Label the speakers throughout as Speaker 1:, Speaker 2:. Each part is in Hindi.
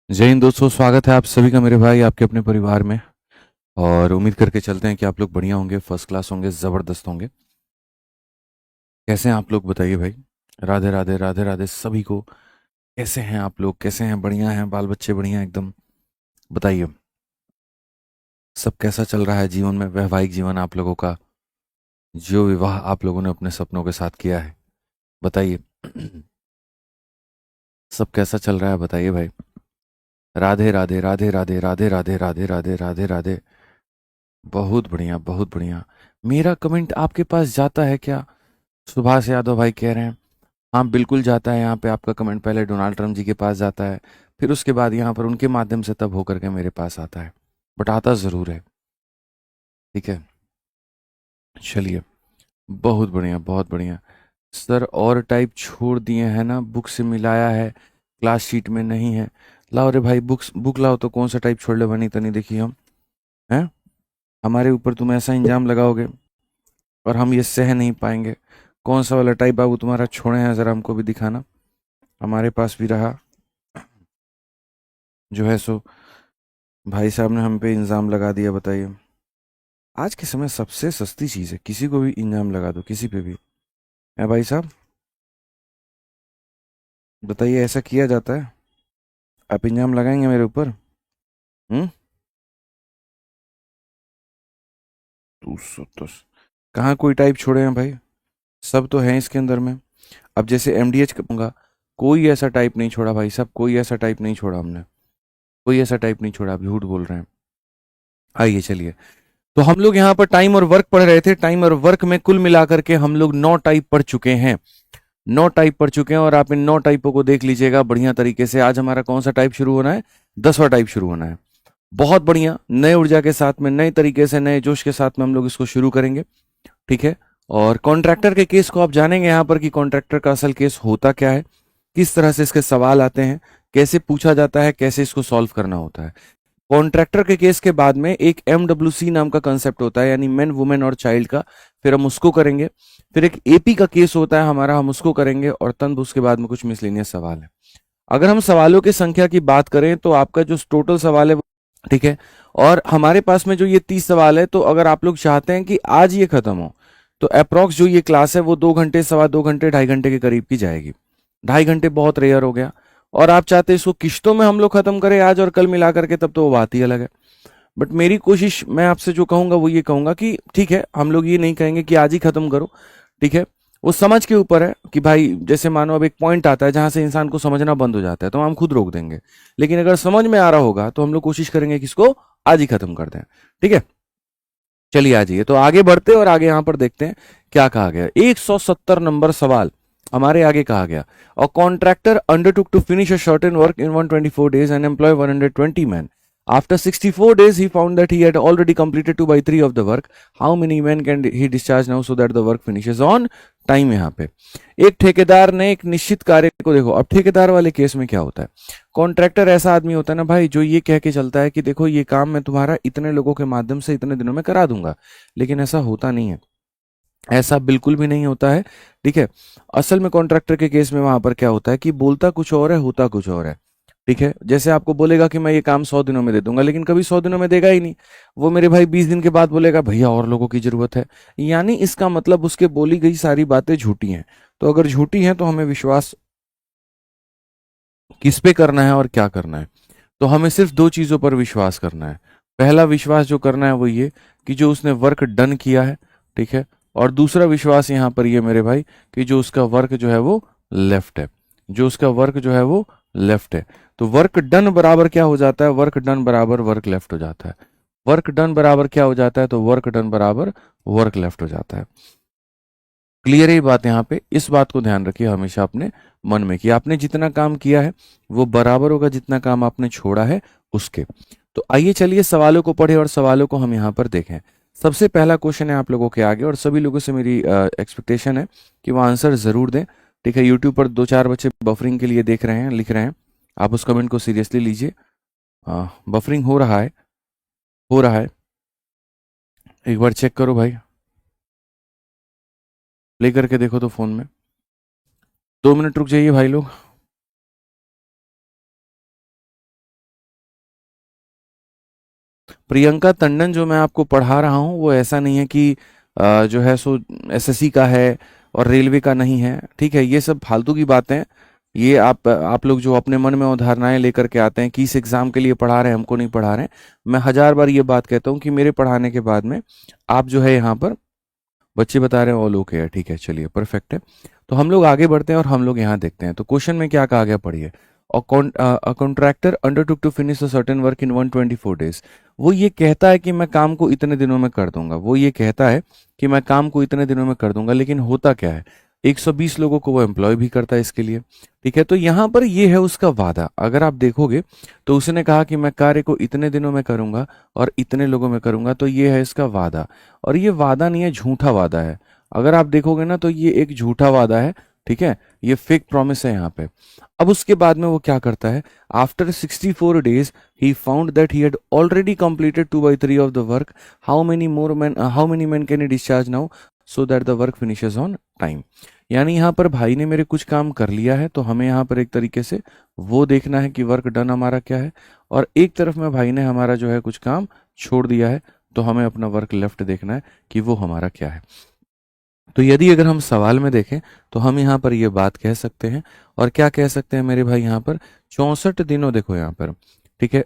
Speaker 1: जय हिंद दोस्तों, स्वागत है आप सभी का मेरे भाई आपके अपने परिवार में। और उम्मीद करके चलते हैं कि आप लोग बढ़िया होंगे, फर्स्ट क्लास होंगे, ज़बरदस्त होंगे। कैसे हैं आप लोग बताइए भाई। राधे राधे राधे राधे सभी को। कैसे हैं आप लोग, कैसे हैं? बढ़िया हैं? बाल बच्चे बढ़िया एकदम? बताइए, सब कैसा चल रहा है जीवन में, वैवाहिक जीवन आप लोगों का? जो विवाह आप लोगों ने अपने सपनों के साथ किया है, बताइए। सब कैसा चल रहा है बताइए भाई। राधे राधे राधे राधे राधे राधे राधे राधे राधे राधे। बहुत बढ़िया, बहुत बढ़िया। मेरा कमेंट आपके पास जाता है क्या? सुभाष यादव भाई कह रहे हैं हाँ बिल्कुल जाता है। यहाँ पे आपका कमेंट पहले डोनाल्ड ट्रंप जी के पास जाता है, फिर उसके बाद यहाँ पर उनके माध्यम से तब होकर के मेरे पास आता है। बट आता ज़रूर है। ठीक है, चलिए। बहुत बढ़िया, बहुत बढ़िया। सर और टाइप छोड़ दिए हैं ना, बुक से मिलाया है, क्लास शीट में नहीं है। लाओ रे भाई, बुक लाओ तो कौन सा टाइप छोड़ ले बनी तनी देखिए हम। हैं? हमारे ऊपर तुम ऐसा इंजाम लगाओगे और हम ये सह नहीं पाएंगे। कौन सा वाला टाइप बाबू तुम्हारा छोड़े हैं, ज़रा हमको भी दिखाना। हमारे पास भी रहा जो है सो। भाई साहब ने हम पे इल्ज़ाम लगा दिया, बताइए। आज के समय सबसे सस्ती चीज़ है, किसी को भी इल्ज़ाम लगा दो, किसी पे भी। है भाई साहब? बताइए, ऐसा किया जाता है? आप इल्ज़ाम लगाएंगे मेरे ऊपर? हम्म। तू सतस कहाँ कोई टाइप छोड़े हैं भाई? सब तो है इसके अंदर में। अब जैसे एमडीएच कहूँगा, कोई ऐसा टाइप नहीं छोड़ा भाई साहब, कोई ऐसा टाइप नहीं छोड़ा हमने। कोई ऐसा टाइप नहीं छोड़ा, आप झूठ बोल रहे हैं। आइए चलिए। तो हम लोग यहाँ पर टाइम और वर्क पढ़ रहे थे। टाइम और वर्क में कुल मिलाकर के हम लोग 9 टाइप पढ़ चुके हैं। 9 टाइप पढ़ चुके हैं और आप इन 9 टाइपों को देख लीजिएगा बढ़िया तरीके से। आज हमारा कौन सा टाइप शुरू होना है? 10वां टाइप शुरू होना है। बहुत बढ़िया, नए ऊर्जा के साथ में, नए तरीके से, नए जोश के साथ में हम लोग इसको शुरू करेंगे। ठीक है। और कॉन्ट्रैक्टर के केस को आप जानेंगे यहाँ पर कि कॉन्ट्रैक्टर का असल केस होता क्या है, किस तरह से इसके सवाल आते हैं, कैसे पूछा जाता है, कैसे इसको सॉल्व करना होता है। कॉन्ट्रैक्टर के केस के बाद में एक MWC नाम का कंसेप्ट होता है, यानी मैन वुमेन और चाइल्ड का। फिर हम उसको करेंगे। फिर एक एपी का केस होता है हमारा, हम उसको करेंगे। और तंद उसके बाद में कुछ मिसलेनियस सवाल है। अगर हम सवालों की संख्या की बात करें तो आपका जो टोटल सवाल है ठीक है। और हमारे पास में जो ये 30 सवाल है, तो अगर आप लोग चाहते हैं कि आज ये खत्म हो, तो अप्रोक्स जो ये क्लास है वो 2 घंटे, सवा 2 घंटे, 2.5 घंटे के करीब की जाएगी। 2.5 घंटे बहुत रेयर हो गया। और आप चाहते हैं इसको किश्तों में हम लोग खत्म करें आज और कल मिला करके, तब तो वो बात ही अलग है। बट मेरी कोशिश, मैं आपसे जो कहूंगा वो ये कहूंगा कि ठीक है, हम लोग ये नहीं कहेंगे कि आज ही खत्म करो। ठीक है। वो समझ के ऊपर है कि भाई, जैसे मानो अब एक पॉइंट आता है जहां से इंसान को समझना बंद हो जाता है, तो हम खुद रोक देंगे। लेकिन अगर समझ में आ रहा होगा तो हम लोग कोशिश करेंगे कि इसको आज ही खत्म कर दें। ठीक है। चलिए आ जाइए, तो आगे बढ़ते हैं और आगे यहां पर देखते हैं क्या कहा गया। 170 नंबर सवाल हमारे आगे कहा गया। और contractor undertook to finish a certain work in 124 days and employ 120 men. After 64 days, he found that he had already completed 2 by 3 of the work. How many men can he discharge now so that the work finishes on time? यहाँ पे एक ठेकेदार ने एक निश्चित कार्य को, देखो अब ठेकेदार वाले केस में क्या होता है। कॉन्ट्रैक्टर ऐसा आदमी होता है ना भाई, जो ये कह के चलता है कि देखो ये काम मैं तुम्हारा इतने लोगों के माध्यम से इतने दिनों में करा दूंगा। लेकिन ऐसा होता नहीं है। ऐसा बिल्कुल भी नहीं होता है। ठीक है। असल में कॉन्ट्रैक्टर के केस में वहां पर क्या होता है कि बोलता कुछ और है, होता कुछ और है। ठीक है। जैसे आपको बोलेगा कि मैं ये काम 100 दिनों में दे दूंगा, लेकिन कभी 100 दिनों में देगा ही नहीं। वो मेरे भाई 20 दिन के बाद बोलेगा भैया और लोगों की जरूरत है। यानी इसका मतलब उसके बोली गई सारी बातें झूठी हैं। तो अगर झूठी हैं तो हमें विश्वास किस पे करना है और क्या करना है? तो हमें सिर्फ दो चीजों पर विश्वास करना है। पहला विश्वास जो करना है वो ये कि जो उसने वर्क डन किया है। ठीक है। और दूसरा विश्वास यहाँ पर ये मेरे भाई कि जो उसका वर्क जो है वो लेफ्ट है। जो उसका वर्क जो है वो लेफ्ट है। तो वर्क डन बराबर क्या हो जाता है? वर्क डन बराबर वर्क लेफ्ट हो जाता है। वर्क डन बराबर क्या हो जाता है? तो वर्क डन बराबर वर्क लेफ्ट हो जाता है। क्लियर है ये बात? यहाँ पे इस बात को ध्यान रखिए हमेशा अपने मन में कि आपने जितना काम किया है वो बराबर होगा जितना काम आपने छोड़ा है उसके। तो आइए चलिए सवालों को पढ़े और सवालों को हम यहाँ पर देखें। सबसे पहला क्वेश्चन है आप लोगों के आगे, और सभी लोगों से मेरी एक्सपेक्टेशन है कि वो आंसर जरूर दें। ठीक है। यूट्यूब पर 2-4 बच्चे बफरिंग के लिए देख रहे हैं, लिख रहे हैं। आप उस कमेंट को सीरियसली लीजिए। बफरिंग हो रहा है, हो रहा है। एक बार चेक करो भाई, प्ले करके देखो तो फोन में। 2 मिनट रुक जाइए भाई लोग। प्रियंका टंडन जो मैं आपको पढ़ा रहा हूँ वो ऐसा नहीं है कि जो है सो एसएससी का है और रेलवे का नहीं है, ठीक है। ये सब फालतू की बातें हैं। ये आप लोग जो अपने मन में उदाहरणाएं लेकर के आते हैं कि इस एग्जाम के लिए पढ़ा रहे हैं, हमको नहीं पढ़ा रहे हैं। मैं हजार बार ये बात कहता हूँ कि मेरे पढ़ाने के बाद में आप जो है यहाँ पर बच्चे बता रहे हैं ऑल ओके है, ठीक है, चलिए परफेक्ट है। तो हम लोग आगे बढ़ते हैं और हम लोग यहाँ देखते हैं। तो क्वेश्चन में क्या कहा गया पढ़िए। A contractor undertook to finish a certain work in 124 days. वो ये कहता है कि मैं काम को इतने दिनों में कर दूंगा, वो ये कहता है कि मैं काम को इतने दिनों में कर दूंगा, लेकिन होता क्या है 120 लोगों को वो एम्प्लॉय भी करता है इसके लिए, ठीक है। तो यहाँ पर ये है उसका वादा। अगर आप देखोगे तो उसने कहा कि मैं कार्य को इतने दिनों में करूंगा और इतने लोगों में करूंगा, तो ये है इसका वादा। और ये वादा नहीं है, झूठा वादा है। अगर आप देखोगे ना तो ये एक झूठा वादा है, ठीक है, ये फेक प्रॉमिस है यहाँ पे। अब उसके बाद में वो क्या करता है, after 64 days he found that he had already completed 2/3 of the work. How many man can he discharge now so that the work finishes on time. यानी यहाँ पर भाई ने मेरे कुछ काम कर लिया है, तो हमें यहाँ पर एक तरीके से वो देखना है कि वर्क डन हमारा क्या है, और एक तरफ में भाई ने हमारा जो है कुछ काम छोड़ दिया है, तो हमें अपना वर्क लेफ्ट देखना है कि वो हमारा क्या है। तो यदि अगर हम सवाल में देखें तो हम यहाँ पर ये बात कह सकते हैं, और क्या कह सकते हैं मेरे भाई, यहाँ पर 64 दिनों, देखो यहाँ पर, ठीक है,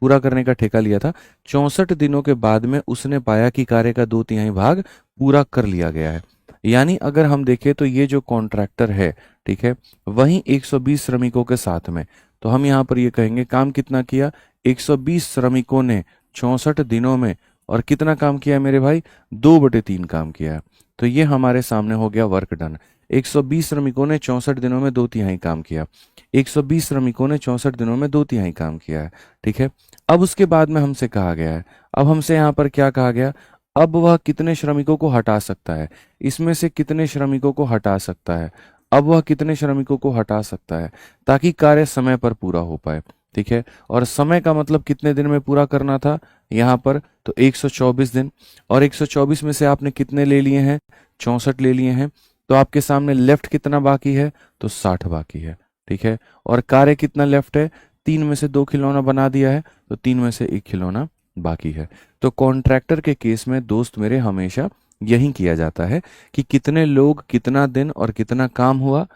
Speaker 1: पूरा करने का ठेका लिया था। 64 दिनों के बाद में उसने पाया कि कार्य का 2/3 भाग पूरा कर लिया गया है। यानी अगर हम देखें तो ये जो कॉन्ट्रैक्टर है, ठीक है, वहीं 120 श्रमिकों के साथ में, तो हम यहाँ पर ये कहेंगे काम कितना किया, 120 श्रमिकों ने 64 दिनों में, और कितना काम किया है मेरे भाई, 2/3 काम किया है। तो ये हमारे सामने हो गया वर्क डन। 120 श्रमिकों ने 64 दिनों में 2/3 काम किया। 120 श्रमिकों ने 64 दिनों में 2/3 काम किया है, ठीक है। अब उसके बाद में हमसे कहा गया है, अब हमसे यहाँ पर क्या कहा गया, अब वह कितने श्रमिकों को हटा सकता है, इसमें से कितने श्रमिकों को हटा सकता है, अब वह कितने श्रमिकों को हटा सकता है ताकि कार्य समय पर पूरा हो पाए, ठीक है। और समय का मतलब कितने दिन में पूरा करना था यहाँ पर, तो 124 दिन। और 124 में से आपने कितने ले लिए हैं, 64 ले लिए हैं, तो आपके सामने लेफ्ट कितना बाकी है, तो 60 बाकी है, ठीक है। और कार्य कितना लेफ्ट है, 3 में से 2 खिलौना बना दिया है, तो 3 में से 1 खिलौना बाकी है। तो कॉन्ट्रैक्टर के केस में दोस्त मेरे हमेशा यही किया जाता है कि कितने लोग, कितना दिन और कितना काम हुआ।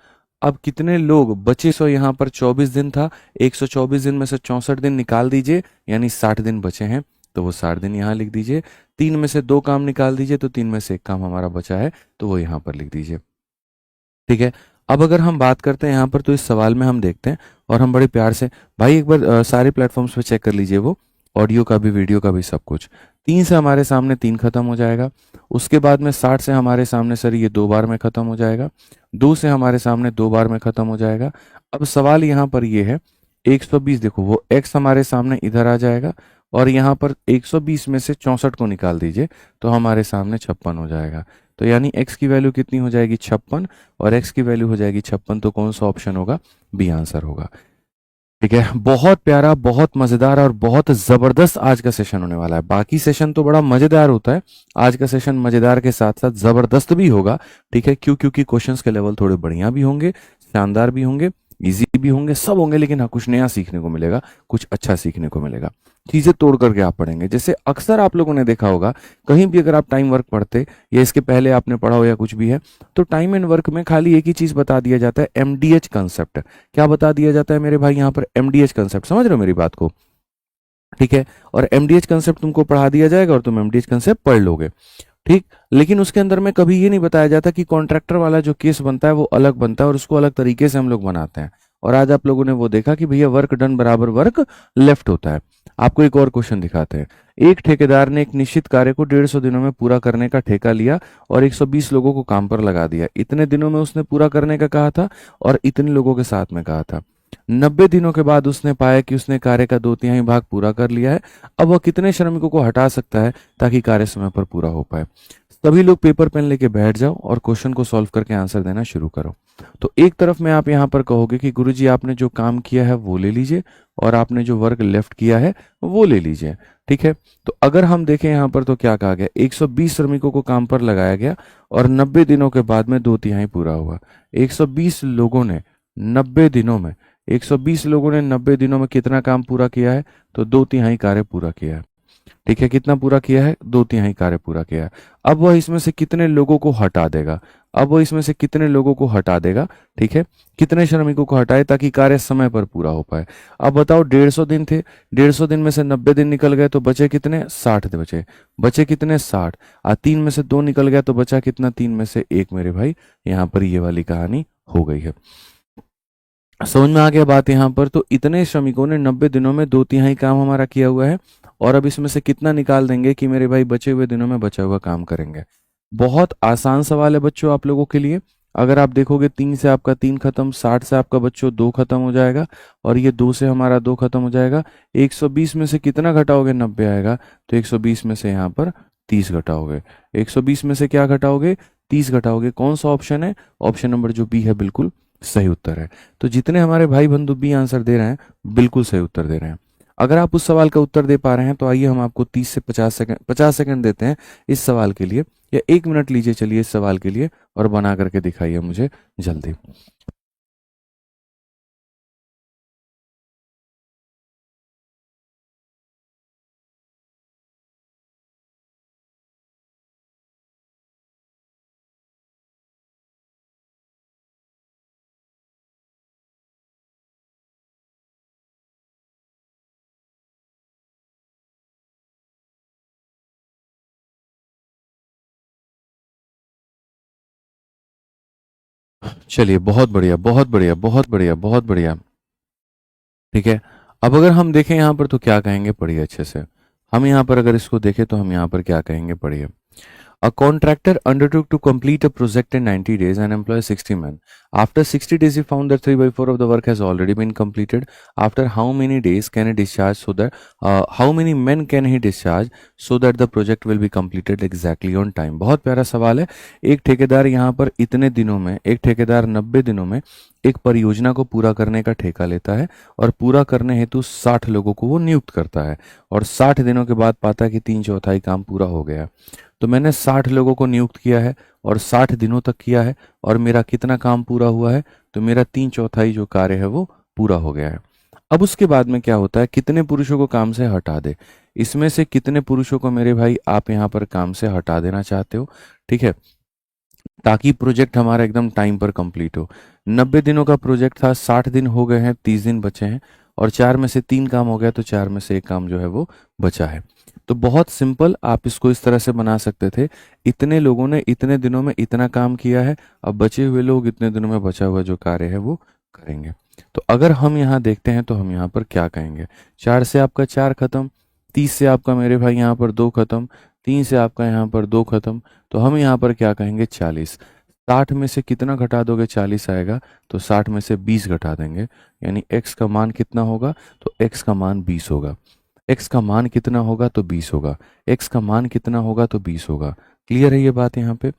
Speaker 1: अब कितने लोग बचे, सो यहाँ पर 24 दिन था, 124 दिन में से 64 दिन निकाल दीजिए, यानी 60 दिन बचे हैं, तो वो 60 दिन यहाँ लिख दीजिए। 3 में से 2 काम निकाल दीजिए, तो 3 में से 1 काम हमारा बचा है, तो वो यहाँ पर लिख दीजिए, ठीक है। अब अगर हम बात करते हैं यहाँ पर, तो इस सवाल में हम देखते हैं, और हम बड़े प्यार से, भाई एक बार सारे प्लेटफॉर्म्स पे चेक कर लीजिए, वो ऑडियो का भी, वीडियो का भी, सब कुछ। 3 से हमारे सामने 3 खत्म हो जाएगा। उसके बाद में 60 से हमारे सामने सर ये 2 बार में खत्म हो जाएगा। 2 से हमारे सामने 2 बार में खत्म हो जाएगा। अब सवाल यहाँ पर ये है, 120, देखो वो x हमारे सामने इधर आ जाएगा, और यहाँ पर 120 में से 64 को निकाल दीजिए, तो हमारे सामने 56 हो जाएगा। तो यानी x की वैल्यू कितनी हो जाएगी, 56, और x की वैल्यू हो जाएगी 56, तो कौन सा ऑप्शन होगा, बी आंसर होगा, ठीक है। बहुत प्यारा, बहुत मजेदार और बहुत जबरदस्त आज का सेशन होने वाला है। बाकी सेशन तो बड़ा मजेदार होता है, आज का सेशन मजेदार के साथ साथ जबरदस्त भी होगा, ठीक है। क्योंकि क्वेश्चंस के लेवल थोड़े बढ़िया भी होंगे, शानदार भी होंगे, इजी भी होंगे, सब होंगे, लेकिन हाँ कुछ नया सीखने को मिलेगा, कुछ अच्छा सीखने को मिलेगा, चीजें तोड़ करके आप पढ़ेंगे। जैसे अक्सर आप लोगों ने देखा होगा, कहीं भी अगर आप टाइम वर्क पढ़ते, या इसके पहले आपने पढ़ा हो या कुछ भी है, तो टाइम एंड वर्क में खाली एक ही चीज बता दिया जाता है, एमडीएच कंसेप्ट। क्या बता दिया जाता है मेरे भाई, यहाँ पर एमडीएच कंसेप्ट, समझ रहे हो मेरी बात को, ठीक है। और एमडीएच कंसेप्ट तुमको पढ़ा दिया जाएगा और तुम एमडीएच कंसेप्ट पढ़ लोगे, ठीक। लेकिन उसके अंदर में कभी ये नहीं बताया जाता कि कॉन्ट्रैक्टर वाला जो केस बनता है वो अलग बनता है, और उसको अलग तरीके से हम लोग बनाते हैं। और आज आप लोगों ने वो देखा कि भैया वर्क डन बराबर वर्क लेफ्ट होता है। आपको एक और क्वेश्चन दिखाते हैं। एक ठेकेदार ने एक निश्चित कार्य को 150 दिनों में पूरा करने का ठेका लिया और 120 लोगों को काम पर लगा दिया। इतने दिनों में उसने पूरा करने का कहा था और इतने लोगों के साथ में कहा था। 90 दिनों के बाद उसने पाया कि उसने कार्य का 2/3 भाग पूरा कर लिया है। अब वह कितने श्रमिकों को हटा सकता है ताकि कार्य समय पर पूरा हो पाए। सभी लोग पेपर पेन लेके बैठ जाओ और क्वेश्चन को सॉल्व करके आंसर देना शुरू करो। तो एक तरफ में आप यहाँ पर कहोगे कि गुरुजी आपने जो काम किया है वो ले लीजिए, और आपने जो वर्क लेफ्ट किया है वो ले लीजिए, ठीक है। तो अगर हम देखें यहाँ पर तो क्या कहा गया, 120 श्रमिकों को काम पर लगाया गया और 90 दिनों के बाद में 2/3 पूरा हुआ। 120 लोगों ने 90 दिनों में 120 लोगों ने 90 दिनों में कितना काम पूरा किया है, तो 2/3 कार्य पूरा किया है। ठीक है, कितना पूरा किया है, 2/3 कार्य पूरा किया है। अब वह इसमें से कितने लोगों को हटा देगा, अब वो इसमें से कितने लोगों को हटा देगा, ठीक है, कितने श्रमिकों को हटाए ताकि कार्य समय पर पूरा हो पाए। अब बताओ 150 दिन थे, 150 दिन में से 90 दिन निकल गए तो बचे कितने, 60 बचे, बचे कितने 60, 3 में से 2 निकल गया तो बचा कितना, 3 में से 1 मेरे भाई। यहाँ पर ये वाली कहानी हो गई है। समझ में आ गया बात यहाँ पर। तो इतने श्रमिकों ने 90 दिनों में 2/3 काम हमारा किया हुआ है, और अब इसमें से कितना निकाल देंगे कि मेरे भाई बचे हुए दिनों में बचा हुआ काम करेंगे। बहुत आसान सवाल है बच्चों आप लोगों के लिए। अगर आप देखोगे 3 से आपका 3 खत्म, 60 से आपका बच्चों 2 खत्म हो जाएगा, और ये 2 से हमारा 2 खत्म हो जाएगा। 120 में से कितना घटाओगे, 90 आएगा, तो 120 में से यहाँ पर 30 घटाओगे। 120 में से क्या घटाओगे, 30 घटाओगे। कौन सा ऑप्शन है, ऑप्शन नंबर जो बी है बिल्कुल सही उत्तर है। तो जितने हमारे भाई बंधु बी आंसर दे रहे हैं बिल्कुल सही उत्तर दे रहे हैं। अगर आप उस सवाल का उत्तर दे पा रहे हैं तो आइए हम आपको 30 से 50 सेकंड देते हैं इस सवाल के लिए, या 1 मिनट लीजिए चलिए इस सवाल के लिए, और बना करके दिखाइए मुझे जल्दी। चलिए बहुत बढ़िया, बहुत बढ़िया, बहुत बढ़िया, बहुत बढ़िया। ठीक है, अब अगर हम देखें यहाँ पर तो क्या कहेंगे, पढ़िए अच्छे से। हम यहाँ पर अगर इसको देखें तो हम यहाँ पर क्या कहेंगे, पढ़िए। A contractor undertook to complete a project in 90 days and employ 60 men. After 60 days, he found that 3/4 of the work has already been completed. After how many days can he discharge so that how many men can he discharge so that the project will be completed exactly on time? बहुत प्यारा सवाल है। एक ठेकेदार यहाँ पर इतने दिनों में, एक ठेकेदार 90 दिनों में एक परियोजना को पूरा करने का ठेका लेता है, और पूरा करने हेतु 60 लोगों को वो नियुक्त करता है, और 60 दिनों के बाद पाता है कि 3/4 काम पूरा हो गया। तो मैंने 60 लोगों को नियुक्त किया है और 60 दिनों तक किया है, और मेरा कितना काम पूरा हुआ है, तो मेरा 3/4 जो कार्य है वो पूरा हो गया है। अब उसके बाद में क्या होता है, कितने पुरुषों को काम से हटा दे। इसमें से कितने पुरुषों को मेरे भाई आप यहाँ पर काम से हटा देना चाहते हो, ठीक है, ताकि प्रोजेक्ट हमारा एकदम टाइम पर कंप्लीट हो। 90 दिनों का प्रोजेक्ट था, 60 दिन हो गए हैं, 30 दिन बचे हैं, और 4 में से 3 काम हो गया तो 4 में से 1 काम जो है वो बचा है। तो बहुत सिंपल, आप इसको इस तरह से बना सकते थे, इतने लोगों ने इतने दिनों में इतना काम किया है, अब बचे हुए लोग इतने दिनों में बचा हुआ जो कार्य है वो करेंगे। तो अगर हम यहाँ देखते हैं तो हम यहाँ पर क्या कहेंगे, 4 से आपका 4 खत्म, 30 से आपका मेरे भाई यहाँ पर 2 खत्म, 3 से आपका यहाँ पर 2 खत्म, तो हम यहाँ पर क्या कहेंगे, 40। 60 में से कितना घटा दोगे, 40 आएगा, तो 60 में से 20 घटा देंगे, यानी x का मान कितना होगा, तो x का मान 20 होगा। x का मान कितना होगा, तो 20 होगा। x का मान कितना होगा, तो 20 होगा। क्लियर है ये बात यहाँ पे?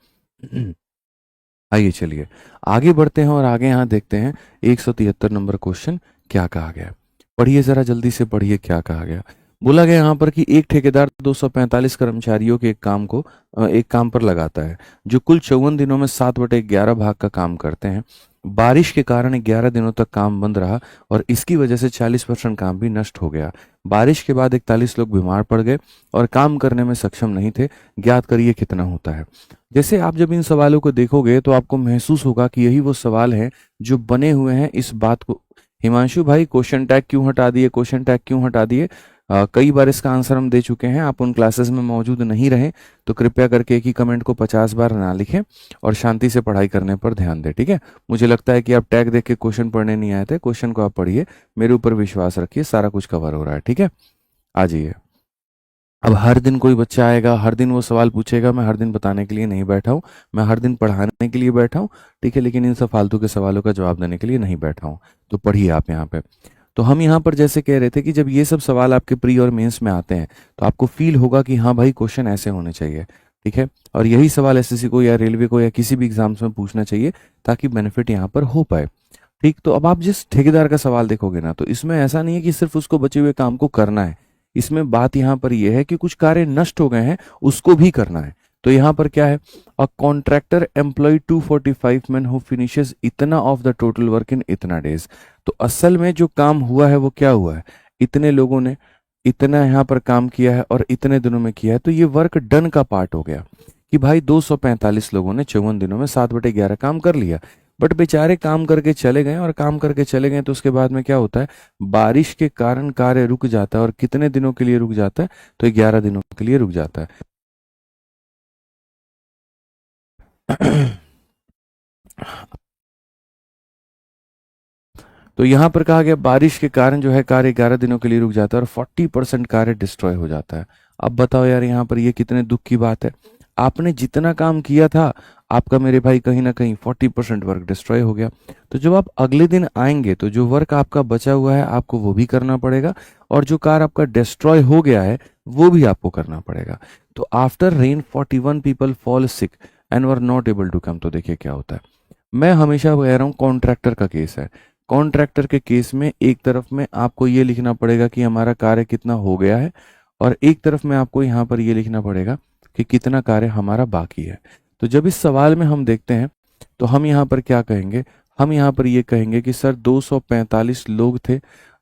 Speaker 1: आइए चलिए आगे बढ़ते हैं और आगे यहाँ देखते हैं 173 नंबर क्वेश्चन क्या कहा गया। पढ़िए जरा जल्दी से पढ़िए क्या कहा गया। बोला गया यहाँ पर कि एक ठेकेदार 245 कर्मचारियों के एक काम पर लगाता है, जो कुल 54 दिनों में 7/11 भाग का काम करते हैं। बारिश के कारण 11 दिनों तक काम बंद रहा, और इसकी वजह से 40% काम भी नष्ट हो गया। बारिश के बाद 41 लोग बीमार पड़ गए और काम करने में सक्षम नहीं थे। ज्ञात करिए कितना होता है। जैसे आप जब इन सवालों को देखोगे तो आपको महसूस होगा कि यही वो सवाल है जो बने हुए हैं इस बात को। हिमांशु भाई क्वेश्चन टैग क्यों हटा दिए, क्वेश्चन टैग क्यों हटा दिए? कई बार इसका आंसर हम दे चुके हैं, आप उन क्लासेस में मौजूद नहीं रहे तो कृपया करके एक ही कमेंट को 50 बार ना लिखें और शांति से पढ़ाई करने पर ध्यान दें, ठीक है। मुझे लगता है कि आप टैग देख के क्वेश्चन पढ़ने नहीं आए थे, क्वेश्चन को आप पढ़िए, मेरे ऊपर विश्वास रखिए, सारा कुछ कवर हो रहा है, ठीक है। आ जाइए। अब हर दिन कोई बच्चा आएगा, हर दिन वो सवाल पूछेगा, मैं हर दिन बताने के लिए नहीं बैठा हूँ, मैं हर दिन पढ़ाने के लिए बैठा हूँ, ठीक है, लेकिन इन सब फालतू के सवालों का जवाब देने के लिए नहीं बैठा हूँ। तो पढ़िए आप यहाँ पे। तो हम यहाँ पर जैसे कह रहे थे कि जब ये सब सवाल आपके प्री और मेंस में आते हैं तो आपको फील होगा कि हाँ भाई क्वेश्चन ऐसे होने चाहिए, ठीक है, और यही सवाल एसएससी को या रेलवे को या किसी भी एग्जाम्स में पूछना चाहिए ताकि बेनिफिट यहाँ पर हो पाए, ठीक। तो अब आप जिस ठेकेदार का सवाल देखोगे ना, तो इसमें ऐसा नहीं है कि सिर्फ उसको बचे हुए काम को करना है, इसमें बात यहाँ पर यह है कि कुछ कार्य नष्ट हो गए हैं उसको भी करना है। तो यहाँ पर क्या है, a contractor employ 245 man who finishes इतना of the total work in इतना डेज। तो असल में जो काम हुआ है वो क्या हुआ है, इतने लोगों ने इतना यहाँ पर काम किया है और इतने दिनों में किया है, तो ये वर्क डन का पार्ट हो गया कि भाई 245 लोगों ने 54 दिनों में 7/11 काम कर लिया। बट बेचारे काम करके चले गए, और काम करके चले गए तो उसके बाद में क्या होता है, बारिश के कारण कार्य रुक जाता है। और कितने दिनों के लिए रुक जाता है, तो 11 दिनों के लिए रुक जाता है। तो यहाँ पर कहा गया बारिश के कारण जो है कार्य 11 दिनों के लिए रुक जाता है और 40% कार्य डिस्ट्रॉय हो जाता है। अब बताओ यार, यहाँ पर ये कितने दुख की बात है। आपने जितना काम किया था, आपका मेरे भाई कहीं ना कहीं 40% वर्क डिस्ट्रॉय हो गया। तो जब आप अगले दिन आएंगे तो जो वर्क आपका बचा हुआ है आपको वो भी करना पड़ेगा, और जो कार आपका डिस्ट्रॉय हो गया है वो भी आपको करना पड़ेगा। तो after rain 41 people fall sick and were not able to come. तो देखिए क्या होता है, मैं हमेशा कह रहा हूँ कॉन्ट्रैक्टर का केस है। कॉन्ट्रैक्टर के केस में एक तरफ में आपको ये लिखना पड़ेगा कि हमारा कार्य कितना हो गया है, और एक तरफ में आपको यहाँ पर ये लिखना पड़ेगा कि कितना कार्य हमारा बाकी है। तो जब इस सवाल में हम देखते हैं तो हम यहाँ पर क्या कहेंगे, हम यहाँ पर ये कहेंगे कि सर 245 लोग थे,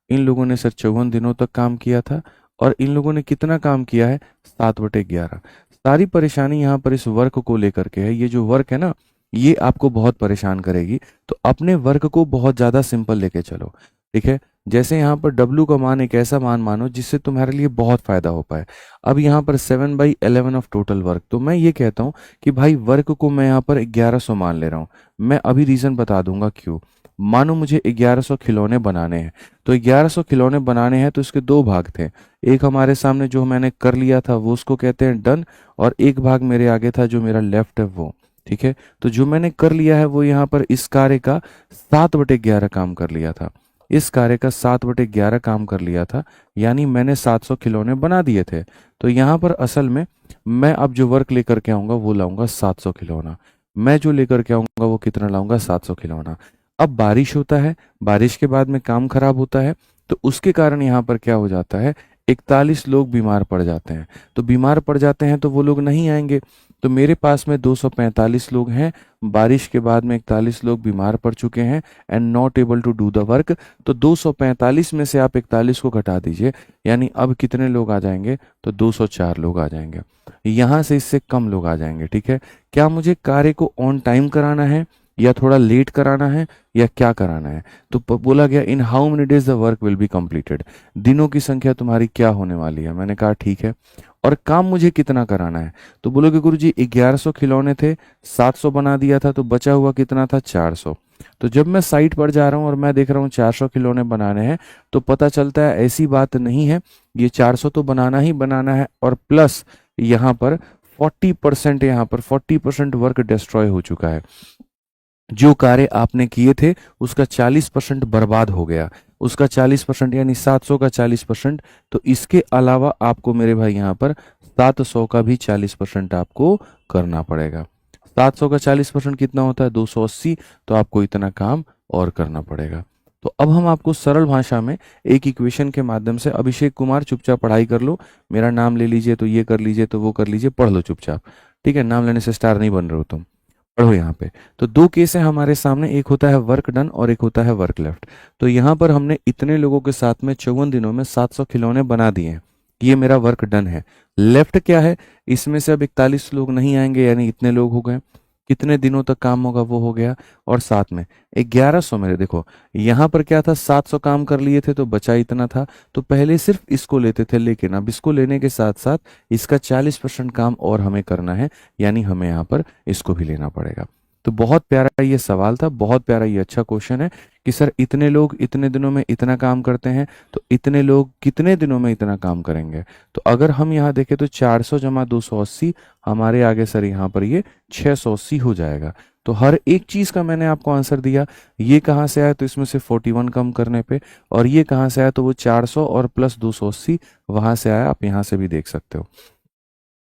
Speaker 1: इन लोगों ने सर 54 दिनों तक काम किया था, और इन लोगों ने कितना काम किया है, 7/11। सारी परेशानी यहाँ पर इस वर्क को लेकर के है। ये जो वर्क है ना, ये आपको बहुत परेशान करेगी। तो अपने वर्क को बहुत ज़्यादा सिंपल लेके चलो, ठीक है। जैसे यहाँ पर W का मान एक ऐसा मान मानो जिससे तुम्हारे लिए बहुत फायदा हो पाए। अब यहाँ पर 7/11 ऑफ टोटल वर्क, तो मैं ये कहता हूँ कि भाई वर्क को मैं यहाँ पर 1100 मान ले रहा हूँ। मैं अभी रीज़न बता दूंगा क्यों। मानो मुझे 1100 खिलौने बनाने हैं, तो 1100 खिलौने बनाने हैं तो इसके दो भाग थे। एक हमारे सामने जो मैंने कर लिया था वो उसको कहते हैं डन, और एक भाग मेरे आगे था जो मेरा लेफ्ट है वो, ठीक है। तो जो मैंने कर लिया है वो यहाँ पर इस कार्य का 7/11 काम कर लिया था। इस कार्य का 7/11 काम कर लिया था, यानी मैंने 700 खिलौने बना दिए थे। तो यहाँ पर असल में मैं अब जो वर्क लेकर के आऊंगा वो लाऊंगा 700 खिलौना। मैं जो लेकर के आऊंगा वो कितना लाऊंगा, 700 खिलौना। अब बारिश होता है, बारिश के बाद में काम खराब होता है, तो उसके कारण यहाँ पर क्या हो जाता है, 41 लोग बीमार पड़ जाते हैं। तो बीमार पड़ जाते हैं तो वो लोग नहीं आएंगे। तो मेरे पास में 245 लोग हैं, बारिश के बाद में 41 लोग बीमार पड़ चुके हैं and not able to do the work. तो 245 में से आप 41 को घटा दीजिए, यानी अब कितने लोग आ जाएंगे, तो 204 लोग आ जाएंगे। यहाँ से इससे कम लोग आ जाएंगे, ठीक है। क्या मुझे कार्य को ऑन टाइम कराना है या थोड़ा लेट कराना है या क्या कराना है, तो बोला गया in how many days the work will be completed, दिनों की संख्या तुम्हारी क्या होने वाली है। मैंने कहा ठीक है, और काम मुझे कितना कराना है, तो बोलोगे गुरुजी 1100 खिलौने थे, 700 बना दिया था, तो बचा हुआ कितना था, 400। तो जब मैं साइट पर जा रहा हूँ और मैं देख रहा हूँ 400 खिलौने बनाने हैं, तो पता चलता है ऐसी बात नहीं है, ये 400 तो बनाना ही बनाना है, और प्लस यहाँ पर 40%, यहाँ पर 40% वर्क डिस्ट्रॉय हो चुका है। जो कार्य आपने किए थे उसका 40% बर्बाद हो गया, उसका 40% यानी 700 का 40%। तो इसके अलावा आपको मेरे भाई यहाँ पर 700 का भी 40% आपको करना पड़ेगा। 700 का 40% कितना होता है, 280। तो आपको इतना काम और करना पड़ेगा। तो अब हम आपको सरल भाषा में एक इक्वेशन के माध्यम से, अभिषेक कुमार चुपचाप पढ़ाई कर लो, मेरा नाम ले लीजिए तो ये कर लीजिए तो वो कर लीजिए, पढ़ लो चुपचाप, ठीक है। नाम लेने से स्टार नहीं बन रहे हो तुम, पढ़ो यहाँ पे। तो दो केस है हमारे सामने, एक होता है वर्क डन और एक होता है वर्क लेफ्ट। तो यहाँ पर हमने इतने लोगों के साथ में 54 दिनों में 700 खिलौने बना दिए हैं, ये मेरा वर्क डन है। लेफ्ट क्या है, इसमें से अब 41 लोग नहीं आएंगे, यानी इतने लोग हो गए, कितने दिनों तक काम होगा वो हो गया, और साथ में 1100 मेरे, देखो यहाँ पर क्या था, 700 काम कर लिए थे तो बचा इतना था। तो पहले सिर्फ इसको लेते थे, लेकिन अब इसको लेने के साथ साथ इसका 40% काम और हमें करना है, यानी हमें यहाँ पर इसको भी लेना पड़ेगा। तो बहुत प्यारा ये सवाल था, बहुत प्यारा ये अच्छा क्वेश्चन है कि सर इतने लोग इतने दिनों में इतना काम करते हैं, तो इतने लोग कितने दिनों में इतना काम करेंगे। तो अगर हम यहाँ देखें तो 400 जमा 280 हमारे आगे सर यहाँ पर ये 680 हो जाएगा। तो हर एक चीज का मैंने आपको आंसर दिया। ये कहाँ से आया, तो इसमें से 41 कम करने पे, और ये कहाँ से आया, तो वो 400 और प्लस 280 वहां से आया, आप यहाँ से भी देख सकते हो।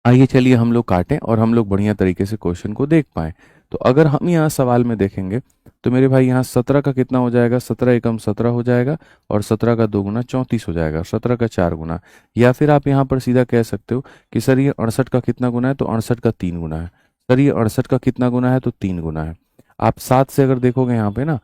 Speaker 1: आइए चलिए हम लोग काटें और हम लोग बढ़िया तरीके से क्वेश्चन को देख पाए। तो अगर हम यहाँ सवाल में देखेंगे तो मेरे भाई यहाँ 17 का कितना हो जाएगा, 17 एकम 17 हो जाएगा, और 17 का 2 गुना 34 हो जाएगा, 17 का 4 गुना। या फिर आप यहाँ पर सीधा कह सकते हो कि सर ये 68 का कितना गुना है, तो 68 का 3 गुना है। सर ये 68 का कितना गुना है, तो 3 गुना है। आप 7 से अगर देखोगे यहाँ पे ना,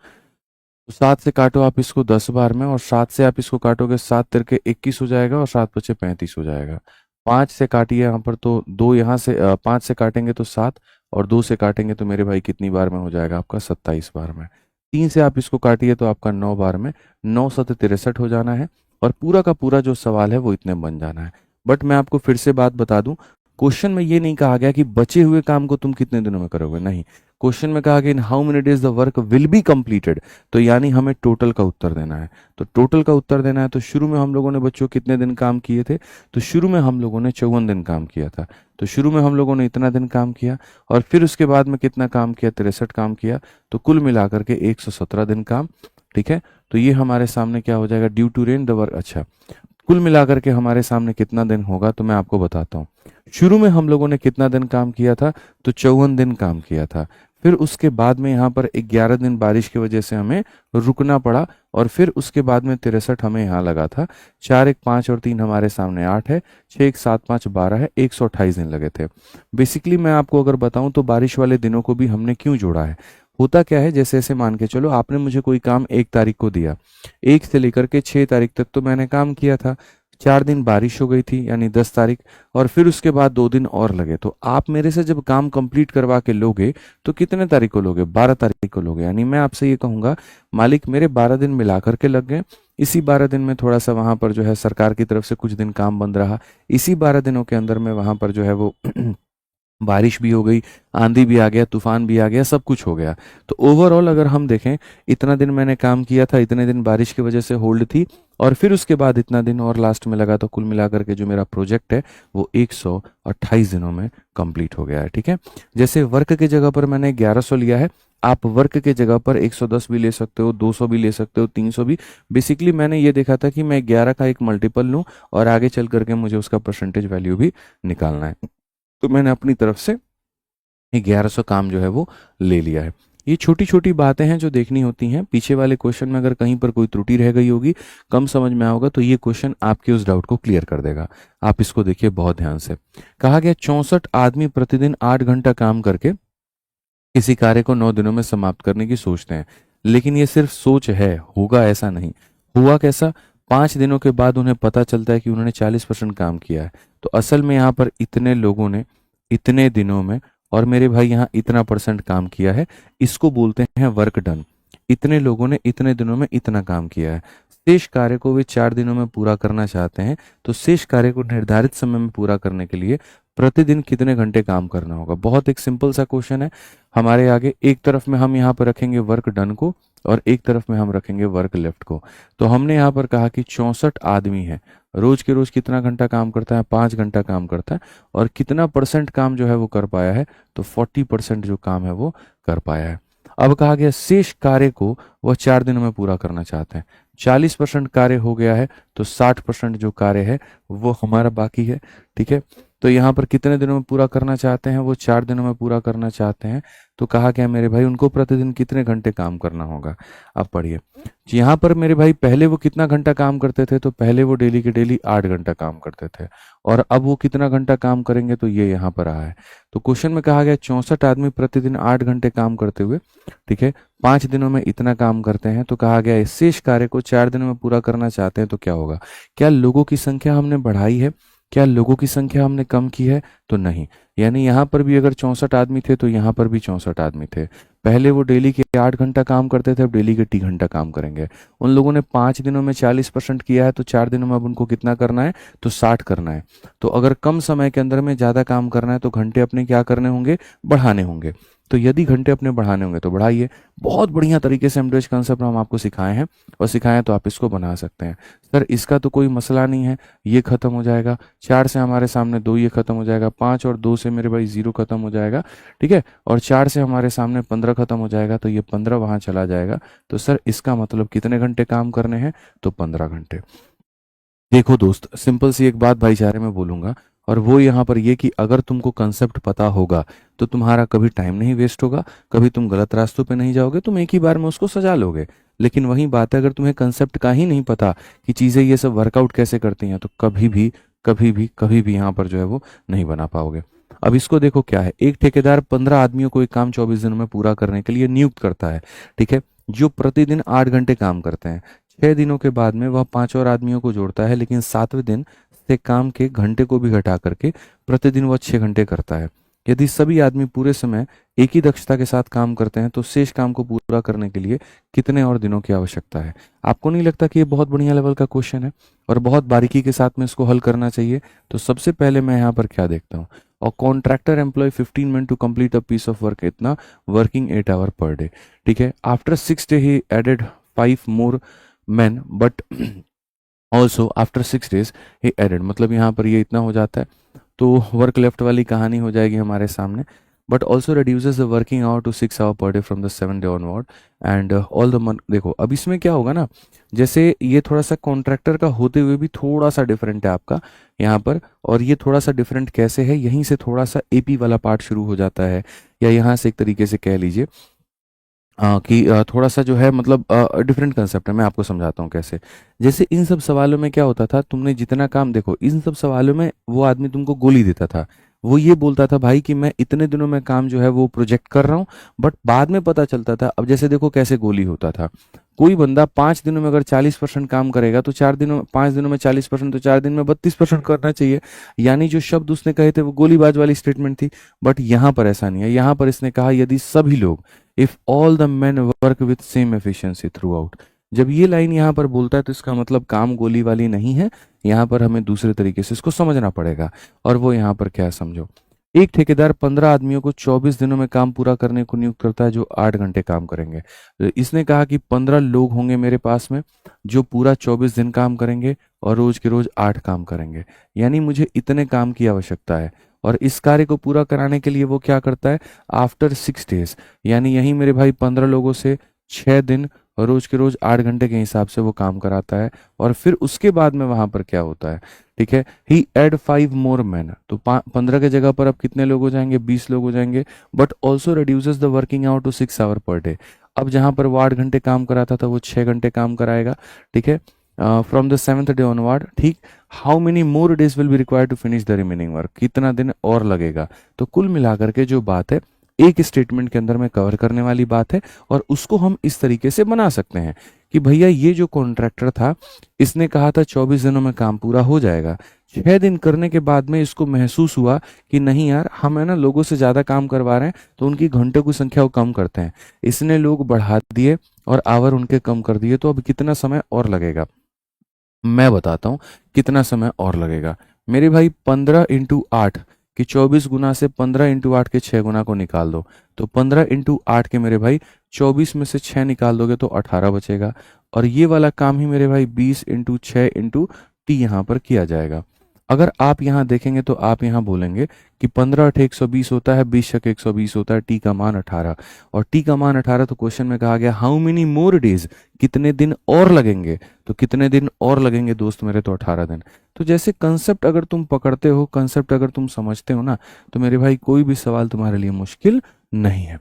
Speaker 1: तो 7 से काटो आप इसको 10 बार में, और 7 से आप इसको काटोगे, 7 तिरके 21 हो जाएगा और 7 पचे 35 हो जाएगा। 5 से काटिए यहाँ पर तो 2 यहाँ से 5 से काटेंगे तो 7, और 2 से काटेंगे तो मेरे भाई कितनी बार में हो जाएगा आपका 27 बार में। 3 से आप इसको काटिए तो आपका 9 बार में, 9 7 63 हो जाना है, और पूरा का पूरा जो सवाल है वो इतने बन जाना है। बट मैं आपको फिर से बात बता दूं, क्वेश्चन में ये नहीं कहा गया कि बचे हुए काम को तुम कितने दिनों में करोगे, नहीं। क्वेश्चन में कहा गया in how many days the work will be completed, तो यानी हमें टोटल का उत्तर देना है। तो टोटल का उत्तर देना है, तो शुरू में हम लोगों ने बच्चों कितने दिन काम किए थे, तो शुरू में हम लोगों ने 54 दिन काम किया था। तो शुरू में हम लोगों ने इतना दिन काम किया, और फिर उसके बाद में कितना काम किया, 63 काम किया, तो कुल मिलाकर के 117 दिन काम। ठीक है, तो ये हमारे सामने क्या हो जाएगा, due to rain the work. अच्छा, कुल मिलाकर के हमारे सामने कितना दिन होगा, तो मैं आपको बताता हूँ। शुरू में हम लोगों ने कितना दिन काम किया था, तो 54 दिन काम किया था। फिर उसके बाद में यहाँ पर 11 दिन बारिश की वजह से हमें रुकना पड़ा, और फिर उसके बाद में 63 हमें यहाँ लगा था। 4 1 5 और 3 हमारे सामने 8 है, 6 1 7 5 12 है, 128 दिन लगे थे। बेसिकली मैं आपको अगर बताऊं तो बारिश वाले दिनों को भी हमने क्यों जोड़ा है, होता क्या है, जैसे ऐसे मान के चलो आपने मुझे कोई काम 1 तारीख को दिया, 1 से लेकर के 6 तारीख तक तो मैंने काम किया था। 4 दिन बारिश हो गई थी यानी 10 तारीख, और फिर उसके बाद 2 दिन और लगे। तो आप मेरे से जब काम कंप्लीट करवा के लोगे तो कितने तारीख को लोगे, 12 तारीख को लोगे। यानी मैं आपसे ये कहूंगा मालिक मेरे 12 दिन मिला करके लग गए, इसी 12 दिन में थोड़ा सा वहां पर जो है सरकार की तरफ से कुछ दिन काम बंद रहा, इसी 12 दिनों के अंदर में वहां पर जो है वो बारिश भी हो गई, आंधी भी आ गया, तूफान भी आ गया, सब कुछ हो गया। तो ओवरऑल अगर हम देखें, इतना दिन मैंने काम किया था, इतने दिन बारिश की वजह से होल्ड थी, और फिर उसके बाद इतना दिन और लास्ट में लगा, तो कुल मिलाकर के जो मेरा प्रोजेक्ट है वो 128 दिनों में कंप्लीट हो गया है। ठीक है, जैसे वर्क की जगह पर मैंने 1100 लिया है, आप वर्क के जगह पर 110 भी ले सकते हो, 200 भी ले सकते हो, 300 भी। बेसिकली मैंने ये देखा था कि मैं 11 का एक मल्टीपल लूँ, और आगे चल करके मुझे उसका परसेंटेज वैल्यू भी निकालना है, तो मैंने अपनी तरफ से 1100 काम जो है वो ले लिया है। ये छोटी छोटी बातें हैं जो देखनी होती हैं। पीछे वाले क्वेश्चन में अगर कहीं पर कोई त्रुटि रह गई होगी, कम समझ में आओगा, तो ये क्वेश्चन आपके उस डाउट को क्लियर कर देगा। आप इसको देखिए बहुत ध्यान से। कहा गया 64 आदमी प्रतिदिन 8 घंटा काम करके किसी कार्य को 9 दिनों में समाप्त करने की सोचते हैं, लेकिन ये सिर्फ सोच है, होगा ऐसा नहीं। हुआ कैसा, 5 दिनों के बाद उन्हें पता चलता है कि उन्होंने 40% काम किया है। तो असल में यहाँ पर इतने लोगों ने इतने दिनों में, और मेरे भाई यहाँ इतना परसेंट काम किया है, इसको बोलते हैं वर्क डन। इतने लोगों ने इतने दिनों में इतना काम किया है। शेष कार्य को वे 4 दिनों में पूरा करना चाहते हैं, तो शेष कार्य को निर्धारित समय में पूरा करने के लिए प्रतिदिन कितने घंटे काम करना होगा। बहुत एक सिंपल सा क्वेश्चन है हमारे आगे। एक तरफ में हम यहाँ पर रखेंगे वर्क डन को, और एक तरफ में हम रखेंगे वर्क लेफ्ट को। तो हमने यहाँ पर कहा कि 64 आदमी है, रोज के रोज कितना घंटा काम करता है, 5 घंटा काम करता है, और कितना परसेंट काम जो है वो कर पाया है, तो 40% जो काम है वो कर पाया है। अब कहा गया शेष कार्य को वह 4 दिनों में पूरा करना चाहते हैं। 40% कार्य हो गया है, तो 60% जो कार्य है वो हमारा बाकी है। ठीक है, तो यहाँ पर कितने दिनों में पूरा करना चाहते हैं, वो 4 दिनों में पूरा करना चाहते हैं। तो कहा क्या मेरे भाई, उनको प्रतिदिन कितने घंटे काम करना होगा। अब पढ़िए, यहाँ पर मेरे भाई पहले वो कितना घंटा काम करते थे, तो पहले वो डेली के डेली 8 घंटा काम करते थे, और अब वो कितना घंटा काम करेंगे, तो ये यहाँ पर आया है। तो क्वेश्चन में कहा गया 64 आदमी प्रतिदिन 8 घंटे काम करते हुए, ठीक है, 5 दिनों में इतना काम करते हैं। तो कहा गया इस शेष कार्य को 4 दिनों में पूरा करना चाहते हैं, तो क्या होगा। क्या लोगों की संख्या हमने बढ़ाई है, क्या लोगों की संख्या हमने कम की है, तो नहीं। यानी यहाँ पर भी अगर 64 आदमी थे, तो यहाँ पर भी 64 आदमी थे। पहले वो डेली के 8 घंटा काम करते थे, अब डेली के 3 घंटा काम करेंगे। उन लोगों ने 5 दिनों में 40% किया है, तो 4 दिनों में अब उनको कितना करना है, तो 60 करना है। तो अगर कम समय के अंदर में ज़्यादा काम करना है, तो घंटे अपने क्या करने होंगे, बढ़ाने होंगे। तो यदि घंटे अपने बढ़ाने होंगे तो बढ़ाइए। बहुत बढ़िया तरीके से एमडीएच कंसेप्ट हम आपको सिखाए हैं, और सिखाएं तो आप इसको बना सकते हैं। सर इसका तो कोई मसला नहीं है, ये खत्म हो जाएगा। 4 से हमारे सामने 2, ये खत्म हो जाएगा। 5 और 2 से मेरे भाई 0 खत्म हो जाएगा। ठीक है, और 4 से हमारे सामने 15 खत्म हो जाएगा, तो ये 15 वहां चला जाएगा। तो सर इसका मतलब कितने घंटे काम करने हैं, तो 15 घंटे। देखो दोस्त, सिंपल सी एक बात भाईचारे में बोलूंगा, और वो यहाँ पर ये कि अगर तुमको कंसेप्ट पता होगा तो तुम्हारा कभी टाइम नहीं वेस्ट होगा, कभी तुम गलत रास्तों पे नहीं जाओगे, तुम एक ही बार में उसको सजा लोगे। लेकिन वही बात है, अगर तुम्हें कंसेप्ट का ही नहीं पता कि चीज़ें ये सब वर्कआउट कैसे करती हैं, तो कभी भी यहाँ पर जो है वो नहीं बना पाओगे। अब इसको देखो क्या है, एक ठेकेदार 15 आदमियों को एक काम 24 दिनों में पूरा करने के लिए नियुक्त करता है। ठीक है, जो प्रतिदिन 8 घंटे काम करते हैं। 6 दिनों के बाद में वह 5 और आदमियों को जोड़ता है, लेकिन 7वें दिन से काम के घंटे को भी घटा करके प्रतिदिन वह 6 घंटे करता है। यदि सभी आदमी पूरे समय एक ही दक्षता के साथ काम करते हैं तो शेष काम को पूरा करने के लिए कितने और दिनों की आवश्यकता है? आपको नहीं लगता कि ये बहुत बढ़िया लेवल का क्वेश्चन है और बहुत बारीकी के साथ में इसको हल करना चाहिए? तो सबसे पहले मैं यहाँ पर क्या देखता हूँ, और contractor employ 15 men to complete a piece of work, इतना वर्किंग 8 hour पर डे। ठीक है, after 6 days he added 5 more men, but also after 6 days he added, मतलब यहाँ पर ये इतना हो जाता है। तो वर्क लेफ्ट वाली कहानी हो जाएगी हमारे सामने। But also reduces the working hour to 6 hour per day from the 7 day onward and all the month. देखो अब इसमें क्या होगा ना, जैसे ये थोड़ा सा कॉन्ट्रैक्टर का होते हुए भी थोड़ा सा डिफरेंट है आपका यहाँ पर, और ये थोड़ा सा डिफरेंट कैसे है, यहीं से थोड़ा सा एपी वाला पार्ट शुरू हो जाता है, या यहाँ से एक तरीके से कह लीजिए कि थोड़ा सा जो है मतलब डिफरेंट कंसेप्ट है। मैं आपको समझाता हूँ कैसे। जैसे इन सब सवालों में क्या होता था, तुमने जितना काम, देखो इन सब सवालों में वो आदमी तुमको गोली देता था, वो ये बोलता था भाई कि मैं इतने दिनों में काम जो है वो प्रोजेक्ट कर रहा हूँ, बट बाद में पता चलता था, अब जैसे देखो कैसे गोली होता था, कोई बंदा 5 दिनों में अगर 40% काम करेगा तो 4 दिनों, 5 दिनों में 40%, तो 4 दिन में 32% करना चाहिए। यानी जो शब्द उसने कहे थे वो गोलीबाज वाली स्टेटमेंट थी। बट यहाँ पर ऐसा नहीं है, यहाँ पर इसने कहा यदि सभी लोग, if all the men work with same efficiency through out. जब ये लाइन यहाँ पर बोलता है तो इसका मतलब काम गोली वाली नहीं है, यहाँ पर हमें दूसरे तरीके से इसको समझना पड़ेगा। और वो यहाँ पर क्या है समझो, एक ठेकेदार 15 आदमियों को 24 दिनों में काम पूरा करने को नियुक्त करता है जो 8 घंटे काम करेंगे। तो इसने कहा कि 15 लोग होंगे मेरे पास में जो पूरा 24 दिन काम करेंगे और रोज के रोज 8 काम करेंगे, यानी मुझे इतने काम की आवश्यकता है। और इस कार्य को पूरा कराने के लिए वो क्या करता है, आफ्टर 6 days, यानी यही मेरे भाई 15 लोगों से 6 दिन और रोज के रोज 8 घंटे के हिसाब से वो काम कराता है। और फिर उसके बाद में वहां पर क्या होता है, ठीक है, ही एड 5 more men, तो 15 के जगह पर अब कितने लोग हो जाएंगे, 20 लोग हो जाएंगे। But also reduces the working hour to 6 hour per day. अब जहां पर वो 8 घंटे काम कराता था वो 6 घंटे काम कराएगा। ठीक है, from the 7th day onward. ठीक, how many more days will be required to finish the remaining work, कितना दिन और लगेगा। तो कुल मिलाकर के जो बात है एक स्टेटमेंट के अंदर में कवर करने वाली बात है, और उसको हम इस तरीके से बना सकते हैं कि भैया ये जो कॉन्ट्रैक्टर था इसने कहा था 24 दिनों में काम पूरा हो जाएगा, 6 दिन करने के बाद में इसको महसूस हुआ कि नहीं यार हम है ना लोगों से ज्यादा काम करवा रहे हैं, तो उनकी घंटों की संख्या को कम करते हैं। इसने लोग बढ़ा दिए और आवर उनके कम कर दिए, तो अब कितना समय और लगेगा, मैं बताता हूँ कितना समय और लगेगा। मेरे भाई 15 × 8 कि 24 गुना से 15 × 8 के 6 गुना को निकाल दो, तो 15 × 8 के मेरे भाई 24 में से 6 निकाल दोगे तो 18 बचेगा। और ये वाला काम ही मेरे भाई 20 × 6 × T यहाँ पर किया जाएगा। अगर आप यहाँ देखेंगे तो आप यहाँ बोलेंगे कि 15 × 8 = 120 होता है, 20 × 120 होता है, टी का मान 18, और टी का मान 18। तो क्वेश्चन में कहा गया हाउ मेनी मोर डेज, कितने दिन और लगेंगे, तो कितने दिन और लगेंगे दोस्त मेरे, तो 18 दिन। तो जैसे कंसेप्ट अगर तुम पकड़ते हो, कंसेप्ट अगर तुम समझते हो ना, तो मेरे भाई कोई भी सवाल तुम्हारे लिए मुश्किल नहीं है,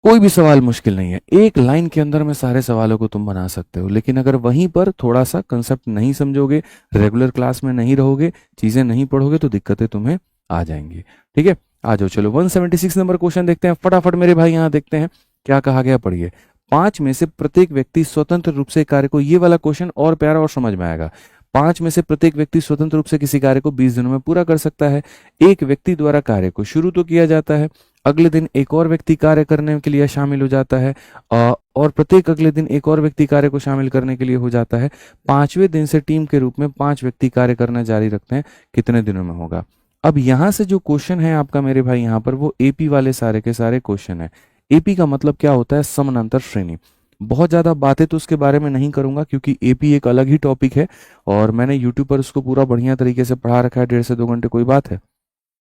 Speaker 1: कोई भी सवाल मुश्किल नहीं है। एक लाइन के अंदर में सारे सवालों को तुम बना सकते हो, लेकिन अगर वहीं पर थोड़ा सा कंसेप्ट नहीं समझोगे, रेगुलर क्लास में नहीं रहोगे, चीजें नहीं पढ़ोगे, तो दिक्कतें तुम्हें आ जाएंगी। ठीक है, आ जाओ, चलो 176 नंबर क्वेश्चन देखते हैं फटाफट मेरे भाई। यहाँ देखते हैं क्या कहा गया, पढ़िए। 5 में से प्रत्येक व्यक्ति स्वतंत्र रूप से कार्य को, ये वाला क्वेश्चन और प्यारा और समझ में आएगा। 5 में से प्रत्येक व्यक्ति स्वतंत्र रूप से किसी कार्य को 20 दिनों में पूरा कर सकता है। एक व्यक्ति द्वारा कार्य को शुरू तो किया जाता है, अगले दिन एक और व्यक्ति कार्य करने के लिए शामिल हो जाता है, और प्रत्येक अगले दिन एक और व्यक्ति कार्य को शामिल करने के लिए हो जाता है। 5वें दिन से टीम के रूप में 5 व्यक्ति कार्य करना जारी रखते हैं, कितने दिनों में होगा। अब यहां से जो क्वेश्चन है आपका मेरे भाई, यहाँ पर वो एपी वाले सारे के सारे क्वेश्चन है। एपी का मतलब क्या होता है, समानांतर श्रेणी। बहुत ज्यादा बातें तो उसके बारे में नहीं करूंगा क्योंकि एपी एक अलग ही टॉपिक है, और मैंने यूट्यूब पर उसको पूरा बढ़िया तरीके से पढ़ा रखा है, 1.5 से 2 घंटे। कोई बात है,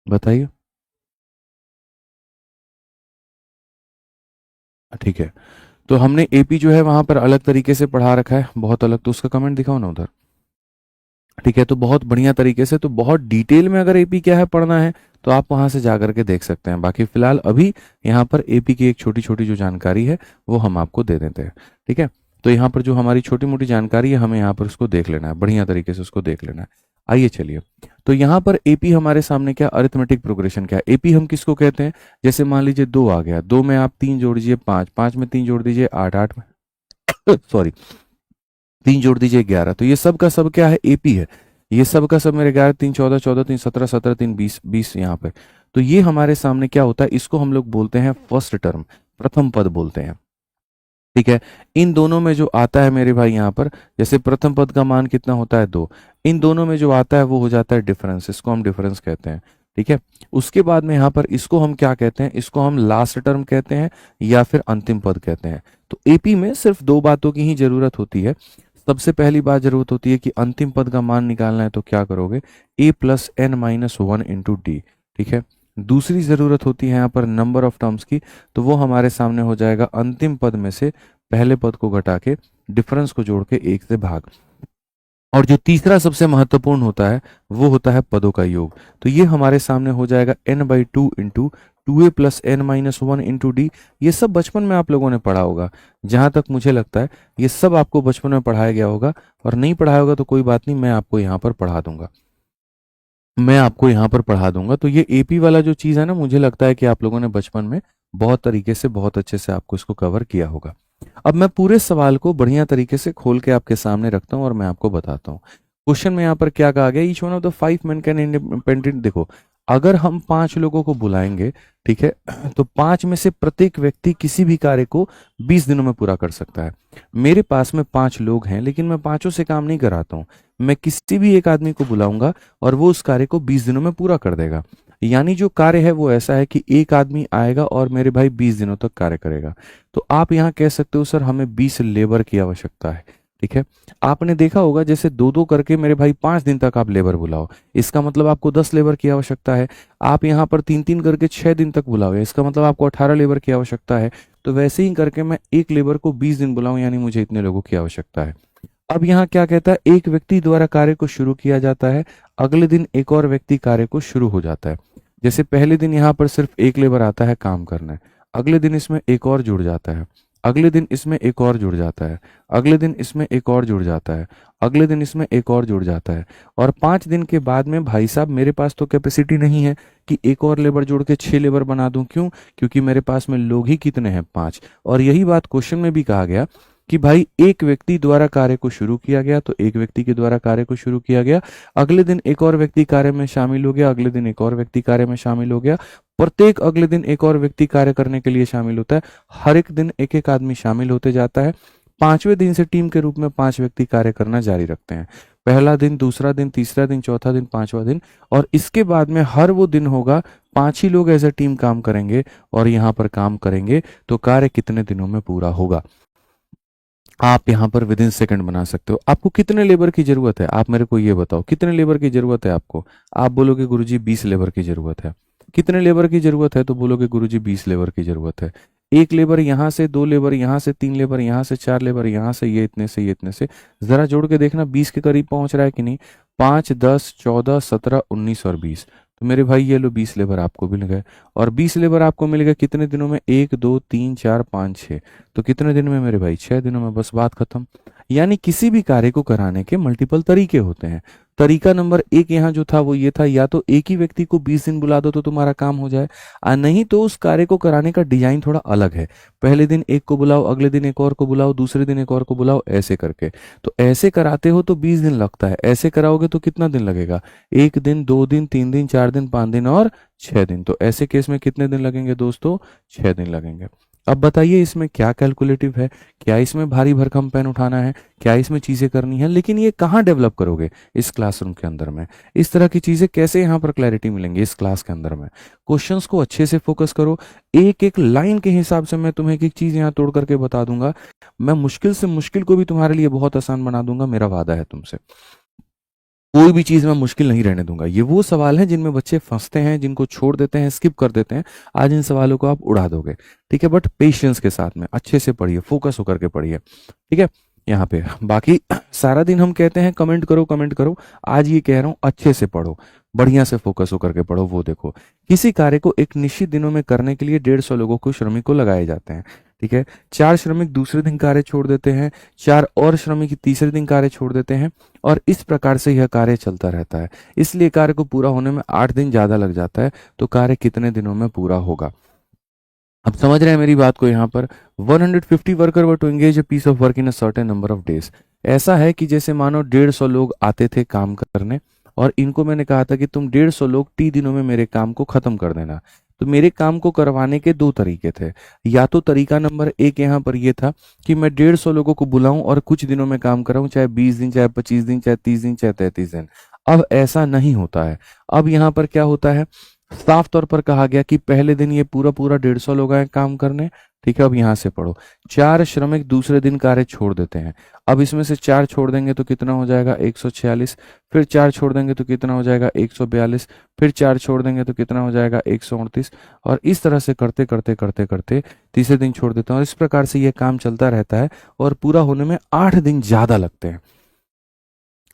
Speaker 1: बताइए। ठीक है, तो हमने एपी जो है वहां पर अलग तरीके से पढ़ा रखा है, बहुत अलग, तो उसका कमेंट दिखाओ ना उधर। ठीक है, तो बहुत बढ़िया तरीके से, तो बहुत डिटेल में अगर एपी क्या है पढ़ना है तो आप वहां से जा करके देख सकते हैं। बाकी फिलहाल अभी यहाँ पर एपी की एक छोटी छोटी जो जानकारी है वो हम आपको दे देते हैं। ठीक है, तो यहाँ पर जो हमारी छोटी मोटी जानकारी है हमें यहाँ पर उसको देख लेना है, बढ़िया तरीके से उसको देख लेना है। आइए चलिए, तो यहाँ पर एपी हमारे सामने क्या, अरिथमेटिक प्रोग्रेशन क्या है। एपी हम किसको कहते हैं, जैसे मान लीजिए 2 आ गया, 2 में आप 3 जोड़ दीजिए 5, 5 में 3 जोड़ दीजिए 8, 8 में सॉरी 3 जोड़ दीजिए 11, तो ये सब का सब क्या है, एपी है। ये सब का सब मेरे 11 3 14 14 3 17 17 3 20 20 यहाँ पे। तो ये हमारे सामने क्या होता है, इसको हम लोग बोलते हैं फर्स्ट टर्म, प्रथम पद बोलते हैं। ठीक है, इन दोनों में जो आता है मेरे भाई यहाँ पर, जैसे प्रथम पद का मान कितना होता है 2, इन दोनों में जो आता है वो हो जाता है डिफरेंस, इसको हम डिफरेंस कहते हैं। ठीक है, उसके बाद में यहाँ पर इसको हम क्या कहते हैं, इसको हम लास्ट टर्म कहते हैं या फिर अंतिम पद कहते हैं। तो एपी में सिर्फ 2 बातों की ही जरूरत होती है। सबसे पहली बात जरूरत होती है कि अंतिम पद का मान निकालना है, तो क्या करोगे, a plus N minus one into D. ठीक है, दूसरी जरूरत होती है यहाँ पर नंबर ऑफ टर्म्स की, तो वो हमारे सामने हो जाएगा अंतिम पद में से पहले पद को घटा के डिफरेंस को जोड़ के 1 से भाग। और जो तीसरा सबसे महत्वपूर्ण होता है वो होता है पदों का योग। तो ये हमारे सामने हो जाएगा n/2 into 2a plus N minus one into D. ये सब बचपन में आप लोगों ने पढ़ा होगा, जहां तक मुझे लगता है ये सब आपको बचपन में पढ़ाया गया होगा, और नहीं पढ़ाया होगा तो कोई बात नहीं, मैं आपको यहाँ पर पढ़ा दूंगा, मैं आपको यहाँ पर पढ़ा दूंगा। तो ये एपी वाला जो चीज़ है ना, मुझे लगता है कि आप लोगों ने बचपन में बहुत तरीके से बहुत अच्छे से आपको इसको कवर किया होगा। अब मैं पूरे सवाल को बढ़िया तरीके से खोल के आपके सामने रखता हूँ और मैं आपको बताता हूँ। क्वेश्चन में यहाँ पर क्या कहा गया, each one of the 5 main can independent. देखो, अगर हम 5 लोगों को बुलाएंगे, ठीक है, तो 5 में से प्रत्येक व्यक्ति किसी भी कार्य को 20 दिनों में पूरा कर सकता है। मेरे पास में 5 लोग हैं, लेकिन मैं पांचों से काम नहीं कराता हूँ, मैं किसी भी एक आदमी को बुलाऊंगा और वो उस कार्य को 20 दिनों में पूरा कर देगा। यानी जो कार्य है वो ऐसा है कि एक आदमी आएगा और मेरे भाई 20 दिनों तक कार्य करेगा। तो आप यहाँ कह सकते हो सर हमें 20 लेबर की आवश्यकता है। ठीक है, आपने देखा होगा जैसे 2-2 करके मेरे भाई 5 दिन तक आप लेबर बुलाओ, इसका मतलब आपको 10 लेबर की आवश्यकता है। आप यहाँ पर 3-3 करके 6 दिन तक बुलाओ, इसका मतलब आपको 18 लेबर की आवश्यकता है। तो वैसे ही करके मैं एक लेबर को 20 दिन बुलाऊं, यानी मुझे इतने लोगों की आवश्यकता है। अब यहाँ क्या कहता है, एक व्यक्ति द्वारा कार्य को शुरू किया जाता है, अगले दिन एक और व्यक्ति कार्य को शुरू हो जाता है। जैसे पहले दिन यहाँ पर सिर्फ एक लेबर आता है काम करने, अगले दिन इसमें एक और जुड़ जाता है, अगले दिन इसमें एक और जुड़ जाता है, अगले दिन इसमें एक और जुड़ जाता है, अगले दिन इसमें एक और जुड़ जाता है, और 5 दिन के बाद में भाई साहब मेरे पास तो कैपेसिटी नहीं है कि एक और लेबर जोड़ के 6 लेबर बना दूं। क्यों? क्योंकि मेरे पास में लोग ही कितने हैं, 5। और यही बात क्वेश्चन में भी कहा गया कि भाई एक व्यक्ति द्वारा कार्य को शुरू किया गया, तो एक व्यक्ति के द्वारा कार्य को शुरू किया गया, अगले दिन एक और व्यक्ति कार्य में शामिल हो गया, अगले दिन एक और व्यक्ति कार्य में शामिल हो गया, प्रत्येक अगले दिन एक और व्यक्ति कार्य करने के लिए शामिल होता है, हर एक दिन एक एक आदमी शामिल होते जाता है। 5वें दिन से टीम के रूप में 5 व्यक्ति कार्य करना जारी रखते हैं। पहला दिन, दूसरा दिन, तीसरा दिन, चौथा दिन, 5वां दिन, और इसके बाद में हर वो दिन होगा 5 ही लोग एज ए टीम काम करेंगे और यहाँ पर काम करेंगे, तो कार्य कितने दिनों में पूरा होगा आप यहाँ पर विद इन सेकंड बना सकते हो। आपको कितने लेबर की जरूरत है, आप मेरे को ये बताओ, कितने लेबर की जरूरत है आपको? आप बोलोगे गुरुजी 20 लेबर की जरूरत है। कितने लेबर की जरूरत है? तो बोलोगे गुरुजी 20 लेबर की जरूरत है। एक लेबर यहाँ से, 2 लेबर यहाँ से, 3 लेबर यहाँ से, 4 लेबर यहाँ से, ये इतने से, ये इतने से, जरा जोड़ के देखना 20 के करीब पहुंच रहा है कि नहीं। 5, 10, 14, 17, 19 और 20, तो मेरे भाई ये लो 20 लेबर आपको मिल गए। और 20 लेबर आपको मिल गए कितने दिनों में? 1, 2, 3, 4, 5, 6। तो कितने दिन में मेरे भाई? 6 दिनों में, बस बात खत्म। यानी किसी भी कार्य को कराने के मल्टीपल तरीके होते हैं। तरीका नंबर 1 यहाँ जो था वो ये था, या तो एक ही व्यक्ति को 20 दिन बुला दो तो तुम्हारा काम हो जाए, और नहीं तो उस कार्य को कराने का डिजाइन थोड़ा अलग है। पहले दिन एक को बुलाओ, अगले दिन एक और को बुलाओ, दूसरे दिन एक और को बुलाओ, ऐसे करके। तो ऐसे कराते हो तो 20 दिन लगता है, ऐसे कराओगे तो कितना दिन लगेगा? 1 दिन, 2 दिन, 3 दिन, 4 दिन, 5 दिन और 6 दिन। तो ऐसे केस में कितने दिन लगेंगे दोस्तों? 6 दिन लगेंगे। अब बताइए इसमें क्या कैलकुलेटिव है, क्या इसमें भारी भरकम पेन उठाना है, क्या इसमें चीजें करनी है? लेकिन ये कहाँ डेवलप करोगे? इस क्लासरूम के अंदर में। इस तरह की चीजें कैसे यहाँ पर क्लैरिटी मिलेंगी? इस क्लास के अंदर में। क्वेश्चंस को अच्छे से फोकस करो, एक एक लाइन के हिसाब से मैं तुम्हें एक एक चीज यहाँ तोड़ करके बता दूंगा। मैं मुश्किल से मुश्किल को भी तुम्हारे लिए बहुत आसान बना दूंगा, मेरा वादा है तुमसे। कोई भी चीज मैं मुश्किल नहीं रहने दूंगा। ये वो सवाल हैं जिनमें बच्चे फंसते हैं, जिनको छोड़ देते हैं, स्किप कर देते हैं। आज इन सवालों को आप उड़ा दोगे, ठीक है, बट पेशेंस के साथ में अच्छे से पढ़िए, फोकस होकर के पढ़िए, ठीक है। यहाँ पे बाकी सारा दिन हम कहते हैं कमेंट करो कमेंट करो, आज ये कह रहा हूं अच्छे से पढ़ो, बढ़िया से फोकस होकर के पढ़ो। वो देखो, किसी कार्य को एक निश्चित दिनों में करने के लिए 150 लोगों को, श्रमिक को लगाए जाते हैं, ठीक है। 4 श्रमिक दूसरे दिन कार्य छोड़ देते हैं, 4 और श्रमिक तीसरे दिन कार्य छोड़ देते हैं, और इस प्रकार से यह कार्य चलता रहता है। इसलिए कार्य को पूरा होने में 8 दिन ज्यादा लग जाता है। तो कार्य कितने दिनों में पूरा होगा? अब समझ रहे हैं मेरी बात को? यहाँ पर 150 worker were to engage a piece of work in a certain number of days. ऐसा है कि जैसे मानो 150 लोग आते थे काम करने, और इनको मैंने कहा था कि तुम 150 लोग टी दिनों में मेरे काम को खत्म कर देना। तो मेरे काम को करवाने के दो तरीके थे। या तो तरीका नंबर एक यहाँ पर ये था कि मैं 150 लोगों को बुलाऊं और कुछ दिनों में काम कराऊं, चाहे 20 दिन, चाहे 25 दिन, चाहे 30 दिन, चाहे 33 दिन। अब ऐसा नहीं होता है। अब यहाँ पर क्या होता है, साफ तौर पर कहा गया कि पहले दिन ये पूरा पूरा 150 लोग आए काम करने। ठीक है, अब यहां से पढ़ो। 4 श्रमिक दूसरे दिन कार्य छोड़ देते हैं। अब इसमें से 4 छोड़ देंगे तो कितना हो जाएगा? 146। फिर 4 छोड़ देंगे तो कितना हो जाएगा? 142। फिर 4 छोड़ देंगे तो कितना हो जाएगा? 138। और इस तरह से करते करते करते करते तीसरे दिन छोड़ देते हैं, और इस प्रकार से यह काम चलता रहता है, और पूरा होने में 8 दिन ज्यादा लगते हैं।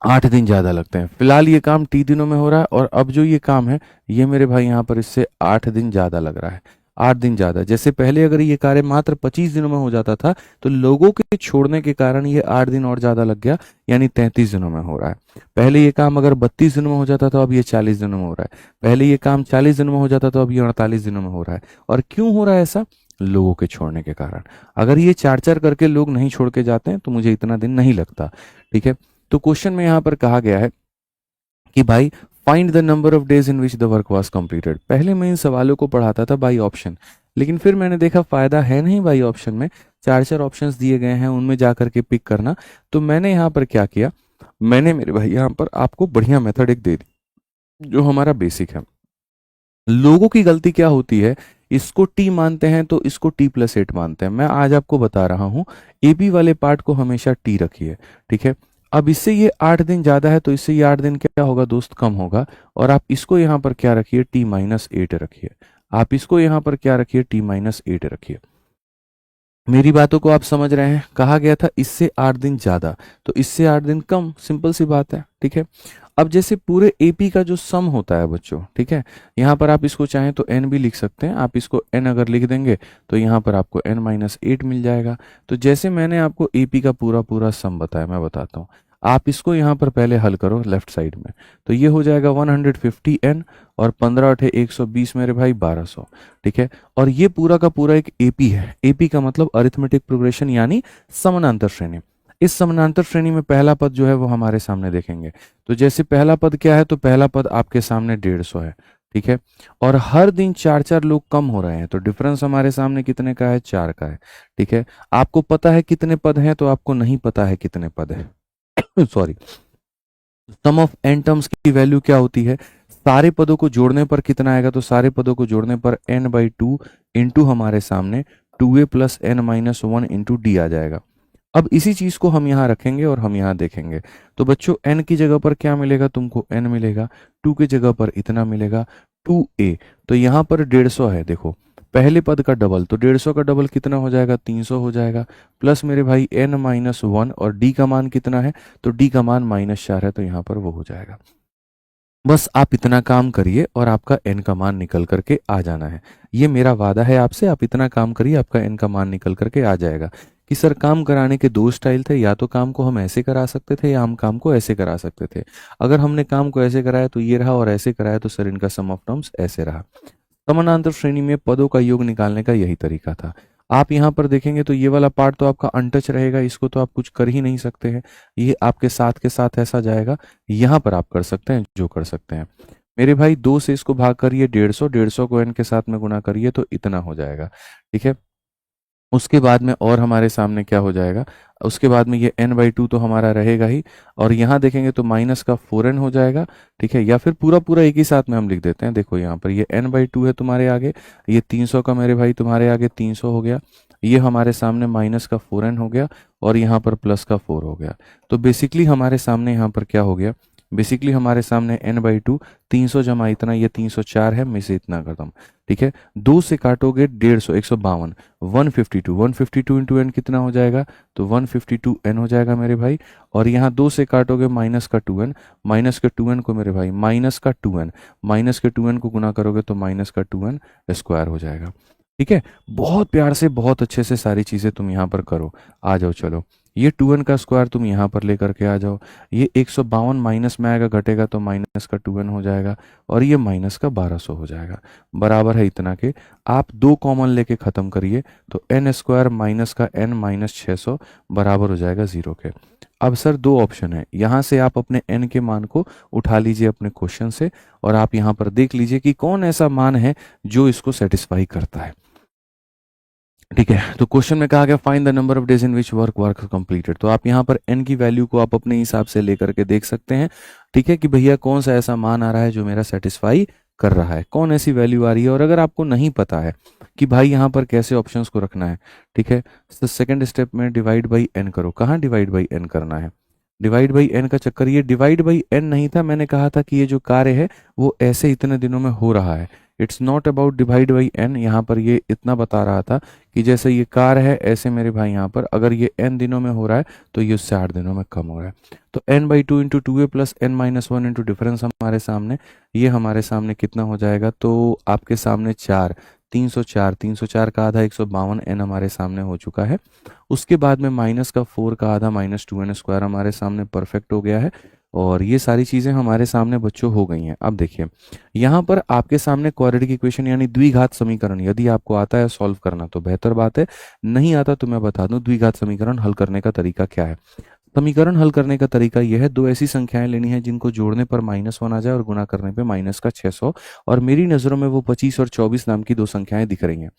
Speaker 1: 8 दिन ज्यादा लगते हैं। फिलहाल ये काम टी दिनों में हो रहा है, और अब जो ये काम है ये मेरे भाई यहाँ पर इससे 8 दिन ज्यादा लग रहा है। 8 दिन ज्यादा। जैसे पहले अगर ये कार्य मात्र 25 दिनों में हो जाता था, तो लोगों के छोड़ने के कारण ये 8 दिन और ज्यादा लग गया, यानी 33 दिनों में हो रहा है। पहले ये काम अगर 32 दिनों में हो जाता था, अब ये 40 दिनों में हो रहा है। पहले ये काम 40 दिनों में हो जाता था, अब ये 48 दिनों में हो रहा है। और क्यों हो रहा है ऐसा? लोगों के छोड़ने के कारण। अगर ये 4-4 करके लोग नहीं छोड़ के जाते हैं तो मुझे इतना दिन नहीं लगता। ठीक है। तो क्वेश्चन में यहां पर कहा गया है कि भाई find the number of days in which the work was completed. पहले मैं इन सवालों को पढ़ाता था बाई ऑप्शन, लेकिन फिर मैंने देखा फायदा है नहीं बाई ऑप्शन में। 4-4 ऑप्शंस दिए गए हैं, उनमें जाकर के पिक करना। तो मैंने यहाँ पर क्या किया, मैंने मेरे भाई यहाँ पर आपको बढ़िया मेथड एक दे दी, जो हमारा बेसिक है। लोगों की गलती क्या होती है, इसको टी मानते हैं तो इसको t+8 मानते हैं। मैं आज आपको बता रहा हूं, एबी वाले पार्ट को हमेशा टी रखिए। ठीक है। अब इससे ये 8 दिन ज्यादा है, तो इससे ये 8 दिन क्या होगा दोस्त? कम होगा। और आप इसको यहां पर क्या रखिए? t-8 रखिए। आप इसको यहां पर क्या रखिए? t-8 रखिए। मेरी बातों को आप समझ रहे हैं? कहा गया था इससे 8 दिन ज्यादा, तो इससे 8 दिन कम। सिंपल सी बात है। ठीक है। अब जैसे पूरे एपी का जो सम होता है बच्चों, ठीक है, यहाँ पर आप इसको चाहें तो एन भी लिख सकते हैं। आप इसको एन अगर लिख देंगे तो यहाँ पर आपको n-8 मिल जाएगा। तो जैसे मैंने आपको एपी का पूरा पूरा सम बताया, मैं बताता हूँ। आप इसको यहाँ पर पहले हल करो लेफ्ट साइड में, तो ये हो जाएगा 150n, और 15×8 = 120 मेरे भाई 1200। ठीक है। और ये पूरा का पूरा एक एपी है। एपी का मतलब अरिथमेटिक प्रोग्रेशन, यानी समानांतर श्रेणी। इस समानांतर श्रेणी में पहला पद जो है वो हमारे सामने देखेंगे। तो जैसे पहला पद क्या है, तो पहला पद आपके सामने 150 है। ठीक है। और हर दिन 4-4 लोग कम हो रहे हैं, तो डिफरेंस हमारे सामने कितने का है? 4 का है। ठीक है। आपको पता है कितने पद हैं, तो आपको नहीं पता है कितने पद है। Sorry. Sum of N terms की वैल्यू क्या होती है? सारे पदों को जोड़ने पर कितना आएगा? तो सारे पदों को जोड़ने पर n/2 इंटू हमारे सामने 2a + n-1 इंटू डी आ जाएगा। अब इसी चीज को हम यहाँ रखेंगे और हम यहाँ देखेंगे। तो बच्चों n की जगह पर क्या मिलेगा? तुमको n मिलेगा। 2 की जगह पर इतना मिलेगा 2a। तो यहाँ पर 150 है, देखो पहले पद का डबल, तो 150 का डबल कितना हो जाएगा? 300 हो जाएगा। प्लस मेरे भाई n-1, और d का मान कितना है? तो d का मान -4 है, तो यहाँ पर वो हो जाएगा। बस आप इतना काम करिए और आपका n का मान निकल करके आ जाना है। ये मेरा वादा है आपसे, आप इतना काम करिए, आपका n का मान निकल करके आ जाएगा। कि सर काम कराने के दो स्टाइल थे, या तो काम को हम ऐसे करा सकते थे या हम काम को ऐसे करा सकते थे। अगर हमने काम को ऐसे कराया तो ये रहा, और ऐसे कराया तो सर इनका सम ऑफ टर्म्स ऐसे रहा। समानांतर श्रेणी में पदों का योग निकालने का यही तरीका था। आप यहाँ पर देखेंगे तो ये वाला पार्ट तो आपका अनटच रहेगा, इसको तो आप कुछ कर ही नहीं सकते हैं। ये आपके साथ के साथ ऐसा जाएगा। यहाँ पर आप कर सकते हैं जो कर सकते हैं। मेरे भाई 2 से इसको भाग करिए 150, 150 को n के साथ में गुना करिए तो इतना हो जाएगा। ठीक है। उसके बाद में और हमारे सामने क्या हो जाएगा? उसके बाद में ये n/2 तो हमारा रहेगा ही, और यहाँ देखेंगे तो माइनस का 4n हो जाएगा। ठीक है। या फिर पूरा पूरा एक ही साथ में हम लिख देते हैं। देखो यहाँ पर ये n/2 है तुम्हारे आगे, ये 300 का मेरे भाई तुम्हारे आगे 300 हो गया, ये हमारे सामने माइनस का 4n हो गया, और यहाँ पर प्लस का 4 हो गया। तो बेसिकली हमारे सामने यहाँ पर क्या हो गया? बेसिकली हमारे सामने n/2, 300 जमा इतना, ये 304 है, मैं से इतना करता हूँ। ठीक है। 2 से काटोगे 150, 152, 152, 152 इंटू एन कितना हो जाएगा? तो 152n हो जाएगा मेरे भाई। और यहाँ 2 से काटोगे माइनस का 2n, माइनस के 2n को मेरे भाई माइनस का 2n, माइनस के 2n को गुना करोगे तो माइनस का 2n स्क्वायर हो जाएगा। ठीक है, बहुत प्यार से बहुत अच्छे से सारी चीज़ें तुम यहाँ पर करो। आ जाओ चलो, ये 2n का स्क्वायर तुम यहाँ पर लेकर के आ जाओ। ये 152 माइनस में आएगा, घटेगा तो माइनस का 2n हो जाएगा, और ये माइनस का 1200 हो जाएगा। बराबर है इतना के, आप दो कॉमन लेके ख़त्म करिए, तो एन स्क्वायर माइनस का n माइनस 600 बराबर हो जाएगा 0 के। अब सर दो ऑप्शन है, यहाँ से आप अपने n के मान को उठा लीजिए अपने क्वेश्चन से, और आप यहाँ पर देख लीजिए कि कौन ऐसा मान है जो इसको सेटिस्फाई करता है। ठीक है, तो क्वेश्चन में कहा गया find the number of days in which work completed. तो आप यहाँ पर n की वैल्यू को आप अपने हिसाब से लेकर के देख सकते हैं। ठीक है, कि भैया कौन सा ऐसा मान आ रहा है जो मेरा सेटिस्फाई कर रहा है, कौन ऐसी वैल्यू आ रही है। और अगर आपको नहीं पता है कि भाई यहाँ पर कैसे ऑप्शंस को रखना है, ठीक है, तो सेकंड स्टेप में डिवाइड बाई n करो। कहाँ डिवाइड बाई n करना है, डिवाइड बाई n का चक्कर, ये डिवाइड बाई n नहीं था, मैंने कहा था कि ये जो कार्य है वो ऐसे इतने दिनों में हो रहा है। It's not about divide by n, यहाँ पर ये इतना बता रहा था कि जैसे ये कार्य है ऐसे मेरे भाई यहाँ पर अगर ये n दिनों में हो रहा है तो ये उससे 8 दिनों में कम हो रहा है। तो n by two into 2a plus n minus 1 into difference हमारे सामने, ये हमारे सामने कितना हो जाएगा, तो आपके सामने 4, 304, 304 का आधा 152 n हमारे सामने हो चुका है। उसके बाद में माइनस का 4 का आधा माइनस 2n स्क्वायर हमारे सामने परफेक्ट हो गया है। और ये सारी चीज़ें हमारे सामने बच्चों हो गई हैं। अब देखिए यहाँ पर आपके सामने क्वाड्रेटिक इक्वेशन यानी द्विघात समीकरण, यदि आपको आता है सॉल्व करना तो बेहतर बात है, नहीं आता तो मैं बता दूं द्विघात समीकरण हल करने का तरीका क्या है। समीकरण हल करने का तरीका यह है, दो ऐसी संख्याएं लेनी है जिनको जोड़ने पर -1 आ जाए और गुणा करने पे माइनस का 600, और मेरी नज़रों में वो 25 और 24 नाम की दो संख्याएं दिख रही हैं।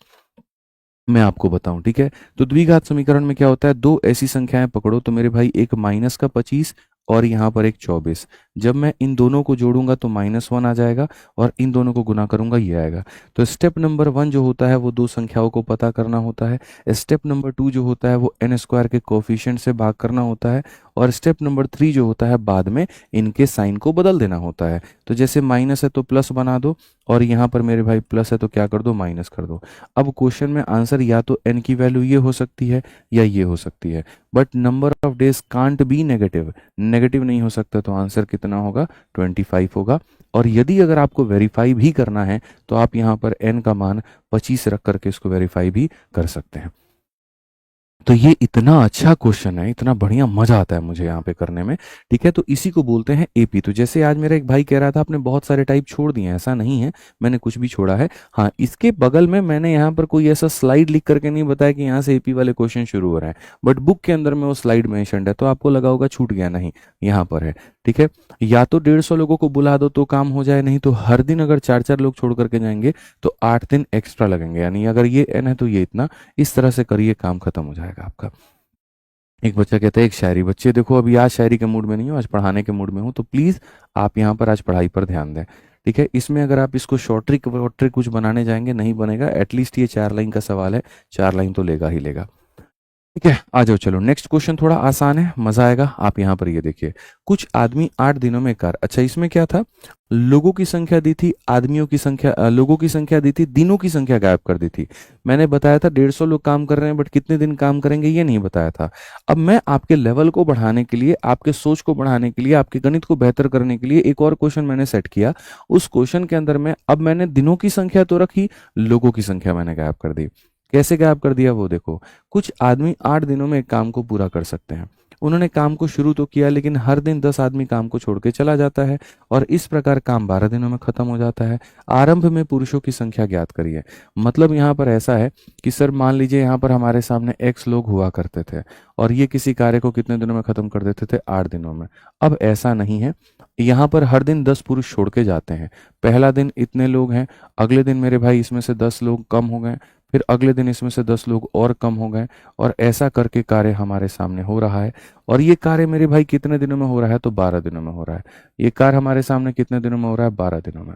Speaker 1: मैं आपको बताऊं, ठीक है, तो द्विघात समीकरण में क्या होता है, दो ऐसी संख्याएं पकड़ो तो मेरे भाई, एक माइनस का 25 और यहाँ पर एक 24। जब मैं इन दोनों को जोड़ूंगा तो -1 आ जाएगा, और इन दोनों को गुना करूंगा ये आएगा। तो स्टेप नंबर 1 जो होता है वो दो संख्याओं को पता करना होता है। स्टेप नंबर 2 जो होता है वो n स्क्वायर के कोफिशिएंट से भाग करना होता है। और स्टेप नंबर 3 जो होता है बाद में इनके साइन को बदल देना होता है। तो जैसे माइनस है तो प्लस बना दो, और यहाँ पर मेरे भाई प्लस है तो क्या कर दो, माइनस कर दो। अब क्वेश्चन में आंसर या तो n की वैल्यू ये हो सकती है या ये हो सकती है, but number of days can't be negative, negative नहीं हो सकता, तो आंसर कितना होगा, 25 होगा। और यदि अगर आपको वेरीफाई भी करना है तो आप यहाँ पर n का मान 25 रख करके इसको वेरीफाई भी कर सकते हैं। तो ये इतना अच्छा क्वेश्चन है, इतना बढ़िया मजा आता है मुझे यहाँ पे करने में। ठीक है, तो इसी को बोलते हैं एपी। तो जैसे आज मेरा एक भाई कह रहा था आपने बहुत सारे टाइप छोड़ दिए हैं, ऐसा नहीं है, मैंने कुछ भी छोड़ा है। हाँ, इसके बगल में मैंने यहाँ पर कोई ऐसा स्लाइड लिख करके नहीं बताया कि यहाँ से एपी वाले क्वेश्चन शुरू हो रहे हैं, बट बुक के अंदर में वो स्लाइड मेंशन्ड है, तो आपको लगा होगा छूट गया, नहीं, यहाँ पर है। ठीक है, या तो 150 लोगों को बुला दो तो काम हो जाए, नहीं तो हर दिन अगर 4-4 लोग छोड़ करके जाएंगे तो 8 दिन एक्स्ट्रा लगेंगे, यानी अगर ये एन है तो ये इतना, इस तरह से करिए, काम खत्म हो जाएगा आपका। एक बच्चा कहता है एक शायरी, बच्चे देखो अभी आज शायरी के मूड में नहीं हो, आज पढ़ाने के मूड में हूँ, तो प्लीज़ आप यहाँ पर आज पढ़ाई पर ध्यान दें। ठीक है, इसमें अगर आप इसको शॉर्ट ट्रिक वॉर्ट ट्रिक कुछ बनाने जाएंगे नहीं बनेगा, एटलीस्ट ये 4 लाइन का सवाल है, 4 लाइन तो लेगा ही लेगा। ठीक है, आ जाओ चलो, नेक्स्ट क्वेश्चन थोड़ा आसान है, मजा आएगा। आप यहाँ पर ये देखिए, कुछ आदमी 8 दिनों में कार, अच्छा इसमें क्या था, लोगों की संख्या दी थी, आदमियों की संख्या, लोगों की संख्या दी थी, दिनों की संख्या गायब कर दी थी। मैंने बताया था 150 लोग काम कर रहे हैं, बट कितने दिन काम करेंगे ये नहीं बताया था। अब मैं आपके लेवल को बढ़ाने के लिए, आपके सोच को बढ़ाने के लिए, आपके गणित को बेहतर करने के लिए एक और क्वेश्चन मैंने सेट किया। उस क्वेश्चन के अंदर में अब मैंने दिनों की संख्या तो रखी, लोगों की संख्या मैंने गायब कर दी। कैसे गायब कर दिया वो देखो, कुछ आदमी 8 दिनों में एक काम को पूरा कर सकते हैं। उन्होंने काम को शुरू तो किया, लेकिन हर दिन 10 आदमी काम को छोड़ के चला जाता है, और इस प्रकार काम 12 दिनों में खत्म हो जाता है। आरंभ में पुरुषों की संख्या ज्ञात करिए। मतलब यहाँ पर ऐसा है कि सर मान लीजिए यहाँ पर हमारे सामने x लोग हुआ करते थे, और ये किसी कार्य को कितने दिनों में खत्म कर देते थे, 8 दिनों में। अब ऐसा नहीं है, यहाँ पर हर दिन 10 पुरुष छोड़ के जाते हैं। पहला दिन इतने लोग हैं, अगले दिन मेरे भाई इसमें से 10 लोग कम हो गए, फिर अगले दिन इसमें से 10 लोग और कम हो गए, और ऐसा करके कार्य हमारे सामने हो रहा है। और ये कार्य मेरे भाई कितने दिनों में हो रहा है, तो 12 दिनों में हो रहा है। ये कार्य हमारे सामने कितने दिनों में हो रहा है, 12 दिनों में।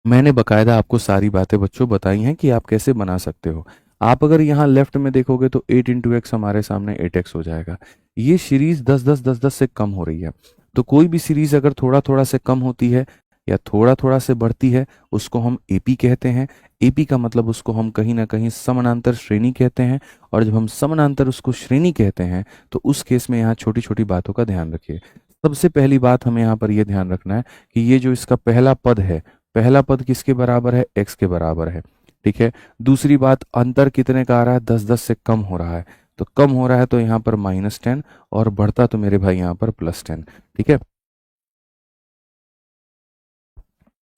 Speaker 1: मैंने बकायदा आपको सारी बातें बच्चों बताई हैं कि आप कैसे बना सकते हो। आप अगर यहाँ लेफ्ट में देखोगे तो 8 इंटू एक्स हमारे सामने 8x हो जाएगा। ये सीरीज 10-10-10-10 से कम हो रही है, तो कोई भी सीरीज अगर थोड़ा थोड़ा से कम होती है या थोड़ा थोड़ा से बढ़ती है, उसको हम एपी कहते हैं। एपी का मतलब उसको हम कहीं ना कहीं समानांतर श्रेणी कहते हैं, और जब हम समानांतर उसको श्रेणी कहते हैं तो उस केस में यहाँ छोटी छोटी बातों का ध्यान रखिए। सबसे पहली बात हमें यहाँ पर यह ध्यान रखना है कि ये जो इसका पहला पद है, पहला पद किसके बराबर है, एक्स के बराबर है। ठीक है। दूसरी बात, अंतर कितने का आ रहा है, 10-10 से कम हो रहा है, तो कम हो रहा है तो यहाँ पर -10 और बढ़ता तो मेरे भाई यहाँ पर +10। ठीक है,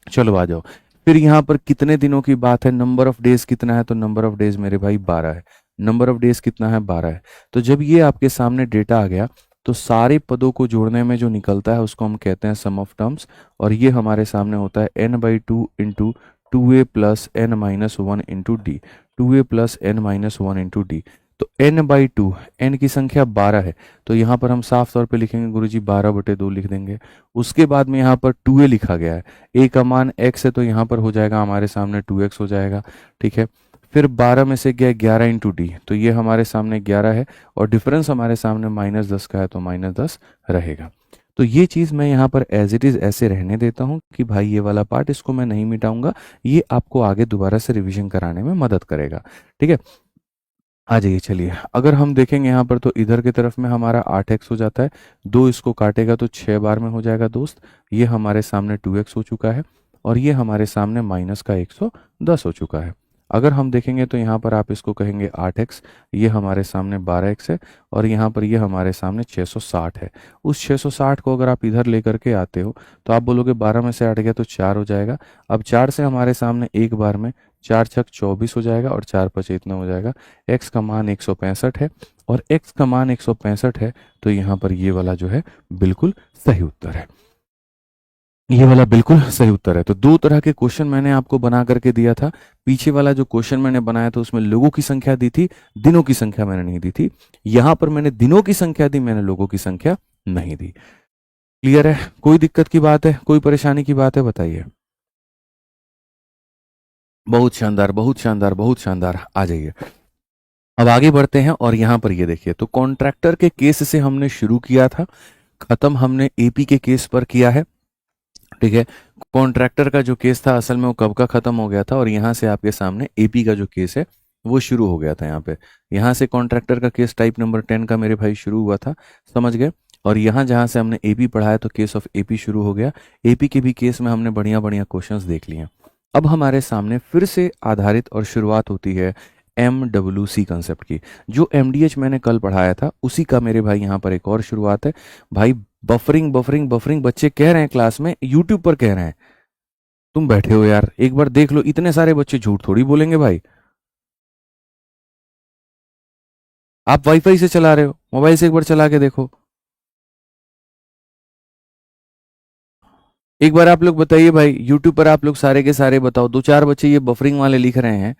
Speaker 1: चलो आ जाओ। फिर यहाँ पर कितने दिनों की बात है, नंबर ऑफ डेज कितना है, तो नंबर ऑफ डेज मेरे भाई 12 है। नंबर ऑफ डेज कितना है, 12 है। तो जब ये आपके सामने डेटा आ गया तो सारे पदों को जोड़ने में जो निकलता है उसको हम कहते हैं सम ऑफ टर्म्स, और ये हमारे सामने होता है n/2 into 2a plus n-1 into D, 2a plus n-1 into D. तो n/2, n की संख्या 12 है, तो यहाँ पर हम साफ तौर पे लिखेंगे गुरुजी 12/2 लिख देंगे। उसके बाद में यहाँ पर 2a लिखा गया है, a का मान x है तो यहाँ पर हो जाएगा हमारे सामने 2x हो जाएगा। ठीक है, फिर 12 में से गया 11 इंटू डी, तो ये हमारे सामने 11 है, और डिफरेंस हमारे सामने -10 का है तो -10 रहेगा। तो ये चीज़ मैं यहाँ पर एज इट इज़ ऐसे रहने देता हूँ कि भाई ये वाला पार्ट इसको मैं नहीं मिटाऊंगा, ये आपको आगे दोबारा से रिवीजन कराने में मदद करेगा। ठीक है, आ जाइए। चलिए, अगर हम देखेंगे यहाँ पर तो इधर की तरफ में हमारा 8x हो जाता है, 2 इसको काटेगा तो 6 बार में हो जाएगा दोस्त। ये हमारे सामने 2x हो चुका है, और ये हमारे सामने माइनस का 110 हो चुका है। अगर हम देखेंगे तो यहाँ पर आप इसको कहेंगे 8x, ये हमारे सामने 12x है, और यहाँ पर ये हमारे सामने 660 है। उस 660 को अगर आप इधर लेकर के आते हो तो आप बोलोगे 12 में से 8 गया तो 4 हो जाएगा। अब 4 से हमारे सामने एक बार में 4 छक 24 हो जाएगा, और 4 पचे इतना हो जाएगा। x का मान 165 है, और x का मान 165 है, तो यहाँ पर ये वाला जो है बिल्कुल सही उत्तर है। ये वाला बिल्कुल सही उत्तर है। तो दो तरह के क्वेश्चन मैंने आपको बना करके दिया था। पीछे वाला जो क्वेश्चन मैंने बनाया था उसमें लोगों की संख्या दी थी, दिनों की संख्या मैंने नहीं दी थी। यहां पर मैंने दिनों की संख्या दी, मैंने लोगों की संख्या नहीं दी। क्लियर है? कोई दिक्कत की बात है, कोई परेशानी की बात है, बताइए। बहुत शानदार, बहुत शानदार, बहुत शानदार। आ जाइए, अब आगे बढ़ते हैं। और यहां पर ये देखिए, तो कॉन्ट्रैक्टर के केस से हमने शुरू किया था, खत्म हमने एपी के केस पर किया है। ठीक है, कॉन्ट्रैक्टर का जो केस था असल में वो कब का खत्म हो गया था, और यहाँ से आपके सामने एपी का जो केस है वो शुरू हो गया था। यहाँ पे, यहाँ से कॉन्ट्रैक्टर का केस टाइप नंबर 10 का मेरे भाई शुरू हुआ था, समझ गए। और यहाँ जहाँ से हमने एपी पढ़ाया तो केस ऑफ एपी शुरू हो गया। एपी के भी केस में हमने बढ़िया बढ़िया क्वेश्चंस देख लिए। अब हमारे सामने फिर से आधारित और शुरुआत होती है MWC कंसेप्ट की। जो MDH मैंने कल पढ़ाया था उसी का मेरे भाई यहाँ पर एक और शुरुआत है। भाई बफरिंग बफरिंग बफरिंग बच्चे कह रहे हैं क्लास में, यूट्यूब पर कह रहे हैं। तुम बैठे हो यार, एक बार देख लो, इतने सारे बच्चे झूठ थोड़ी बोलेंगे भाई। आप वाईफाई से चला रहे हो, मोबाइल से एक बार चला के देखो। एक बार आप लोग बताइए भाई, यूट्यूब पर आप लोग सारे के सारे बताओ, दो चार बच्चे ये बफरिंग वाले लिख रहे हैं।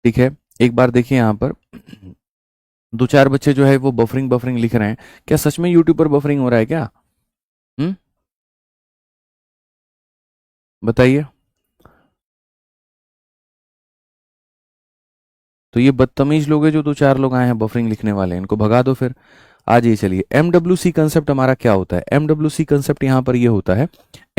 Speaker 1: ठीक है, एक बार देखिए यहाँ पर दो चार बच्चे जो है वो बफरिंग बफरिंग लिख रहे हैं। क्या सच में यूट्यूब पर बफरिंग हो रहा है क्या? हम्म, बताइए। तो ये बदतमीज लोग हैं जो दो चार लोग आए हैं बफरिंग लिखने वाले, इनको भगा दो फिर। आ जाइए। चलिए, MWC कंसेप्ट हमारा क्या होता है? MWC कंसेप्ट यहाँ पर ये होता है,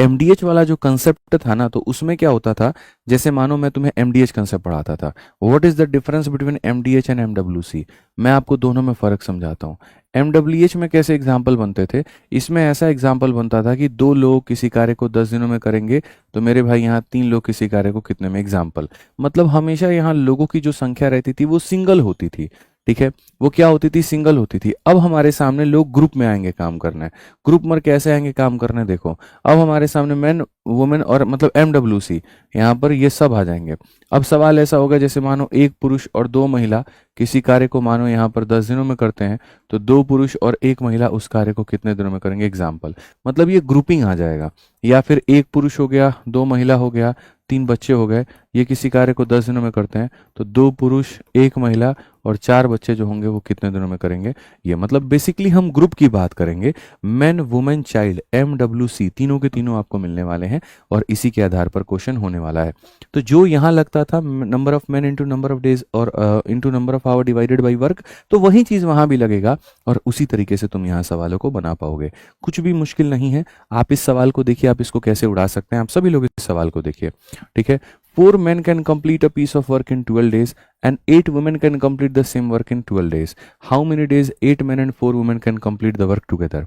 Speaker 1: MDH वाला जो कंसेप्ट था ना, तो उसमें क्या होता था, जैसे मानो मैं तुम्हें MDH कंसेप्ट पढ़ाता था। What is the difference between MDH and MWC? मैं आपको दोनों में फर्क समझाता हूँ। MWH में कैसे एग्जाम्पल बनते थे, इसमें ऐसा एग्जाम्पल बनता था कि दो लोग किसी कार्य को 10 दिनों में करेंगे, तो मेरे भाई यहाँ तीन लोग किसी कार्य को कितने में, एग्जाम्पल। मतलब हमेशा यहाँ लोगों की जो संख्या रहती थी वो सिंगल होती थी। ठीक है, वो क्या होती थी, सिंगल होती थी। अब हमारे सामने लोग ग्रुप में आएंगे काम करने। ग्रुप में कैसे आएंगे काम करने, देखो। अब हमारे सामने मैन वुमेन और मतलब MWC, यहाँ पर ये सब आ जाएंगे। अब सवाल ऐसा होगा, जैसे मानो एक पुरुष और दो महिला किसी कार्य को मानो यहाँ पर 10 दिनों में करते हैं, तो दो पुरुष और एक महिला उस कार्य को कितने दिनों में करेंगे, एग्जाम्पल। मतलब ये ग्रुपिंग आ जाएगा। या फिर एक पुरुष हो गया, दो महिला हो गया, तीन बच्चे हो गए, ये किसी कार्य को 10 दिनों में करते हैं, तो दो पुरुष एक महिला और चार बच्चे जो होंगे वो कितने दिनों में करेंगे। ये मतलब बेसिकली हम ग्रुप की बात करेंगे। मैन वुमेन चाइल्ड MWC तीनों के तीनों आपको मिलने वाले हैं, और इसी के आधार पर क्वेश्चन होने वाला है। तो जो यहाँ लगता था number of man into number of days और into number of hour divided by work, तो वही चीज़ वहाँ भी लगेगा, और उसी तरीके से तुम यहाँ सवालों को बना पाओगे। कुछ भी मुश्किल नहीं है। आप इस सवाल को देखिए, आप इसको कैसे उड़ा सकते हैं, आप सभी लोग इस सवाल को देखिए। ठीक है, 4 men can complete a piece of work in 12 days and 8 women can complete the same work in 12 days. How many days 8 men and 4 women can complete the work together?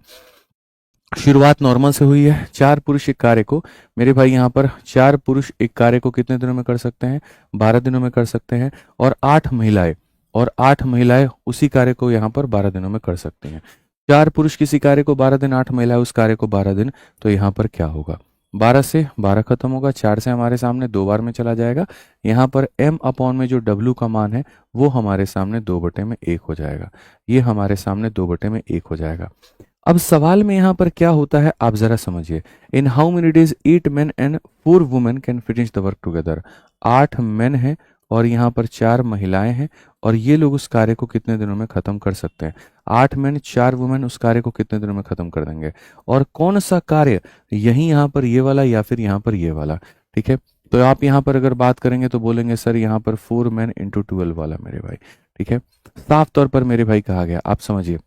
Speaker 1: शुरुआत नॉर्मल से हुई है। 4 पुरुष एक कार्य को, मेरे भाई यहाँ पर 4 पुरुष एक कार्य को कितने दिनों में कर सकते हैं? 12 दिनों में कर सकते हैं। और 8 महिलाएं उसी कार्य को यहाँ पर 12 दिनों में कर सकती हैं। 4 पुरुष किसी कार्य को 12 दिन, 8 महिलाएं उस कार्य को 12 दिन, तो यहाँ पर क्या होगा? 12 से 12 खत्म होगा, 4 से हमारे सामने 2 बार में चला जाएगा। यहाँ पर m अपॉन में जो w का मान है वो हमारे सामने 2/1 हो जाएगा। ये हमारे सामने 2/1 हो जाएगा। अब सवाल में यहाँ पर क्या होता है आप जरा समझिए। In how many days 8 men and 4 women can finish the work together. 8 men हैं और यहाँ पर 4 महिलाएं हैं और ये लोग उस कार्य को कितने दिनों में खत्म कर सकते हैं? 8 men 4 women उस कार्य को कितने दिनों में खत्म कर देंगे? और कौन सा कार्य, यही यहाँ पर ये वाला या फिर यहाँ पर ये वाला? ठीक है, तो आप यहाँ पर अगर बात करेंगे तो बोलेंगे सर यहाँ पर 4 men इंटू 12 वाला मेरे भाई। ठीक है, साफ तौर पर मेरे भाई कहा गया, आप समझिए।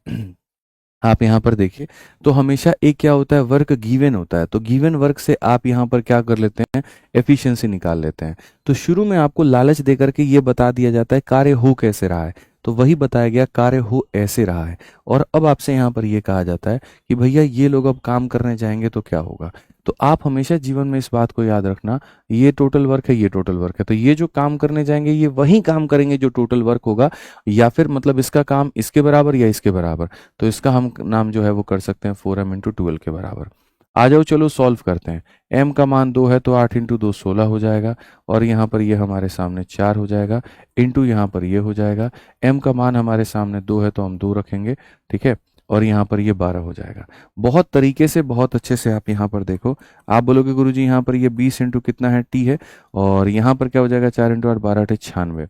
Speaker 1: आप यहाँ पर देखिए तो हमेशा एक क्या होता है, वर्क गिवन होता है। तो गिवन वर्क से आप यहाँ पर क्या कर लेते हैं, एफिशिएंसी निकाल लेते हैं। तो शुरू में आपको लालच देकर के ये बता दिया जाता है कार्य हो कैसे रहा है, तो वही बताया गया कार्य हो ऐसे रहा है। और अब आपसे यहाँ पर ये कहा जाता है कि भैया ये लोग अब काम करने जाएंगे तो क्या होगा। तो आप हमेशा जीवन में इस बात को याद रखना, ये टोटल वर्क है, ये टोटल वर्क है, तो ये जो काम करने जाएंगे ये वही काम करेंगे जो टोटल वर्क होगा, या फिर मतलब इसका काम इसके बराबर या इसके बराबर। तो इसका हम नाम जो है वो कर सकते हैं 4m इंटू 12 के बराबर। आ जाओ चलो सॉल्व करते हैं। m का मान 2 है तो 8 इंटू 2 16 हो जाएगा, और यहाँ पर ये हमारे सामने 4 हो जाएगा, इंटू यहाँ पर ये हो जाएगा। m का मान हमारे सामने 2 है तो हम 2 रखेंगे, ठीक है, और यहाँ पर ये 12 हो जाएगा। बहुत तरीके से, बहुत अच्छे से आप यहाँ पर देखो। आप बोलोगे गुरुजी यहाँ पर ये 20 इंटू कितना है, t है, और यहाँ पर क्या हो जाएगा 4 इंटू 8 12 8 96।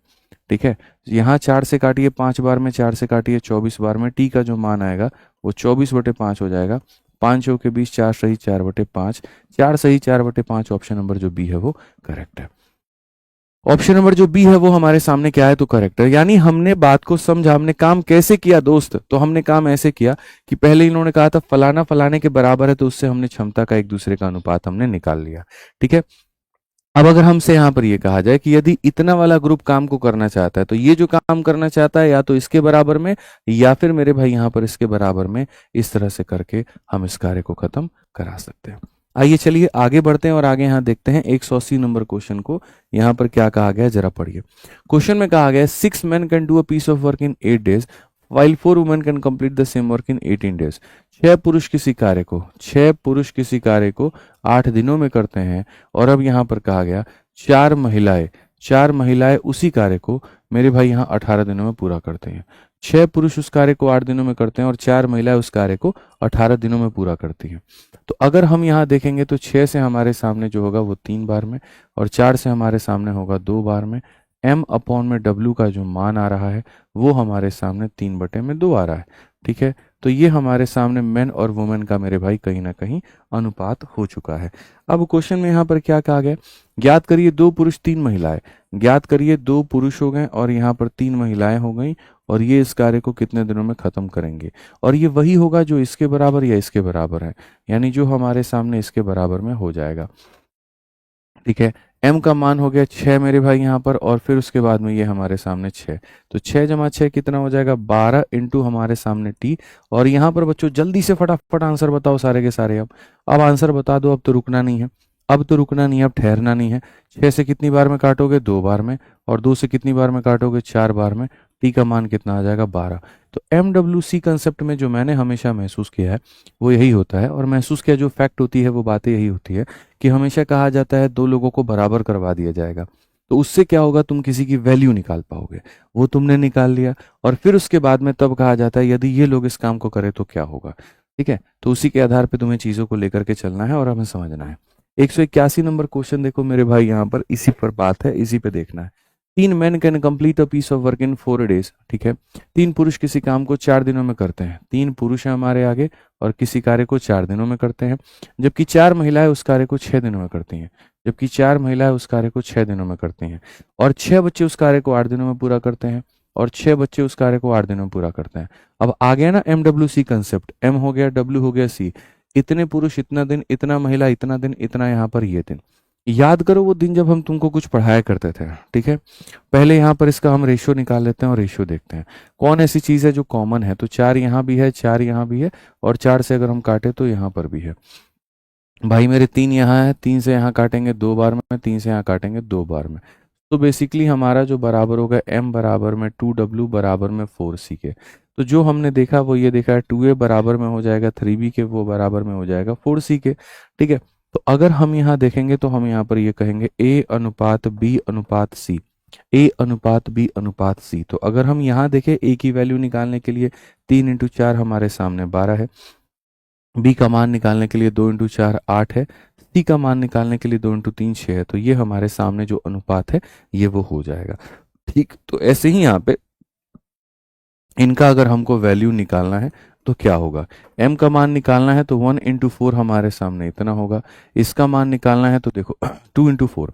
Speaker 1: ठीक है, यहाँ 4 से काटिए 5 बार में, 4 से काटिए 24 बार में, टी का जो मान आएगा वो 24/5 हो जाएगा। 5 चौके के 20, 4 सही 4/5, 4 सही 4/5। ऑप्शन नंबर जो बी है वो करेक्ट है। ऑप्शन नंबर जो बी है वो हमारे सामने क्या है, तो करेक्ट है। यानी हमने बात को समझा, हमने काम कैसे किया दोस्त, तो हमने काम ऐसे किया कि पहले इन्होंने कहा था फलाना फलाने के बराबर है, तो उससे हमने क्षमता का एक दूसरे का अनुपात हमने निकाल लिया। ठीक है, अब अगर हमसे यहाँ पर ये कहा जाए कि यदि इतना वाला ग्रुप काम को करना चाहता है, तो ये जो काम करना चाहता है या तो इसके बराबर में या फिर मेरे भाई यहाँ पर इसके बराबर में, इस तरह से करके हम इस कार्य को खत्म करा सकते हैं। आइए चलिए आगे बढ़ते हैं और आगे यहाँ देखते हैं 180 नंबर क्वेश्चन को। यहाँ पर क्या कहा गया जरा पढ़िए। क्वेश्चन में कहा गया 6 men can do a piece of work in 8 days while 4 women can complete the same work in 18 days। 6 पुरुष किसी कार्य को 8 दिनों में करते हैं, और अब यहाँ पर कहा गया 4 महिलाएं उसी कार्य को मेरे भाई यहाँ 18 दिनों में पूरा करते हैं। 6 पुरुष उस कार्य को 8 दिनों में करते हैं और 4 महिलाएं उस कार्य को 18 दिनों में पूरा करती हैं। तो अगर हम यहाँ देखेंगे तो 6 से हमारे सामने जो होगा वो 3 बार में, और 4 से हमारे सामने होगा 2 बार में। m अपॉन में w का जो मान आ रहा है वो हमारे सामने 3/2 आ रहा है। ठीक है, तो ये हमारे सामने मेन और वुमेन का मेरे भाई कहीं ना कहीं अनुपात हो चुका है। अब क्वेश्चन में यहाँ पर क्या कहा गया, ज्ञात करिए 2 पुरुष 3 महिलाएं। ज्ञात करिए 2 पुरुष हो गए और यहाँ पर 3 महिलाएं हो गई, और ये इस कार्य को कितने दिनों में खत्म करेंगे। और ये वही होगा जो इसके बराबर या इसके बराबर है, यानी जो हमारे सामने इसके बराबर में हो जाएगा। ठीक है, m का मान हो गया 6 मेरे भाई यहाँ पर, और फिर उसके बाद में ये हमारे सामने 6, तो 6 जमा 6 कितना हो जाएगा 12 इंटू हमारे सामने t। और यहाँ पर बच्चों जल्दी से फटाफट आंसर बताओ सारे के सारे। अब आंसर बता दो, अब तो रुकना नहीं है, अब ठहरना नहीं है। 6 से कितनी बार में काटोगे 2 बार में, और 2 से कितनी बार में काटोगे 4 बार में। टी का मान कितना आ जाएगा 12। तो MWC कंसेप्ट में जो मैंने हमेशा महसूस किया है वो यही होता है, और महसूस किया जो फैक्ट होती है वो बातें यही होती है कि हमेशा कहा जाता है 2 लोगों को बराबर करवा दिया जाएगा, तो उससे क्या होगा, तुम किसी की वैल्यू निकाल पाओगे। वो तुमने निकाल लिया, और फिर उसके बाद में तब कहा जाता है यदि ये लोग इस काम को करें तो क्या होगा। ठीक है, तो उसी के आधार पर तुम्हें चीज़ों को लेकर के चलना है और हमें समझना है। 181 नंबर क्वेश्चन देखो मेरे भाई, यहाँ पर इसी पर बात है, इसी पे देखना है। 3 men can complete a piece of work in 4 days। ठीक है, 3 पुरुष किसी काम को 4 दिनों में करते हैं। 3 पुरुष हैं हमारे आगे और किसी कार्य को 4 दिनों में करते हैं, जबकि 4 महिलाएं उस कार्य को 6 दिनों में करती हैं। और 6 बच्चे उस कार्य को 8 दिनों में पूरा करते हैं, और 6 बच्चे उस कार्य को 8 दिनों में पूरा करते हैं। अब आ गया ना MWC कंसेप्ट, M हो गया, W हो गया, C। इतने पुरुष इतना दिन, इतना महिला इतना दिन, इतना यहाँ पर ये दिन। याद करो वो दिन जब हम तुमको कुछ पढ़ाया करते थे, ठीक है। पहले यहाँ पर इसका हम रेशियो निकाल लेते हैं और रेशियो देखते हैं कौन ऐसी चीज़ है जो कॉमन है। तो 4 यहाँ भी है, 4 यहाँ भी है, और 4 से अगर हम काटे तो यहाँ पर भी है। भाई मेरे 3 यहाँ है, 3 से यहाँ काटेंगे 2 बार में, 3 से यहाँ काटेंगे 2 बार में। तो बेसिकली हमारा जो बराबर होगा m बराबर में 2w बराबर में 4c के। तो जो हमने देखा वो ये देखा है, 2a बराबर में हो जाएगा 3b के, वो बराबर में हो जाएगा 4c के, ठीक है। तो अगर हम यहाँ देखेंगे तो हम यहाँ पर ये कहेंगे a अनुपात b अनुपात c, a अनुपात b अनुपात c। तो अगर हम यहाँ देखें a की वैल्यू निकालने के लिए 3 इंटू 4 हमारे सामने 12 है, b का मान निकालने के लिए 2 इंटू 4 8 है, c का मान निकालने के लिए 2 इंटू 3 6 है। तो ये हमारे सामने जो अनुपात है ये वो हो जाएगा, ठीक। तो ऐसे ही यहाँ पे इनका अगर हमको वैल्यू निकालना है तो क्या होगा, m का मान निकालना है तो 1 इंटू 4 हमारे सामने इतना होगा, इसका मान निकालना है तो देखो 2 इंटू 4,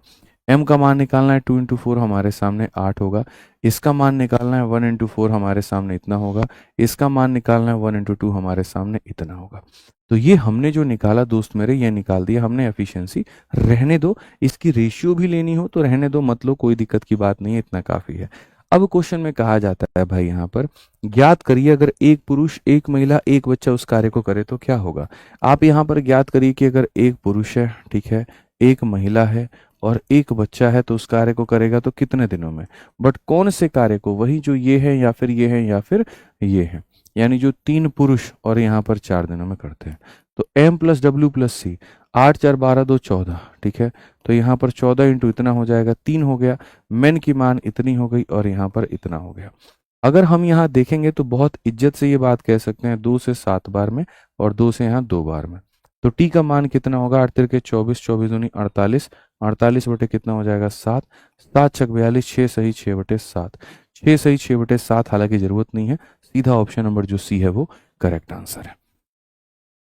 Speaker 1: m का मान निकालना है 2 इंटू 4 हमारे सामने 8 होगा, इसका मान निकालना है 1 इंटू 4 हमारे सामने इतना होगा, इसका मान निकालना है 1 इंटू 2 हमारे सामने इतना होगा। तो ये हमने जो निकाला दोस्त मेरे, ये निकाल दिया हमने एफिशिएंसी। रहने दो, इसकी रेशियो भी लेनी हो तो रहने दो, मतलब कोई दिक्कत की बात नहीं है, इतना काफ़ी है। अब क्वेश्चन में कहा जाता है भाई यहाँ पर ज्ञात करिए अगर एक पुरुष एक महिला एक बच्चा उस कार्य को करे तो क्या होगा। आप यहाँ पर ज्ञात करिए कि अगर एक पुरुष है, ठीक है, एक महिला है और एक बच्चा है तो उस कार्य को करेगा तो कितने दिनों में। बट कौन से कार्य को, वही जो ये है या फिर ये है या फिर ये है, यानी जो 3 पुरुष और यहाँ पर 4 दिनों में करते हैं। तो m प्लस डब्ल्यू प्लस सी, 8 4 12 2 14, ठीक है। तो यहाँ पर 14 इंटू इतना हो जाएगा 3 हो गया, मेन की मान इतनी हो गई और यहाँ पर इतना हो गया। अगर हम यहाँ देखेंगे तो बहुत इज्जत से ये बात कह सकते हैं 2 से 7 बार में और 2 से यहाँ 2 बार में। तो टी का मान कितना होगा, 8 तिरके 24, 24 दूनी 48, 48 बटे कितना हो जाएगा 7, 7 छक 42, 6 सही 6 बटे 7, 6 सही 6 बटे 7। हालांकि जरूरत नहीं है, सीधा ऑप्शन नंबर जो सी है वो करेक्ट आंसर है।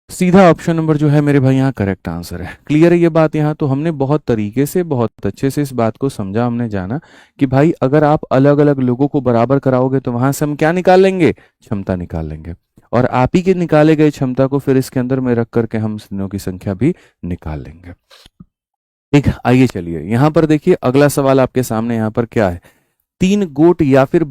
Speaker 1: सीधा ऑप्शन नंबर जो है मेरे भाई यहाँ करेक्ट आंसर है। क्लियर है ये बात। यहाँ तो हमने बहुत तरीके से बहुत अच्छे से इस बात को समझा, हमने जाना कि भाई अगर आप अलग अलग लोगों को बराबर कराओगे तो वहां से हम क्या निकाल लेंगे, क्षमता निकाल लेंगे, और आप ही के निकाले गए क्षमता को फिर इसके अंदर में रख करके हम दिनों की संख्या भी निकाल लेंगे। ठीक, आइए चलिए यहाँ पर देखिए अगला सवाल आपके सामने यहाँ पर क्या है, 3 गोट या फिर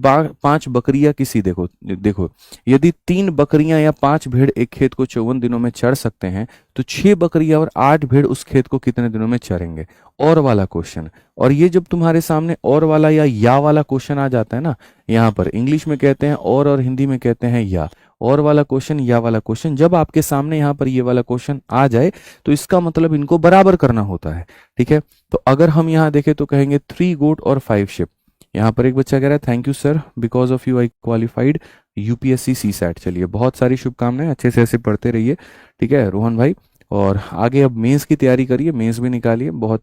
Speaker 1: 5 बकरियां किसी, देखो देखो, यदि 3 बकरियां या 5 भेड़ एक खेत को 54 दिनों में चढ़ सकते हैं तो 6 बकरियां और 8 भेड़ उस खेत को कितने दिनों में चरेंगे। और वाला क्वेश्चन। और ये जब तुम्हारे सामने और वाला या वाला क्वेश्चन आ जाता है ना, यहाँ पर इंग्लिश में कहते हैं और हिंदी में कहते हैं या। और वाला क्वेश्चन या वाला क्वेश्चन जब आपके सामने यहाँ पर ये वाला क्वेश्चन आ जाए तो इसका मतलब इनको बराबर करना होता है, ठीक है। तो अगर हम यहाँ देखें तो कहेंगे 3 गोट और 5 शिप। यहाँ पर एक बच्चा कह रहा है thank you sir, because of you I qualified UPSC CSAT. चलिए बहुत सारी शुभकामनाएं, अच्छे से ऐसे पढ़ते रहिए, ठीक है रोहन भाई। और आगे अब मेंस की तैयारी करिए, मेंस भी निकालिए। बहुत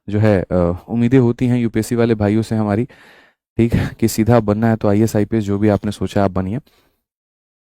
Speaker 1: जो है उम्मीदें होती हैं यूपीएससी वाले भाइयों से हमारी, ठीक है, कि सीधा बनना है तो आईएएस आईपीएस जो भी आपने सोचा आप बनिए,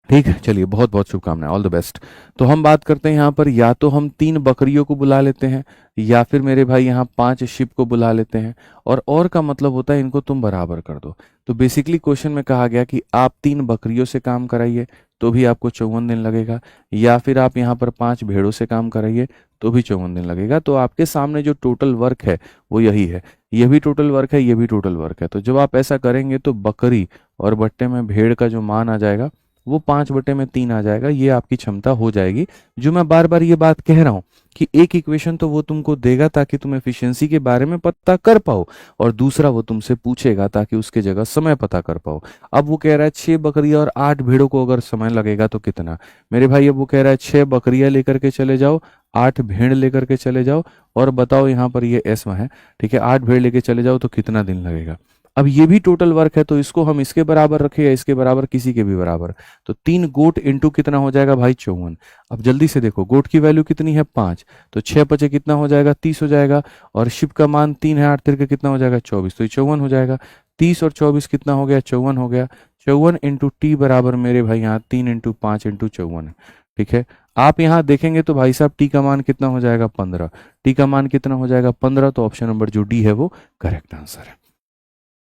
Speaker 1: ठीक है। चलिए बहुत बहुत शुभकामनाएं, ऑल द बेस्ट। तो हम बात करते हैं यहाँ पर, या तो हम 3 बकरियों को बुला लेते हैं या फिर मेरे भाई यहाँ 5 शिप को बुला लेते हैं, और का मतलब होता है इनको तुम बराबर कर दो। तो बेसिकली क्वेश्चन में कहा गया कि आप 3 बकरियों से काम कराइए तो भी आपको 54 दिन लगेगा, या फिर आप यहाँ पर 5 भेड़ों से काम कराइए तो भी 54 दिन लगेगा। तो आपके सामने जो टोटल वर्क है वो यही है, ये भी टोटल वर्क है, ये भी टोटल वर्क है। तो जब आप ऐसा करेंगे तो बकरी और बट्टे में भेड़ का जो मान आ जाएगा वो 5/3 आ जाएगा, ये आपकी क्षमता हो जाएगी। जो मैं बार बार ये बात कह रहा हूं कि एक इक्वेशन तो वो तुमको देगा ताकि तुम एफिशिएंसी के बारे में पता कर पाओ, और दूसरा वो तुमसे पूछेगा ताकि उसके जगह समय पता कर पाओ। अब वो कह रहा है 6 बकरियां और 8 भेड़ों को अगर समय लगेगा तो कितना, मेरे भाई अब वो कह रहा है 6 बकरियां लेकर के चले जाओ, 8 भेड़ लेकर के चले जाओ, और बताओ यहाँ पर ये एस में है, ठीक है, 8 भेड़ लेके चले जाओ तो कितना दिन लगेगा। अब ये भी टोटल वर्क है तो इसको हम इसके बराबर रखें या इसके बराबर, किसी के भी बराबर। तो 3 गोट इंटू कितना हो जाएगा भाई 54। अब जल्दी से देखो गोट की वैल्यू कितनी है 5, तो 6 पचे कितना हो जाएगा 30 हो जाएगा, और शिप का मान 3 है, 8 तिरके कितना हो जाएगा 24, तो ये 54 हो जाएगा। 30 और 24 कितना हो गया 54 हो गया। 54 इंटू टी बराबर मेरे भाई यहाँ 3 इंटू 5 इंटू 54 है, ठीक है। आप यहाँ देखेंगे तो भाई साहब टी का मान कितना हो जाएगा 15, टी का मान कितना हो जाएगा 15। तो ऑप्शन नंबर जो डी है वो करेक्ट आंसर है।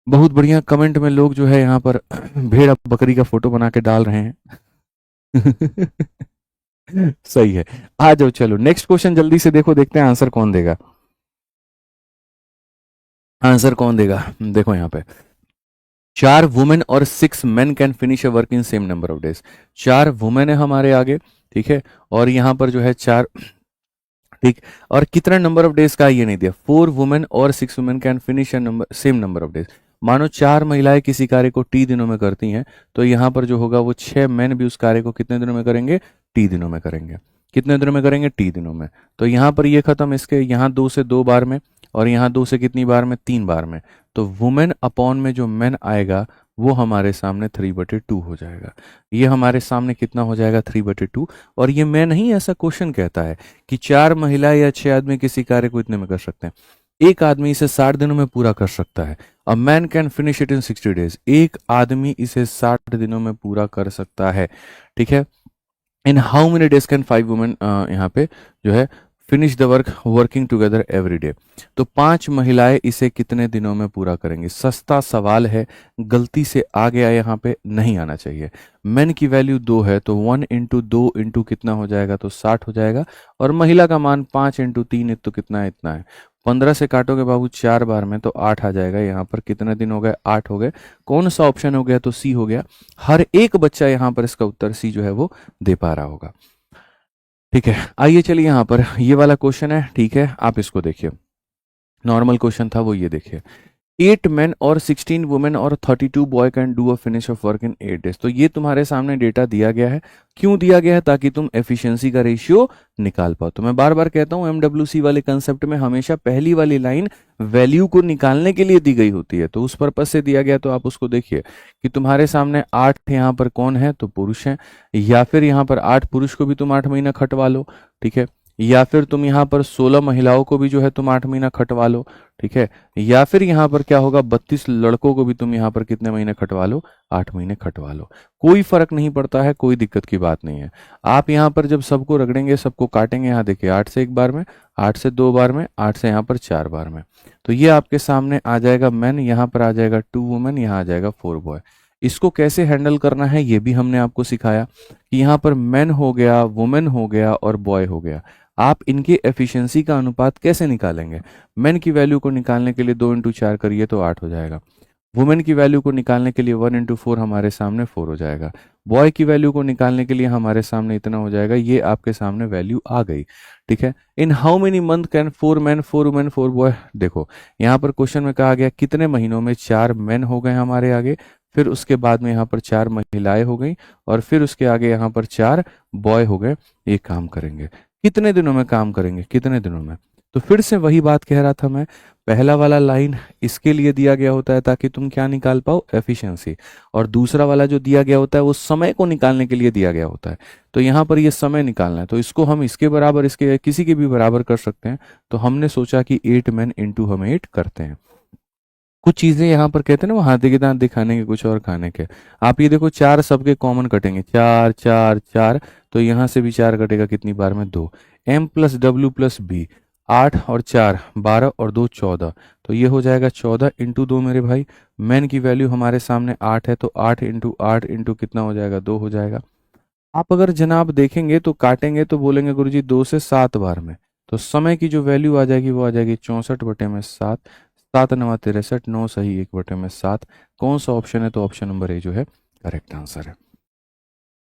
Speaker 1: बहुत बढ़िया। कमेंट में लोग जो है यहाँ पर भेड़ बकरी का फोटो बना के डाल रहे हैं। सही है। आ जाओ, चलो नेक्स्ट क्वेश्चन जल्दी से देखो, देखते हैं आंसर कौन देगा। आंसर कौन देगा? देखो यहाँ पे 4 वुमेन और 6 main can finish a work in same number of days. 4 women है हमारे आगे, ठीक है, और यहाँ पर जो है 4, ठीक, और कितना नंबर ऑफ डेज का ये नहीं दिया। 4 वुमेन और 6 women can finish a number same number of days. मानो 4 महिलाएं किसी कार्य को टी दिनों में करती हैं, तो यहाँ पर जो होगा वो 6 मैन भी उस कार्य को कितने दिनों में करेंगे? टी दिनों में करेंगे। कितने दिनों में करेंगे? टी दिनों में। तो यहाँ पर ये खत्म, इसके यहाँ 2 से 2 बार में, और यहाँ 2 से कितनी बार में? 3 बार में। तो वुमेन अपॉन में जो मैन आएगा वो हमारे सामने 3/2 हो जाएगा। ये हमारे सामने कितना हो जाएगा? 3/2। और ये मैं नहीं, ऐसा क्वेश्चन कहता है कि 4 महिला या 6 आदमी किसी कार्य को इतने में कर सकते हैं। एक आदमी इसे 60 दिनों में पूरा कर सकता है। A man can finish it in 60 days. एक आदमी इसे 60 दिनों में पूरा कर सकता है, ठीक है। In how many days can 5 women, यहाँ पे जो है, finish the work working together every day. तो 5 महिलाएं इसे कितने दिनों में पूरा करेंगी? सस्ता सवाल है, गलती से आ गया, यहाँ पे नहीं आना चाहिए। मेन की वैल्यू 2 है, तो 1 इंटू 2 इंटू कितना हो जाएगा? तो 60 हो जाएगा। और महिला का मान 5 इंटू 3 तो कितना है? इतना है। 15 से काटोगे बाबू 4 बार में, तो 8 आ जाएगा। यहाँ पर कितने दिन हो गए? 8 हो गए। कौन सा ऑप्शन हो गया? तो सी हो गया। हर एक बच्चा यहाँ पर इसका उत्तर सी जो है वो दे पा रहा होगा, ठीक है। आइए चलिए, यहाँ पर ये वाला क्वेश्चन है, ठीक है, आप इसको देखिए। नॉर्मल क्वेश्चन था वो, ये देखिए। 8 men और 16 वुमेन और 32 boy can do a finish off work in 8 days. तो ये तुम्हारे सामने डेटा दिया गया है। क्यों दिया गया है? ताकि तुम एफिशिएंसी का रेशियो निकाल पाओ। तो मैं बार बार कहता हूं, एमडब्ल्यूसी वाले कंसेप्ट में हमेशा पहली वाली लाइन वैल्यू को निकालने के लिए दी गई होती है, तो उस पर्पज से दिया गया। तो आप उसको देखिए कि तुम्हारे सामने 8 यहाँ पर कौन है? तो पुरुष हैं। या फिर यहाँ पर 8 पुरुष को भी तुम 8 महीना खटवा लो, ठीक है। या फिर तुम यहाँ पर 16 महिलाओं को भी जो है तुम 8 महीना खटवा लो, ठीक है। या फिर यहाँ पर क्या होगा? 32 लड़कों को भी तुम यहाँ पर कितने महीने खटवा लो? 8 महीने खटवा लो। कोई फर्क नहीं पड़ता है, कोई दिक्कत की बात नहीं है। आप यहाँ पर जब सबको रगड़ेंगे, सबको काटेंगे, यहाँ देखिए 8 से 1 बार में, 8 से 2 बार में, 8 से यहाँ पर 4 बार में। तो ये आपके सामने आ जाएगा मैन, यहाँ पर आ जाएगा 2 वुमेन, यहाँ आ जाएगा 4 बॉय। इसको कैसे हैंडल करना है ये भी हमने आपको सिखाया कि यहाँ पर मैन हो गया, वुमेन हो गया और बॉय हो गया। आप इनके एफिशिएंसी का अनुपात कैसे निकालेंगे? मैन की वैल्यू को निकालने के लिए 2 इंटू 4 करिए तो 8 हो जाएगा। वुमेन की वैल्यू को निकालने के लिए 1 इंटू 4 हमारे सामने 4 हो जाएगा। बॉय की वैल्यू को निकालने के लिए हमारे सामने इतना हो जाएगा। ये आपके सामने वैल्यू आ गई, ठीक है। In how many month can 4 man 4 women 4 boy. देखो यहाँ पर क्वेश्चन में कहा गया कितने महीनों में 4 मैन हो गए हमारे आगे, फिर उसके बाद में यहाँ पर 4 महिलाएं हो गई, और फिर उसके आगे यहाँ पर 4 बॉय हो गए। ये काम करेंगे कितने दिनों में? काम करेंगे कितने दिनों में? तो फिर से वही बात कह रहा था मैं, पहला वाला लाइन इसके लिए दिया गया होता है ताकि तुम क्या निकाल पाओ? एफिशिएंसी। और दूसरा वाला जो दिया गया होता है वो समय को निकालने के लिए दिया गया होता है। तो यहाँ पर ये समय निकालना है, तो इसको हम इसके बराबर, इसके किसी के भी बराबर कर सकते हैं। तो हमने सोचा कि 8 मैन इंटू हम 8 करते हैं। कुछ चीजें यहाँ पर कहते हैं ना, वो हाथी के दांत दिखाने के कुछ और खाने के। आप ये देखो 4 सबके कॉमन कटेंगे, 4 4 4, तो यहाँ से भी 4 कटेगा कितनी बार में? 2। M plus W plus B, 8 और 4 12 और 2 14, तो ये हो जाएगा 14 इंटू 2 मेरे भाई। मैन की वैल्यू हमारे सामने 8 है, तो 8 इंटू 8 इंटू कितना हो जाएगा? 2 हो जाएगा। आप अगर जनाब देखेंगे तो काटेंगे तो बोलेंगे गुरुजी 2 से 7 बार में, तो समय की जो वैल्यू आ जाएगी वो आ जाएगी 64/7। 7 9 63, 9 सही 1/7। कौन सा ऑप्शन है? तो ऑप्शन नंबर ए जो है करेक्ट आंसर है।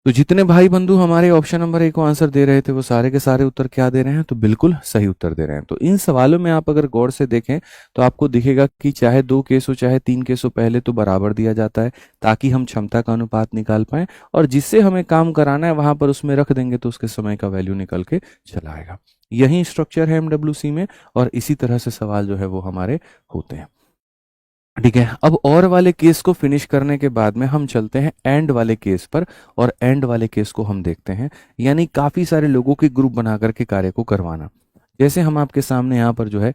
Speaker 1: तो जितने भाई बंधु हमारे ऑप्शन नंबर ए को आंसर दे रहे थे वो सारे के सारे उत्तर क्या दे रहे हैं? तो बिल्कुल सही उत्तर दे रहे हैं। तो इन सवालों में आप अगर गौर से देखें तो आपको दिखेगा कि चाहे 2 केस हो चाहे 3 केस हो, पहले तो बराबर दिया जाता है ताकि हम क्षमता का अनुपात निकाल पाएं, और जिससे हमें काम कराना है वहां पर उसमें रख देंगे तो उसके समय का वैल्यू निकल के चला आएगा। यही स्ट्रक्चर है एमडब्ल्यूसी में, और इसी तरह से सवाल जो है वो हमारे होते हैं, ठीक है। अब और वाले केस को फिनिश करने के बाद में हम चलते हैं एंड वाले केस पर, और एंड वाले केस को हम देखते हैं, यानी काफी सारे लोगों के ग्रुप बना करके कार्य को करवाना। जैसे हम आपके सामने यहाँ पर जो है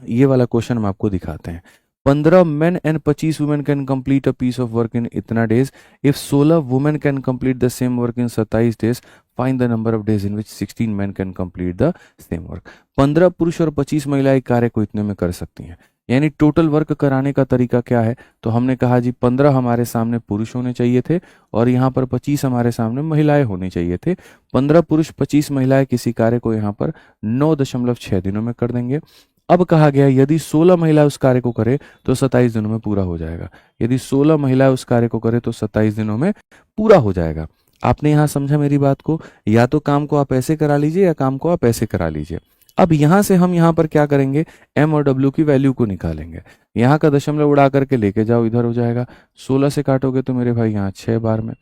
Speaker 1: ये वाला क्वेश्चन हम आपको दिखाते हैं। 15 men and 25 women can complete a piece of work in इतना days. If 16 women can complete the same work in 27 days, find the number of days in which 16 men can complete the same work. 15 पुरुष और 25 महिलाएं कार्य को इतने में कर सकती हैं। यानी टोटल वर्क कराने का तरीका क्या है? तो हमने कहा जी 15 हमारे सामने पुरुष होने चाहिए थे, और यहाँ पर 25 हमारे सामने महिलाएं होनी चाहिए थे। 15 पुरुष 25 महिलाएं किसी कार्य को यहाँ पर 9.6 दिनों में कर देंगे। अब कहा गया यदि 16 महिला उस कार्य को करे तो 27 दिनों में पूरा हो जाएगा। यदि 16 महिला उस कार्य को करे तो 27 दिनों में पूरा हो जाएगा। आपने यहां समझा मेरी बात को? या तो काम को आप ऐसे करा लीजिए या काम को आप ऐसे करा लीजिए। अब यहां से हम यहां पर क्या करेंगे, एम और डब्ल्यू की वैल्यू को निकालेंगे। यहाँ का दशमलव उड़ा करके लेके जाओ, इधर हो जाएगा। 16 से काटोगे तो मेरे भाई यहाँ 6 बार में,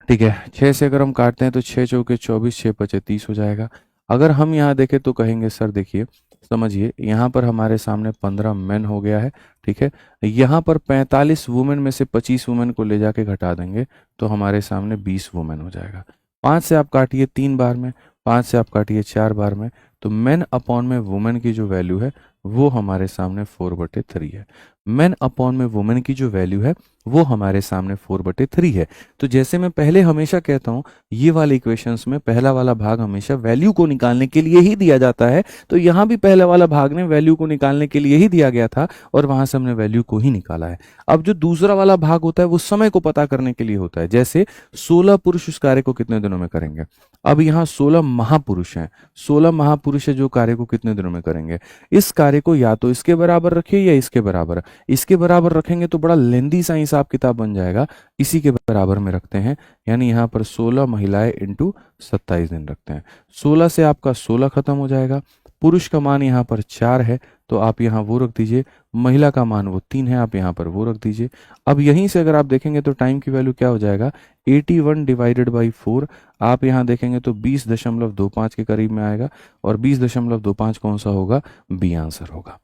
Speaker 1: ठीक है। 6 से अगर हम काटते हैं तो 6 चौके 24, 6 पचे 30 हो जाएगा। अगर हम यहाँ देखें तो कहेंगे सर देखिए समझिए, यहाँ पर हमारे सामने 15 मेन हो गया है, ठीक है। यहाँ पर 45 वुमेन में से 25 वुमेन को ले जाके घटा देंगे तो हमारे सामने 20 वुमेन हो जाएगा। 5 से आप काटिए 3 बार में, 5 से आप काटिए 4 बार में, तो मेन अपॉन में वुमेन की जो वैल्यू है वो हमारे सामने 4/3 है। मेन अपॉन में वुमेन की जो वैल्यू है वो हमारे सामने 4/3 है। तो जैसे मैं पहले हमेशा कहता हूं, ये वाले इक्वेशंस में पहला वाला भाग हमेशा वैल्यू को निकालने के लिए ही दिया जाता है। तो यहां भी पहला वाला भाग ने वैल्यू को निकालने के लिए ही दिया गया था और वहां से हमने वैल्यू को ही निकाला है। अब जो दूसरा वाला भाग होता है वो समय को पता करने के लिए होता है। जैसे 16 पुरुष उस कार्य को कितने दिनों में करेंगे। अब यहाँ 16 महापुरुष हैं, 16 महापुरुष है जो कार्य को कितने दिनों में करेंगे। इस कार्य को या तो इसके बराबर रखिए या इसके बराबर। इसके बराबर रखेंगे तो बड़ा लेंदी सा हिसाब किताब बन जाएगा। इसी के बराबर में रखते हैं, यानी यहाँ पर 16 महिलाएं इंटू 27 दिन रखते हैं। 16 से आपका 16 खत्म हो जाएगा। पुरुष का मान यहाँ पर 4 है तो आप यहाँ वो रख दीजिए। महिला का मान वो 3 है, आप यहाँ पर वो रख दीजिए। अब यहीं से अगर आप देखेंगे तो टाइम की वैल्यू क्या हो जाएगा, 81 डिवाइडेड बाई 4। आप यहाँ देखेंगे तो 20.25 के करीब में आएगा और 20.25 कौन सा होगा, बी आंसर होगा।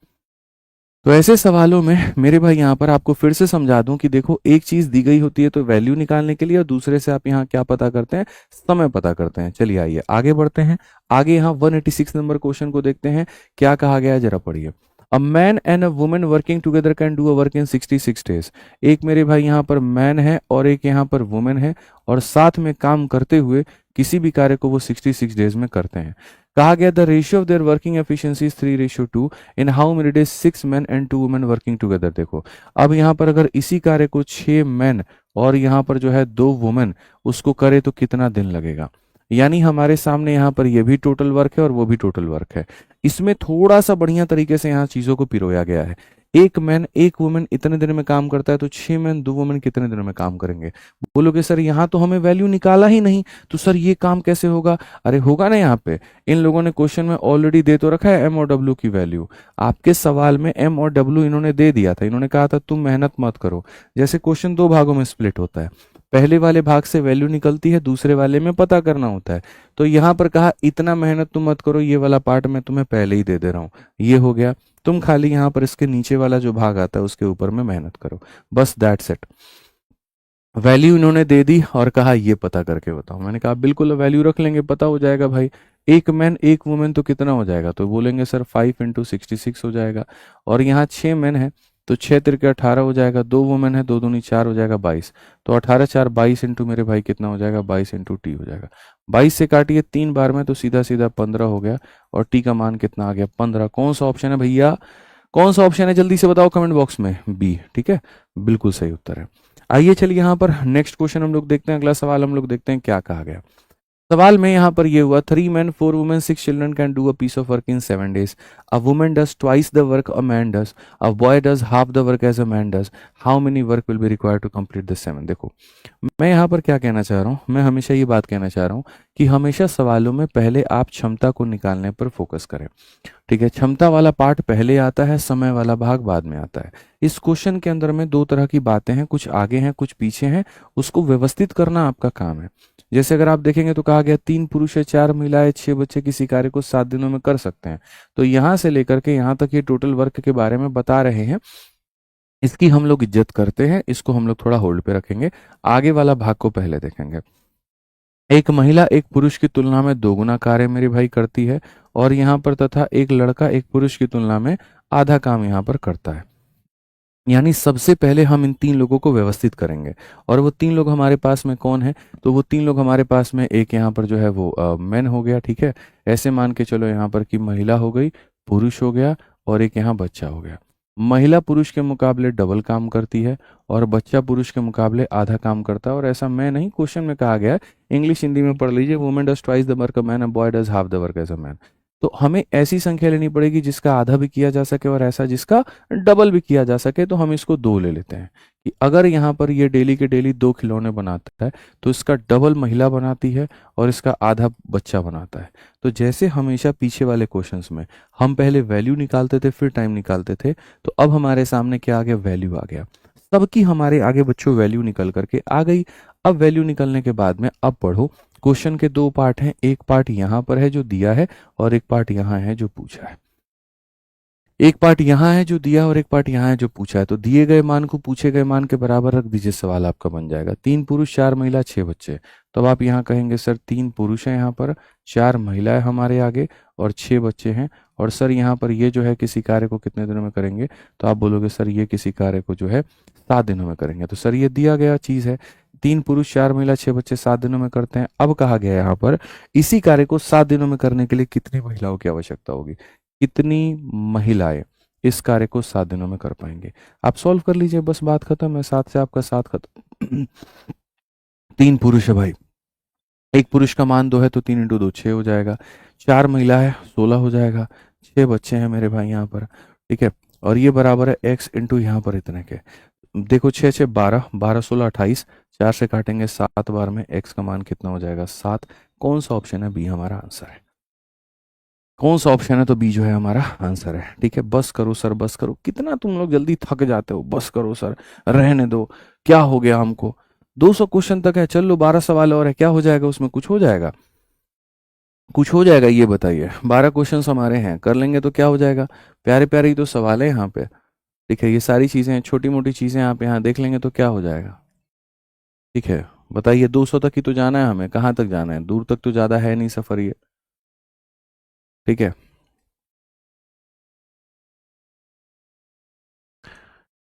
Speaker 1: तो ऐसे सवालों में मेरे भाई यहाँ पर आपको फिर से समझा दूं कि देखो, एक चीज दी गई होती है तो वैल्यू निकालने के लिए, और दूसरे से आप यहाँ क्या पता करते हैं, समय पता करते हैं। चलिए आइए आगे बढ़ते हैं। आगे यहाँ 186 नंबर क्वेश्चन को देखते हैं, क्या कहा गया है जरा पढ़िए। A man and a woman working together can do a work in 66 days. एक मेरे भाई यहाँ पर मैन है और एक यहाँ पर वुमेन है, और साथ में काम करते हुए किसी भी कार्य को वो 66 डेज में करते हैं। कहा गया the ratio of their working efficiency is 3:2 in how many days 6 man and 2 women working together. देखो अब यहाँ पर अगर इसी कार्य को 6 मैन और यहाँ पर जो है 2 वुमेन उसको करे तो कितना दिन लगेगा। यानी हमारे सामने यहाँ पर ये भी टोटल वर्क है और वो भी टोटल वर्क है। इसमें थोड़ा सा बढ़िया तरीके से यहाँ चीजों को पिरोया गया है। एक मैन एक वुमेन इतने दिन में काम करता है तो 6 मैन 2 वुमेन कितने दिनों में काम करेंगे। बोलोगे सर यहाँ तो हमें वैल्यू निकाला ही नहीं, तो सर ये काम कैसे होगा। अरे होगा ना, यहाँ पे इन लोगों ने क्वेश्चन में ऑलरेडी दे तो रखा है एम और डब्ल्यू की वैल्यू। आपके सवाल में एम और डब्ल्यू इन्होंने दे दिया था, इन्होंने कहा था तुम मेहनत मत करो। जैसे क्वेश्चन 2 भागों में स्प्लिट होता है, पहले वाले भाग से वैल्यू निकलती है, दूसरे वाले में पता करना होता है। तो यहाँ पर कहा इतना मेहनत तुम मत करो, ये वाला पार्ट मैं तुम्हें पहले ही दे दे रहा हूँ, ये हो गया। तुम खाली यहाँ पर इसके नीचे वाला जो भाग आता है उसके ऊपर में मेहनत करो, बस दैट्स इट। वैल्यू इन्होंने दे दी और कहा ये पता करके बताओ। मैंने कहा बिल्कुल वैल्यू रख लेंगे, पता हो जाएगा भाई। एक मैन एक वुमेन तो कितना हो जाएगा, तो बोलेंगे सर 5 इंटू 66 हो जाएगा। और यहाँ 6 मैन है तो 6 तिरके 18 हो जाएगा, 2 वुमेन है 2 दूनी 4 हो जाएगा 22। तो 18 4 22 इंटू मेरे भाई कितना हो जाएगा, 22 इंटू टी हो जाएगा। 22 से काटिए 3 बार में तो सीधा सीधा 15 हो गया, और टी का मान कितना आ गया 15। कौन सा ऑप्शन है भैया, कौन सा ऑप्शन है, जल्दी से बताओ कमेंट बॉक्स में, बी। ठीक है, बिल्कुल सही उत्तर है। आइए चलिए यहाँ पर नेक्स्ट क्वेश्चन हम लोग देखते हैं, अगला सवाल हम लोग देखते हैं क्या कहा गया। सवाल में यहाँ पर ये हुआ 3 men 4 women 6 children can do a piece of work in 7 days. A woman does twice the work a man does. A boy does half the work as a man does. How many work will be required to complete the 7? देखो मैं यहाँ पर क्या कहना चाह रहा हूँ, मैं हमेशा ये बात कहना चाह रहा हूँ कि हमेशा सवालों में पहले आप क्षमता को निकालने पर फोकस करें। ठीक है, क्षमता वाला पार्ट पहले आता है, समय वाला भाग बाद में आता है। इस क्वेश्चन के अंदर में 2 तरह की बातें हैं, कुछ आगे हैं कुछ पीछे हैं, उसको व्यवस्थित करना आपका काम है। जैसे अगर आप देखेंगे तो कहा गया 3 पुरुष है 4 महिलाएं 6 बच्चे किसी कार्य को 7 दिनों में कर सकते हैं। तो यहां से लेकर के यहां तक ये टोटल वर्क के बारे में बता रहे हैं, इसकी हम लोग इज्जत करते हैं, इसको हम लोग थोड़ा होल्ड पे रखेंगे। आगे वाला भाग को पहले देखेंगे। एक महिला एक पुरुष की तुलना में 2 गुना कार्य मेरी भाई करती है, और यहाँ पर तथा एक लड़का एक पुरुष की तुलना में आधा काम यहाँ पर करता है। यानी सबसे पहले हम इन 3 लोगों को व्यवस्थित करेंगे, और वो 3 लोग हमारे पास में कौन है, तो वो 3 लोग हमारे पास में एक यहाँ पर जो है वो मैन हो गया। ठीक है, ऐसे मान के चलो यहाँ पर कि महिला हो गई, पुरुष हो गया, और एक यहाँ बच्चा हो गया। महिला पुरुष के मुकाबले डबल काम करती है और बच्चा पुरुष के मुकाबले आधा काम करता है। और ऐसा मैं नहीं, क्वेश्चन में कहा गया है, इंग्लिश हिंदी में पढ़ लीजिए, women does twice the work a man, a boy does half the work as a man. तो हमें ऐसी संख्या लेनी पड़ेगी जिसका आधा भी किया जा सके और ऐसा जिसका डबल भी किया जा सके। तो हम इसको 2 ले लेते हैं कि अगर यहाँ पर ये डेली के डेली 2 खिलौने बनाता है तो इसका डबल महिला बनाती है और इसका आधा बच्चा बनाता है। तो जैसे हमेशा पीछे वाले क्वेश्चंस में हम पहले वैल्यू निकालते थे फिर टाइम निकालते थे, तो अब हमारे सामने क्या आ गया, वैल्यू आ गया। सबकी हमारे आगे बच्चों वैल्यू निकल करके आ गई। अब वैल्यू निकलने के बाद में अब पढ़ो, क्वेश्चन के 2 पार्ट हैं, एक पार्ट यहाँ पर है जो दिया है और एक पार्ट यहाँ है जो पूछा है। एक पार्ट यहाँ है जो दिया और एक पार्ट यहाँ है जो पूछा है। तो दिए गए मान को पूछे गए मान के बराबर रख दीजिए, सवाल आपका बन जाएगा। 3 पुरुष 4 महिला 6 बच्चे। तो अब आप यहाँ कहेंगे सर 3 पुरुष हैं यहाँ पर, 4 महिलाएं हमारे आगे और 6 बच्चे हैं। और सर यहाँ पर ये जो है किसी कार्य को कितने दिनों में करेंगे, तो आप बोलोगे सर ये किसी कार्य को जो है 7 दिनों में करेंगे। तो सर ये दिया गया चीज है, 3 पुरुष 4 महिला 6 बच्चे 7 दिनों में करते हैं। अब कहा गया यहाँ पर इसी कार्य को 7 दिनों में करने के लिए कितनी महिलाओं की आवश्यकता होगी, कितनी महिलाएं इस कार्य को 7 दिनों में कर पाएंगे। आप सॉल्व कर लीजिए, बस बात खत्म है, 7 से आपका 7 खत्म। 3 पुरुष है भाई, एक पुरुष का मान 2 है तो 3 इंटू 2 6 हो जाएगा। 4 महिला है 16 हो जाएगा। 6 बच्चे हैं मेरे भाई यहाँ पर, ठीक है। और ये बराबर है x इंटू यहाँ पर इतने के। देखो 6 6 12, 12 16 28, 4 से काटेंगे 7 बार में x का मान कितना हो जाएगा 7। कौन सा ऑप्शन है, बी हमारा आंसर है। कौन सा ऑप्शन है, तो बी जो है हमारा आंसर है, ठीक है। बस करो सर बस करो, कितना तुम लोग जल्दी थक जाते हो, बस करो सर, रहने दो, क्या हो गया हमको। 200 क्वेश्चन तक है, चल लो 12 सवाल और है, क्या हो जाएगा उसमें, कुछ हो जाएगा, कुछ हो जाएगा, ये बताइए। 12 क्वेश्चन हमारे हैं, कर लेंगे तो क्या हो जाएगा। प्यारे प्यारे ही तो सवाल है यहाँ पे, ठीक है। ये सारी चीजें हैं, छोटी मोटी चीजें आप यहाँ देख लेंगे तो क्या हो जाएगा, ठीक है। बताइए 200 तक ही तो जाना है हमें, कहाँ तक जाना है, दूर तक तो ज्यादा है नहीं सफर ये, ठीक है।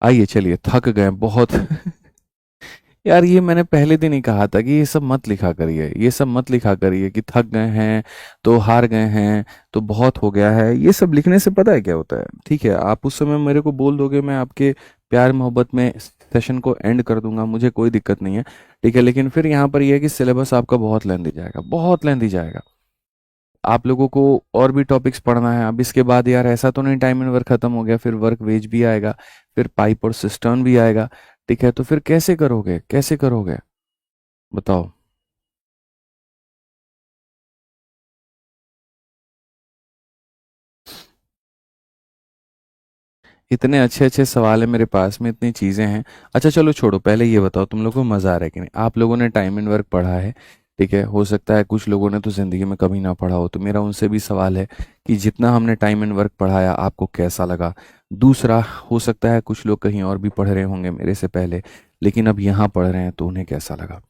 Speaker 1: आइए चलिए, थक गए बहुत। यार ये मैंने पहले दिन ही कहा था कि ये सब मत लिखा करिए, ये सब मत लिखा करिए कि थक गए हैं तो हार गए हैं तो बहुत हो गया है। ये सब लिखने से पता है क्या होता है, ठीक है। आप उस समय मेरे को बोल दोगे, मैं आपके प्यार मोहब्बत में सेशन को एंड कर दूंगा, मुझे कोई दिक्कत नहीं है, ठीक है। लेकिन फिर यहाँ पर यह है कि सिलेबस आपका बहुत लेंदी जाएगा, बहुत लेंदी जाएगा। आप लोगों को और भी टॉपिक्स पढ़ना है। अब इसके बाद यार ऐसा तो नहीं टाइम एंड वर्क खत्म हो गया, फिर वर्क वेज भी आएगा, फिर पाइप और सिस्टर्न भी आएगा, ठीक है। तो फिर कैसे करोगे, कैसे करोगे बताओ। इतने अच्छे अच्छे सवाल है मेरे पास में, इतनी चीज़ें हैं। अच्छा चलो छोड़ो, पहले ये बताओ तुम लोगों को मज़ा आ रहा है कि नहीं। आप लोगों ने टाइम एंड वर्क पढ़ा है, ठीक है। हो सकता है कुछ लोगों ने तो ज़िंदगी में कभी ना पढ़ा हो, तो मेरा उनसे भी सवाल है कि जितना हमने टाइम एंड वर्क पढ़ाया आपको कैसा लगा। दूसरा, हो सकता है कुछ लोग कहीं और भी पढ़ रहे होंगे मेरे से पहले, लेकिन अब यहाँ पढ़ रहे हैं तो उन्हें कैसा लगा,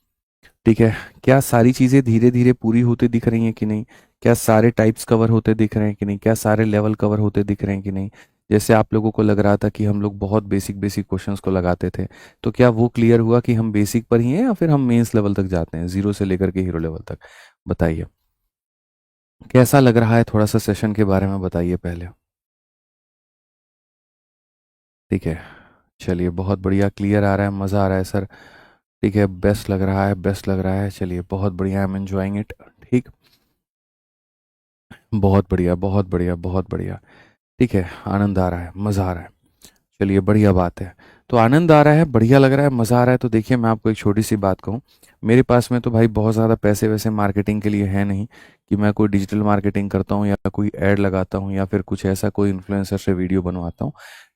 Speaker 1: ठीक है। क्या सारी चीज़ें धीरे धीरे पूरी होती दिख रही हैं कि नहीं, क्या सारे टाइप्स कवर होते दिख रहे हैं कि नहीं, क्या सारे लेवल कवर होते दिख रहे हैं कि नहीं। जैसे आप लोगों को लग रहा था कि हम लोग बहुत बेसिक बेसिक क्वेश्चंस को लगाते थे, तो क्या वो क्लियर हुआ कि हम बेसिक पर ही हैं या फिर हम मेंस लेवल तक जाते हैं, जीरो से लेकर के हीरो लेवल तक। बताइए कैसा लग रहा है, थोड़ा सा सेशन के बारे में बताइए पहले, ठीक है। चलिए बहुत बढ़िया, क्लियर आ रहा है, मज़ा आ रहा है सर, ठीक है। बेस्ट लग रहा है, बेस्ट लग रहा है, चलिए बहुत बढ़िया, आई एम एंजॉइंग इट, ठीक। बहुत बढ़िया बहुत बढ़िया बहुत बढ़िया, ठीक है। आनंद आ रहा है, मज़ा आ रहा है, चलिए बढ़िया बात है। तो आनंद आ रहा है, बढ़िया लग रहा है, मज़ा आ रहा है, तो देखिए मैं आपको एक छोटी सी बात कहूँ। मेरे पास में तो भाई बहुत ज़्यादा पैसे वैसे मार्केटिंग के लिए है नहीं कि मैं कोई डिजिटल मार्केटिंग करता हूँ या कोई ऐड लगाता हूँ या फिर कुछ ऐसा कोई इन्फ्लुएंसर से वीडियो बनवाता हूँ,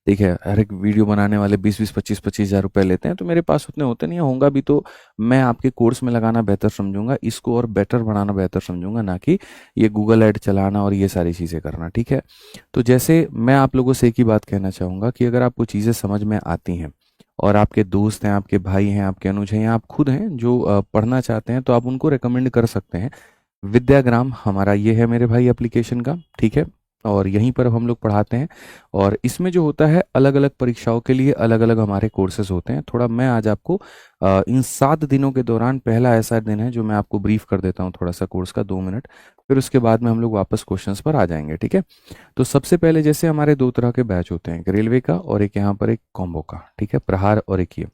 Speaker 1: ठीक है। हर एक वीडियो बनाने वाले 20 20 25 हज़ार रुपये लेते हैं, तो मेरे पास उतने होते नहीं है। होगा भी तो मैं आपके कोर्स में लगाना बेहतर समझूंगा, इसको और बेटर बनाना बेहतर समझूंगा, ना कि ये गूगल ऐड चलाना और ये सारी चीज़ें करना, ठीक है। तो जैसे मैं आप लोगों से एक ही बात कहना चाहूँगा कि अगर आपको चीज़ें समझ में आती हैं और आपके दोस्त हैं, आपके भाई हैं, आपके अनुज हैं या आप खुद हैं जो पढ़ना चाहते हैं, तो आप उनको रेकमेंड कर सकते हैं। विद्याग्राम हमारा ये है मेरे भाई एप्लीकेशन का, ठीक है। और यहीं पर हम लोग पढ़ाते हैं और इसमें जो होता है अलग अलग परीक्षाओं के लिए अलग अलग हमारे कोर्सेज होते हैं। थोड़ा मैं आज आपको इन 7 दिनों के दौरान पहला ऐसा दिन है जो मैं आपको ब्रीफ कर देता हूँ थोड़ा सा कोर्स का, 2 मिनट, फिर उसके बाद में हम लोग वापस क्वेश्चंस पर आ जाएंगे, ठीक है। तो सबसे पहले जैसे हमारे 2 तरह के बैच होते हैं, एक रेलवे का और एक यहाँ पर एक कॉम्बो का, ठीक है, प्रहार और एक ये।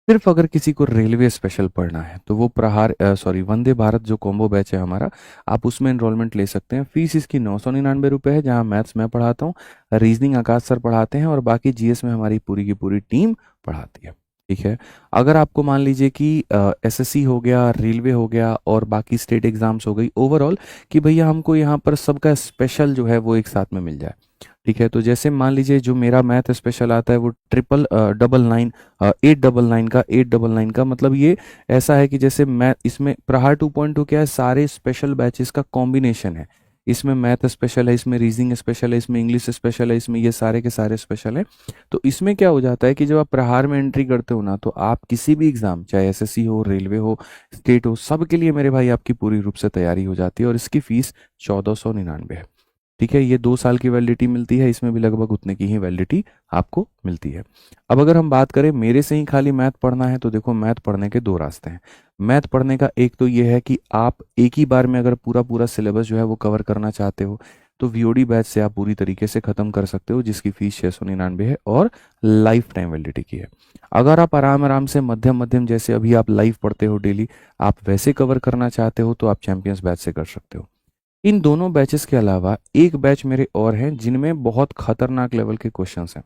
Speaker 1: सिर्फ अगर किसी को रेलवे स्पेशल पढ़ना है तो वो प्रहार सॉरी वंदे भारत जो कॉम्बो बैच है हमारा, आप उसमें एनरोलमेंट ले सकते हैं। फीस इसकी 999 रुपये है, जहाँ मैथ्स मैं पढ़ाता हूँ, रीजनिंग आकाश सर पढ़ाते हैं और बाकी जीएस में हमारी पूरी की पूरी टीम पढ़ाती है। ठीक है। अगर आपको मान लीजिए कि एसएससी हो गया, रेलवे हो गया और बाकी स्टेट एग्जाम्स हो गई ओवरऑल, कि भैया हमको यहाँ पर सबका स्पेशल जो है वो एक साथ में मिल जाए, ठीक है, तो जैसे मान लीजिए जो मेरा मैथ स्पेशल आता है वो ट्रिपल डबल नाइन 899 का 899 का, मतलब ये ऐसा है कि जैसे मैं इसमें प्रहार 2.2 क्या है, सारे स्पेशल बैचेस का कॉम्बिनेशन है। इसमें मैथ स्पेशल है, इसमें रीजनिंग स्पेशल है, इसमें इंग्लिश स्पेशल है, इसमें ये सारे के सारे स्पेशल हैं। तो इसमें क्या हो जाता है कि जब आप प्रहार में एंट्री करते हो ना, तो आप किसी भी एग्जाम, चाहे एसएससी हो, रेलवे हो, स्टेट हो, सब के लिए मेरे भाई आपकी पूरी रूप से तैयारी हो जाती है और इसकी फीस 1499 है। ठीक है, ये 2 साल की वैलिडिटी मिलती है, इसमें भी लगभग उतने की ही वैलिडिटी आपको मिलती है। अब अगर हम बात करें मेरे से ही खाली मैथ पढ़ना है, तो देखो मैथ पढ़ने के 2 रास्ते हैं। मैथ पढ़ने का एक तो ये है कि आप एक ही बार में अगर पूरा पूरा सिलेबस जो है वो कवर करना चाहते हो, तो वीओडी बैच से आप पूरी तरीके से खत्म कर सकते हो, जिसकी फीस 699 है और लाइफ टाइम वैलिडिटी की है। अगर आप आराम आराम से मध्यम मध्यम, जैसे अभी आप लाइव पढ़ते हो डेली, आप वैसे कवर करना चाहते हो, तो आप चैंपियंस बैच से कर सकते हो। इन दोनों बैचेस के अलावा एक बैच मेरे और हैं जिनमें बहुत खतरनाक लेवल के क्वेश्चंस हैं,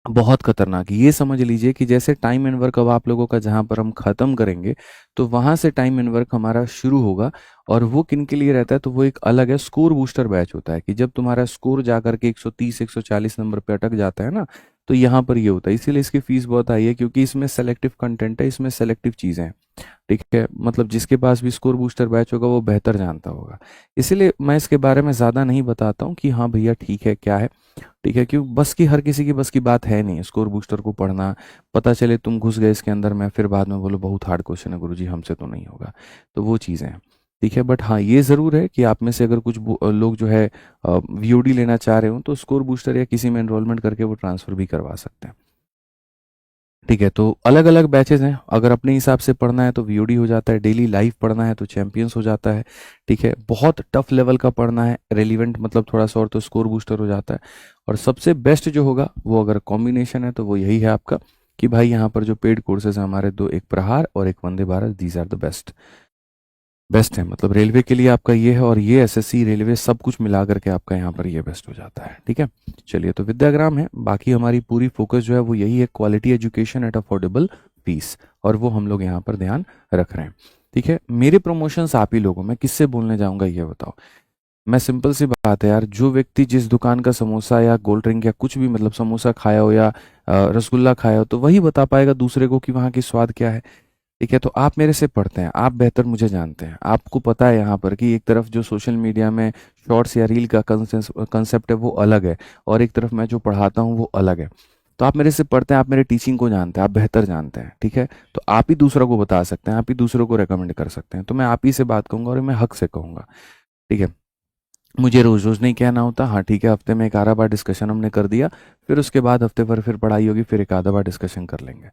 Speaker 1: बहुत खतरनाक। ये समझ लीजिए कि जैसे टाइम एंड वर्क अब आप लोगों का जहां पर हम खत्म करेंगे, तो वहां से टाइम एंड वर्क हमारा शुरू होगा। और वो किन के लिए रहता है, तो वो एक अलग है, स्कोर बूस्टर बैच होता है, कि जब तुम्हारा स्कोर जाकर के 130 140 नंबर पे अटक जाता है ना, तो यहाँ पर ये होता है। इसीलिए इसकी फीस बहुत हाई है, क्योंकि इसमें सेलेक्टिव कंटेंट है, इसमें सेलेक्टिव चीज़ें हैं। ठीक है, मतलब जिसके पास भी स्कोर बूस्टर बैच होगा वो बेहतर जानता होगा। इसीलिए मैं इसके बारे में ज़्यादा नहीं बताता हूँ कि हाँ भैया ठीक है क्या है। ठीक है, क्यों बस की हर किसी की बस की बात है नहीं स्कोर बूस्टर को पढ़ना। पता चले तुम घुस गए इसके अंदर में, फिर बाद में बोलो बहुत हार्ड क्वेश्चन है गुरुजी, हमसे तो नहीं होगा। तो वो चीज़ें हैं। ठीक है, बट हाँ ये ज़रूर है कि आप में से अगर कुछ लोग जो है वीओडी लेना चाह रहे हो, तो स्कोर बूस्टर या किसी में एनरोलमेंट करके वो ट्रांसफ़र भी करवा सकते हैं। ठीक है, तो अलग अलग बैचेस हैं। अगर अपने हिसाब से पढ़ना है तो वीओडी हो जाता है, डेली लाइव पढ़ना है तो चैंपियंस हो जाता है। ठीक है, बहुत टफ लेवल का पढ़ना है, रेलिवेंट मतलब थोड़ा सा और, तो स्कोर बूस्टर हो जाता है। और सबसे बेस्ट जो होगा वो अगर कॉम्बिनेशन है तो वो यही है आपका, कि भाई यहाँ पर जो पेड कोर्सेज हैं हमारे दो, एक प्रहार और एक Vande Bharat, these are the best. Best है, मतलब रेलवे के लिए आपका ये है, और ये एसएससी रेलवे सब कुछ मिला करके आपका यहाँ पर ये बेस्ट हो जाता है। ठीक है, चलिए, तो विद्याग्राम है, बाकी हमारी पूरी फोकस जो है वो यही है, quality education at affordable fees, और वो हम लोग यहाँ पर ध्यान रख रहे हैं। ठीक है, मेरे प्रमोशंस आप ही लोगों, मैं किससे बोलने जाऊंगा ये बताओ। मैं सिंपल सी बात है यार, जो व्यक्ति जिस दुकान का समोसा या कोल्ड ड्रिंक या कुछ भी, मतलब समोसा खाया हो या रसगुल्ला खाया हो, तो वही बता पाएगा दूसरे को कि वहाँ की स्वाद क्या है। ठीक है, तो आप मेरे से पढ़ते हैं, आप बेहतर मुझे जानते हैं, आपको पता है यहाँ पर कि एक तरफ जो सोशल मीडिया में शॉर्ट्स या रील का कंसेप्ट है वो अलग है, और एक तरफ मैं जो पढ़ाता हूँ वो अलग है। तो आप मेरे से पढ़ते हैं, आप मेरे टीचिंग को जानते हैं, आप बेहतर जानते हैं। ठीक है, तो आप ही दूसरों को बता सकते हैं, आप ही दूसरों को रेकमेंड कर सकते हैं, तो मैं आप ही से बात कहूँगा और मैं हक से कहूँगा। ठीक है, मुझे रोज रोज नहीं कहना होता। हाँ ठीक है, हफ्ते में एक आधा बार डिस्कशन हमने कर दिया, फिर उसके बाद हफ्ते भर फिर पढ़ाई होगी, फिर एक आधा बार डिस्कशन कर लेंगे।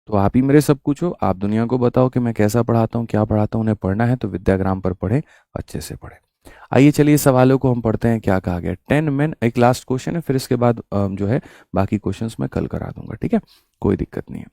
Speaker 1: तो आप ही मेरे सब कुछ हो, आप दुनिया को बताओ कि मैं कैसा पढ़ाता हूँ, क्या पढ़ाता हूँ। उन्हें पढ़ना है तो विद्याग्राम पर पढ़ें, अच्छे से पढ़ें। आइए चलिए सवालों को हम पढ़ते हैं, क्या कहा गया। 10 men, एक लास्ट क्वेश्चन है, फिर इसके बाद जो है बाकी क्वेश्चंस मैं कल करा दूंगा। ठीक है, कोई दिक्कत नहीं है।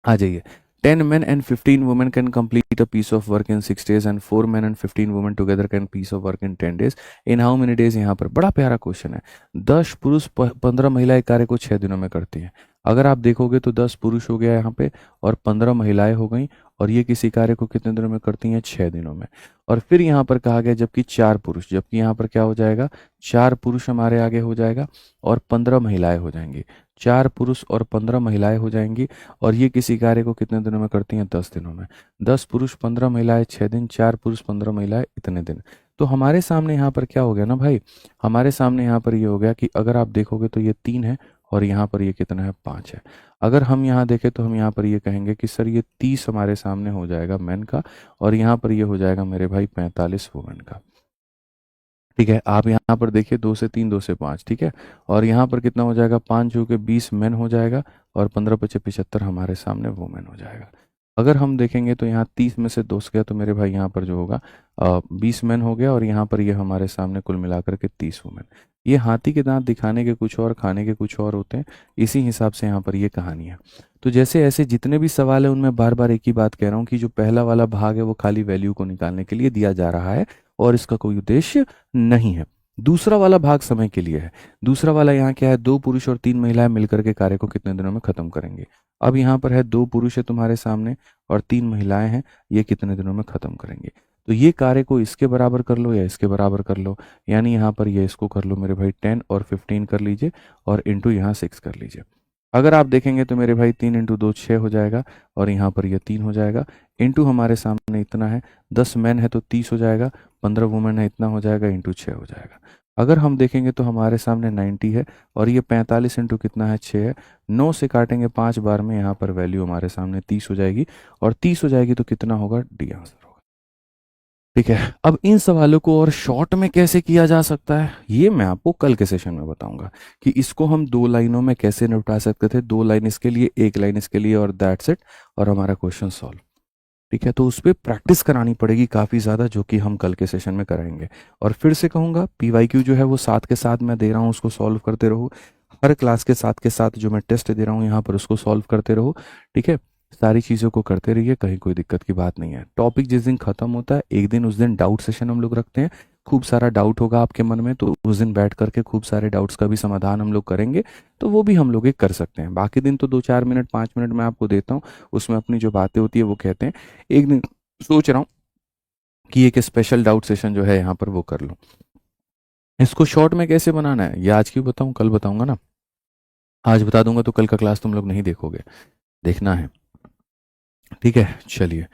Speaker 1: आ जाइए। 10 men and 15 women can complete a piece of work in 6 days and 4 men and 15 women together can piece of work in 10 days. In how many days? यहाँ पर बड़ा प्यारा क्वेश्चन है। 10 पुरुष 15 महिलाएं कार्य को 6 दिनों में करती हैं। अगर आप देखोगे तो 10 पुरुष हो गया यहाँ पे और 15 महिलाएं हो गई, और ये किसी कार्य को कितने दिनों में करती हैं? 6 दिनों में। और फिर यहाँ पर कहा गया जबकि 4 पुरुष, जबकि यहाँ पर क्या हो जाएगा? 4 पुरुष हमारे आगे हो जाएगा और 15 महिलाएं हो जाएंगी। 4 पुरुष और 15 महिलाएं हो जाएंगी, और ये किसी कार्य को कितने दिनों में करती हैं? 10 दिनों में। 10 पुरुष 15 महिलाएं 6 दिन, 4 पुरुष 15 महिलाएं इतने दिन। तो हमारे सामने यहाँ पर क्या हो गया ना भाई, हमारे सामने यहाँ पर ये हो गया कि अगर आप देखोगे तो ये 3 है और यहाँ पर ये कितना है? 5 है। अगर हम यहाँ देखें तो हम यहाँ पर ये कहेंगे कि सर ये 30 हमारे सामने हो जाएगा मैन का, और यहाँ पर ये हो जाएगा मेरे भाई 45 वुमेन का। ठीक है, आप यहाँ पर देखिए 2 से 3, 2 से 5। ठीक है, और यहाँ पर कितना हो जाएगा? 5 जो कि 20 मैन हो जाएगा, और 15 × 5 = 75 हमारे सामने वुमेन हो जाएगा। अगर हम देखेंगे तो यहाँ 30 में से 2 गया तो मेरे भाई यहाँ पर जो होगा 20 मैन हो गया, और यहाँ पर ये हमारे सामने कुल मिलाकर के 30 वुमेन। ये हाथी के दांत दिखाने के कुछ और, खाने के कुछ और होते हैं, इसी हिसाब से यहाँ पर ये कहानी है। तो जैसे ऐसे जितने भी सवाल है उनमें बार बार एक ही बात कह रहा हूँ कि जो पहला वाला भाग है वो खाली वैल्यू को निकालने के लिए दिया जा रहा है और इसका कोई उद्देश्य नहीं है। दूसरा वाला भाग समय के लिए है। दूसरा वाला यहाँ क्या है, 2 पुरुष और 3 महिलाएं मिलकर के कार्य को कितने दिनों में खत्म करेंगे। अब यहाँ पर है 2 पुरुष है तुम्हारे सामने और 3 महिलाएं हैं, ये कितने दिनों में खत्म करेंगे। तो ये कार्य को इसके बराबर कर लो या इसके बराबर कर लो, यानी यहाँ पर ये इसको कर लो मेरे भाई 10 और 15 कर लीजिए और इंटू यहाँ 6 कर लीजिए। अगर आप देखेंगे तो मेरे भाई 3 इंटू 2 6 हो जाएगा और यहाँ पर ये 3 हो जाएगा, इंटू हमारे सामने इतना है 10 मैन है तो 30 हो जाएगा, 15 वुमेन है इतना हो जाएगा, इंटू 6 हो जाएगा। अगर हम देखेंगे तो हमारे सामने 90 है और ये 45 इंटू कितना है 6 है, 9 से काटेंगे 5 बार में, यहाँ पर वैल्यू हमारे सामने 30 हो जाएगी और 30 हो जाएगी तो कितना होगा, डी आंसर होगा। ठीक है, अब इन सवालों को और शॉर्ट में कैसे किया जा सकता है ये मैं आपको कल के सेशन में बताऊंगा कि इसको हम 2 लाइनों में कैसे निपटा सकते थे, 2 लाइन इसके लिए 1 लाइन इसके लिए और दैट्स इट, और हमारा क्वेश्चन सॉल्व। ठीक है, तो उस पर प्रैक्टिस करानी पड़ेगी काफ़ी ज़्यादा, जो कि हम कल के सेशन में कराएंगे। और फिर से कहूँगा पीवाईक्यू जो है वो साथ के साथ मैं दे रहा हूँ, उसको सॉल्व करते रहो। हर क्लास के साथ जो मैं टेस्ट दे रहा हूँ यहाँ पर उसको सॉल्व करते रहो। ठीक है, सारी चीज़ों को करते रहिए, कहीं कोई दिक्कत की बात नहीं है। टॉपिक जिस दिन खत्म होता है एक दिन, उस दिन डाउट सेशन हम लोग रखते हैं। खूब सारा डाउट होगा आपके मन में, तो उस दिन बैठ करके खूब सारे डाउट्स का भी समाधान हम लोग करेंगे, तो वो भी हम लोग एक कर सकते हैं। बाकी दिन तो 2-4 मिनट 5 मिनट मैं आपको देता हूँ, उसमें अपनी जो बातें होती है वो कहते हैं। एक दिन सोच रहा हूँ कि एक स्पेशल डाउट सेशन जो है यहाँ पर वो कर लूँ। इसको शॉर्ट में कैसे बनाना है ये आज क्यों बताऊँ, कल बताऊंगा ना। आज बता दूंगा तो कल का क्लास तुम लोग नहीं देखोगे, देखना है। ठीक है, चलिए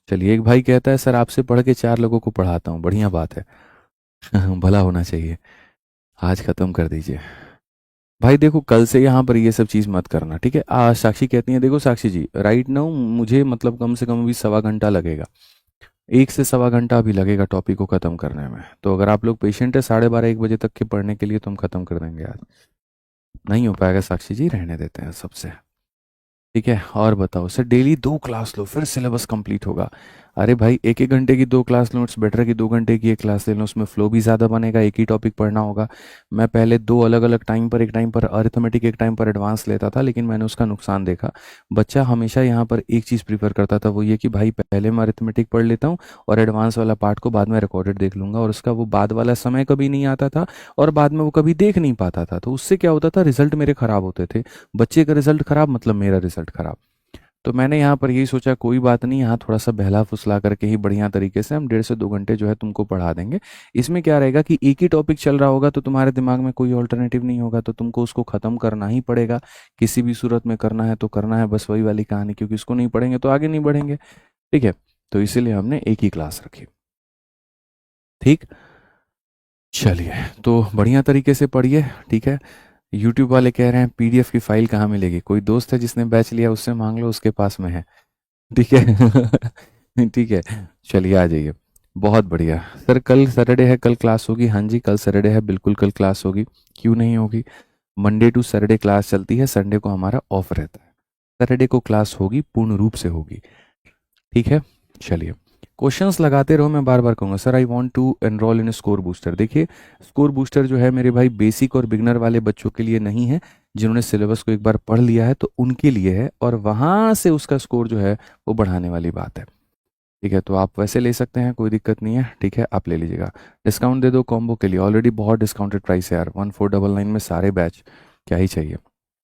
Speaker 1: चलिए। एक भाई कहता है सर आपसे पढ़ के 4 लोगों को पढ़ाता हूँ, बढ़िया बात है। भला होना चाहिए, आज खत्म कर दीजिए भाई। देखो कल से यहाँ पर ये सब चीज़ मत करना, ठीक है। साक्षी कहती है, देखो साक्षी जी राइट नाउ मुझे मतलब कम से कम भी 1.25 घंटा लगेगा, 1 से 1.25 घंटा अभी लगेगा टॉपिक को ख़त्म करने में। तो अगर आप लोग पेशेंट है 12:30-1 बजे तक के पढ़ने के लिए तो हम ख़त्म कर देंगे आज। नहीं हो पाएगा साक्षी जी, रहने देते हैं सबसे। ठीक है, और बताओ सर डेली 2 क्लास लो फिर सिलेबस कंप्लीट होगा। अरे भाई 1-1 घंटे की 2 क्लास लो, इट्स बेटर कि 2 घंटे की 1 क्लास ले लो, उसमें फ्लो भी ज़्यादा बनेगा, एक ही टॉपिक पढ़ना होगा। मैं पहले 2 अलग अलग टाइम पर, एक टाइम पर अरिथमेटिक एक टाइम पर एडवांस लेता था, लेकिन मैंने उसका नुकसान देखा। बच्चा हमेशा यहाँ पर एक चीज़ प्रीफर करता था, वो ये कि भाई पहले मैं अरिथमेटिक पढ़ लेता हूँ और एडवांस वाला पार्ट को बाद में रिकॉर्डेड देख लूंगा, और उसका वो बाद वाला समय कभी नहीं आता था और बाद में वो कभी देख नहीं पाता था। तो उससे क्या होता था, रिजल्ट मेरे खराब होते थे। बच्चे का रिजल्ट खराब मतलब मेरा रिजल्ट खराब। तो मैंने यहाँ पर यही सोचा कोई बात नहीं, यहाँ थोड़ा सा बहला फुसला करके ही बढ़िया तरीके से हम 1.5 से 2 घंटे जो है तुमको पढ़ा देंगे। इसमें क्या रहेगा कि एक ही टॉपिक चल रहा होगा तो तुम्हारे दिमाग में कोई ऑल्टरनेटिव नहीं होगा, तो तुमको उसको ख़त्म करना ही पड़ेगा। किसी भी सूरत में करना है तो करना है, बस वही वाली कहानी, क्योंकि इसको नहीं पढ़ेंगे तो आगे नहीं बढ़ेंगे। ठीक है, तो इसीलिए हमने एक ही क्लास रखी। ठीक, चलिए तो बढ़िया तरीके से पढ़िए। ठीक है, यूट्यूब वाले कह रहे हैं पीडीएफ की फाइल कहाँ मिलेगी, कोई दोस्त है जिसने बैच लिया उससे मांग लो, उसके पास में है। ठीक है। ठीक है, चलिए आ जाइए। बहुत बढ़िया सर, कल सैटरडे है, कल क्लास होगी। हाँ जी कल सैटरडे है, बिल्कुल कल क्लास होगी, क्यों नहीं होगी। मंडे टू सैटरडे क्लास चलती है, संडे को हमारा ऑफ रहता है। सैटरडे को क्लास होगी, पूर्ण रूप से होगी। ठीक है, चलिए क्वेश्चंस लगाते रहो। मैं बार बार कहूँगा sir I want to enrol in score booster. देखिए स्कोर बूस्टर जो है मेरे भाई बेसिक और बिगनर वाले बच्चों के लिए नहीं है, जिन्होंने सिलेबस को एक बार पढ़ लिया है तो उनके लिए है, और वहाँ से उसका स्कोर जो है वो बढ़ाने वाली बात है। ठीक है, तो आप वैसे ले सकते हैं, कोई दिक्कत नहीं है। ठीक है, आप ले लीजिएगा। डिस्काउंट दे दो कॉम्बो के लिए, ऑलरेडी बहुत डिस्काउंटेड प्राइस है यार, 1499 में सारे बैच, क्या ही चाहिए।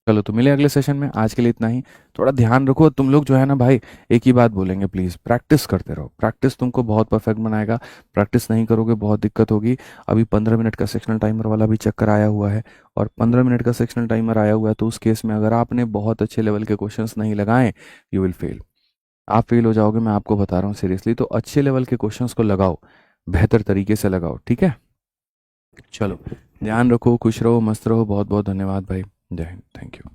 Speaker 1: चलो तो मिले अगले सेशन में, आज के लिए इतना ही। थोड़ा ध्यान रखो तुम लोग जो है ना भाई, एक ही बात बोलेंगे प्लीज़, प्रैक्टिस करते रहो। प्रैक्टिस तुमको बहुत परफेक्ट बनाएगा, प्रैक्टिस नहीं करोगे बहुत दिक्कत होगी। अभी 15 मिनट का सेक्शनल टाइमर वाला भी चक्कर आया हुआ है, और 15 मिनट का सेक्शनल टाइमर आया हुआ है तो उस केस में अगर आपने बहुत अच्छे लेवल के क्वेश्चंस नहीं लगाए, यू विल फेल। आप फेल हो जाओगे, मैं आपको बता रहा हूँ सीरियसली। तो अच्छे लेवल के क्वेश्चंस को लगाओ, बेहतर तरीके से लगाओ। ठीक है, चलो ध्यान रखो, खुश रहो, मस्त रहो। बहुत बहुत धन्यवाद भाई, जय हिंद, थैंक यू।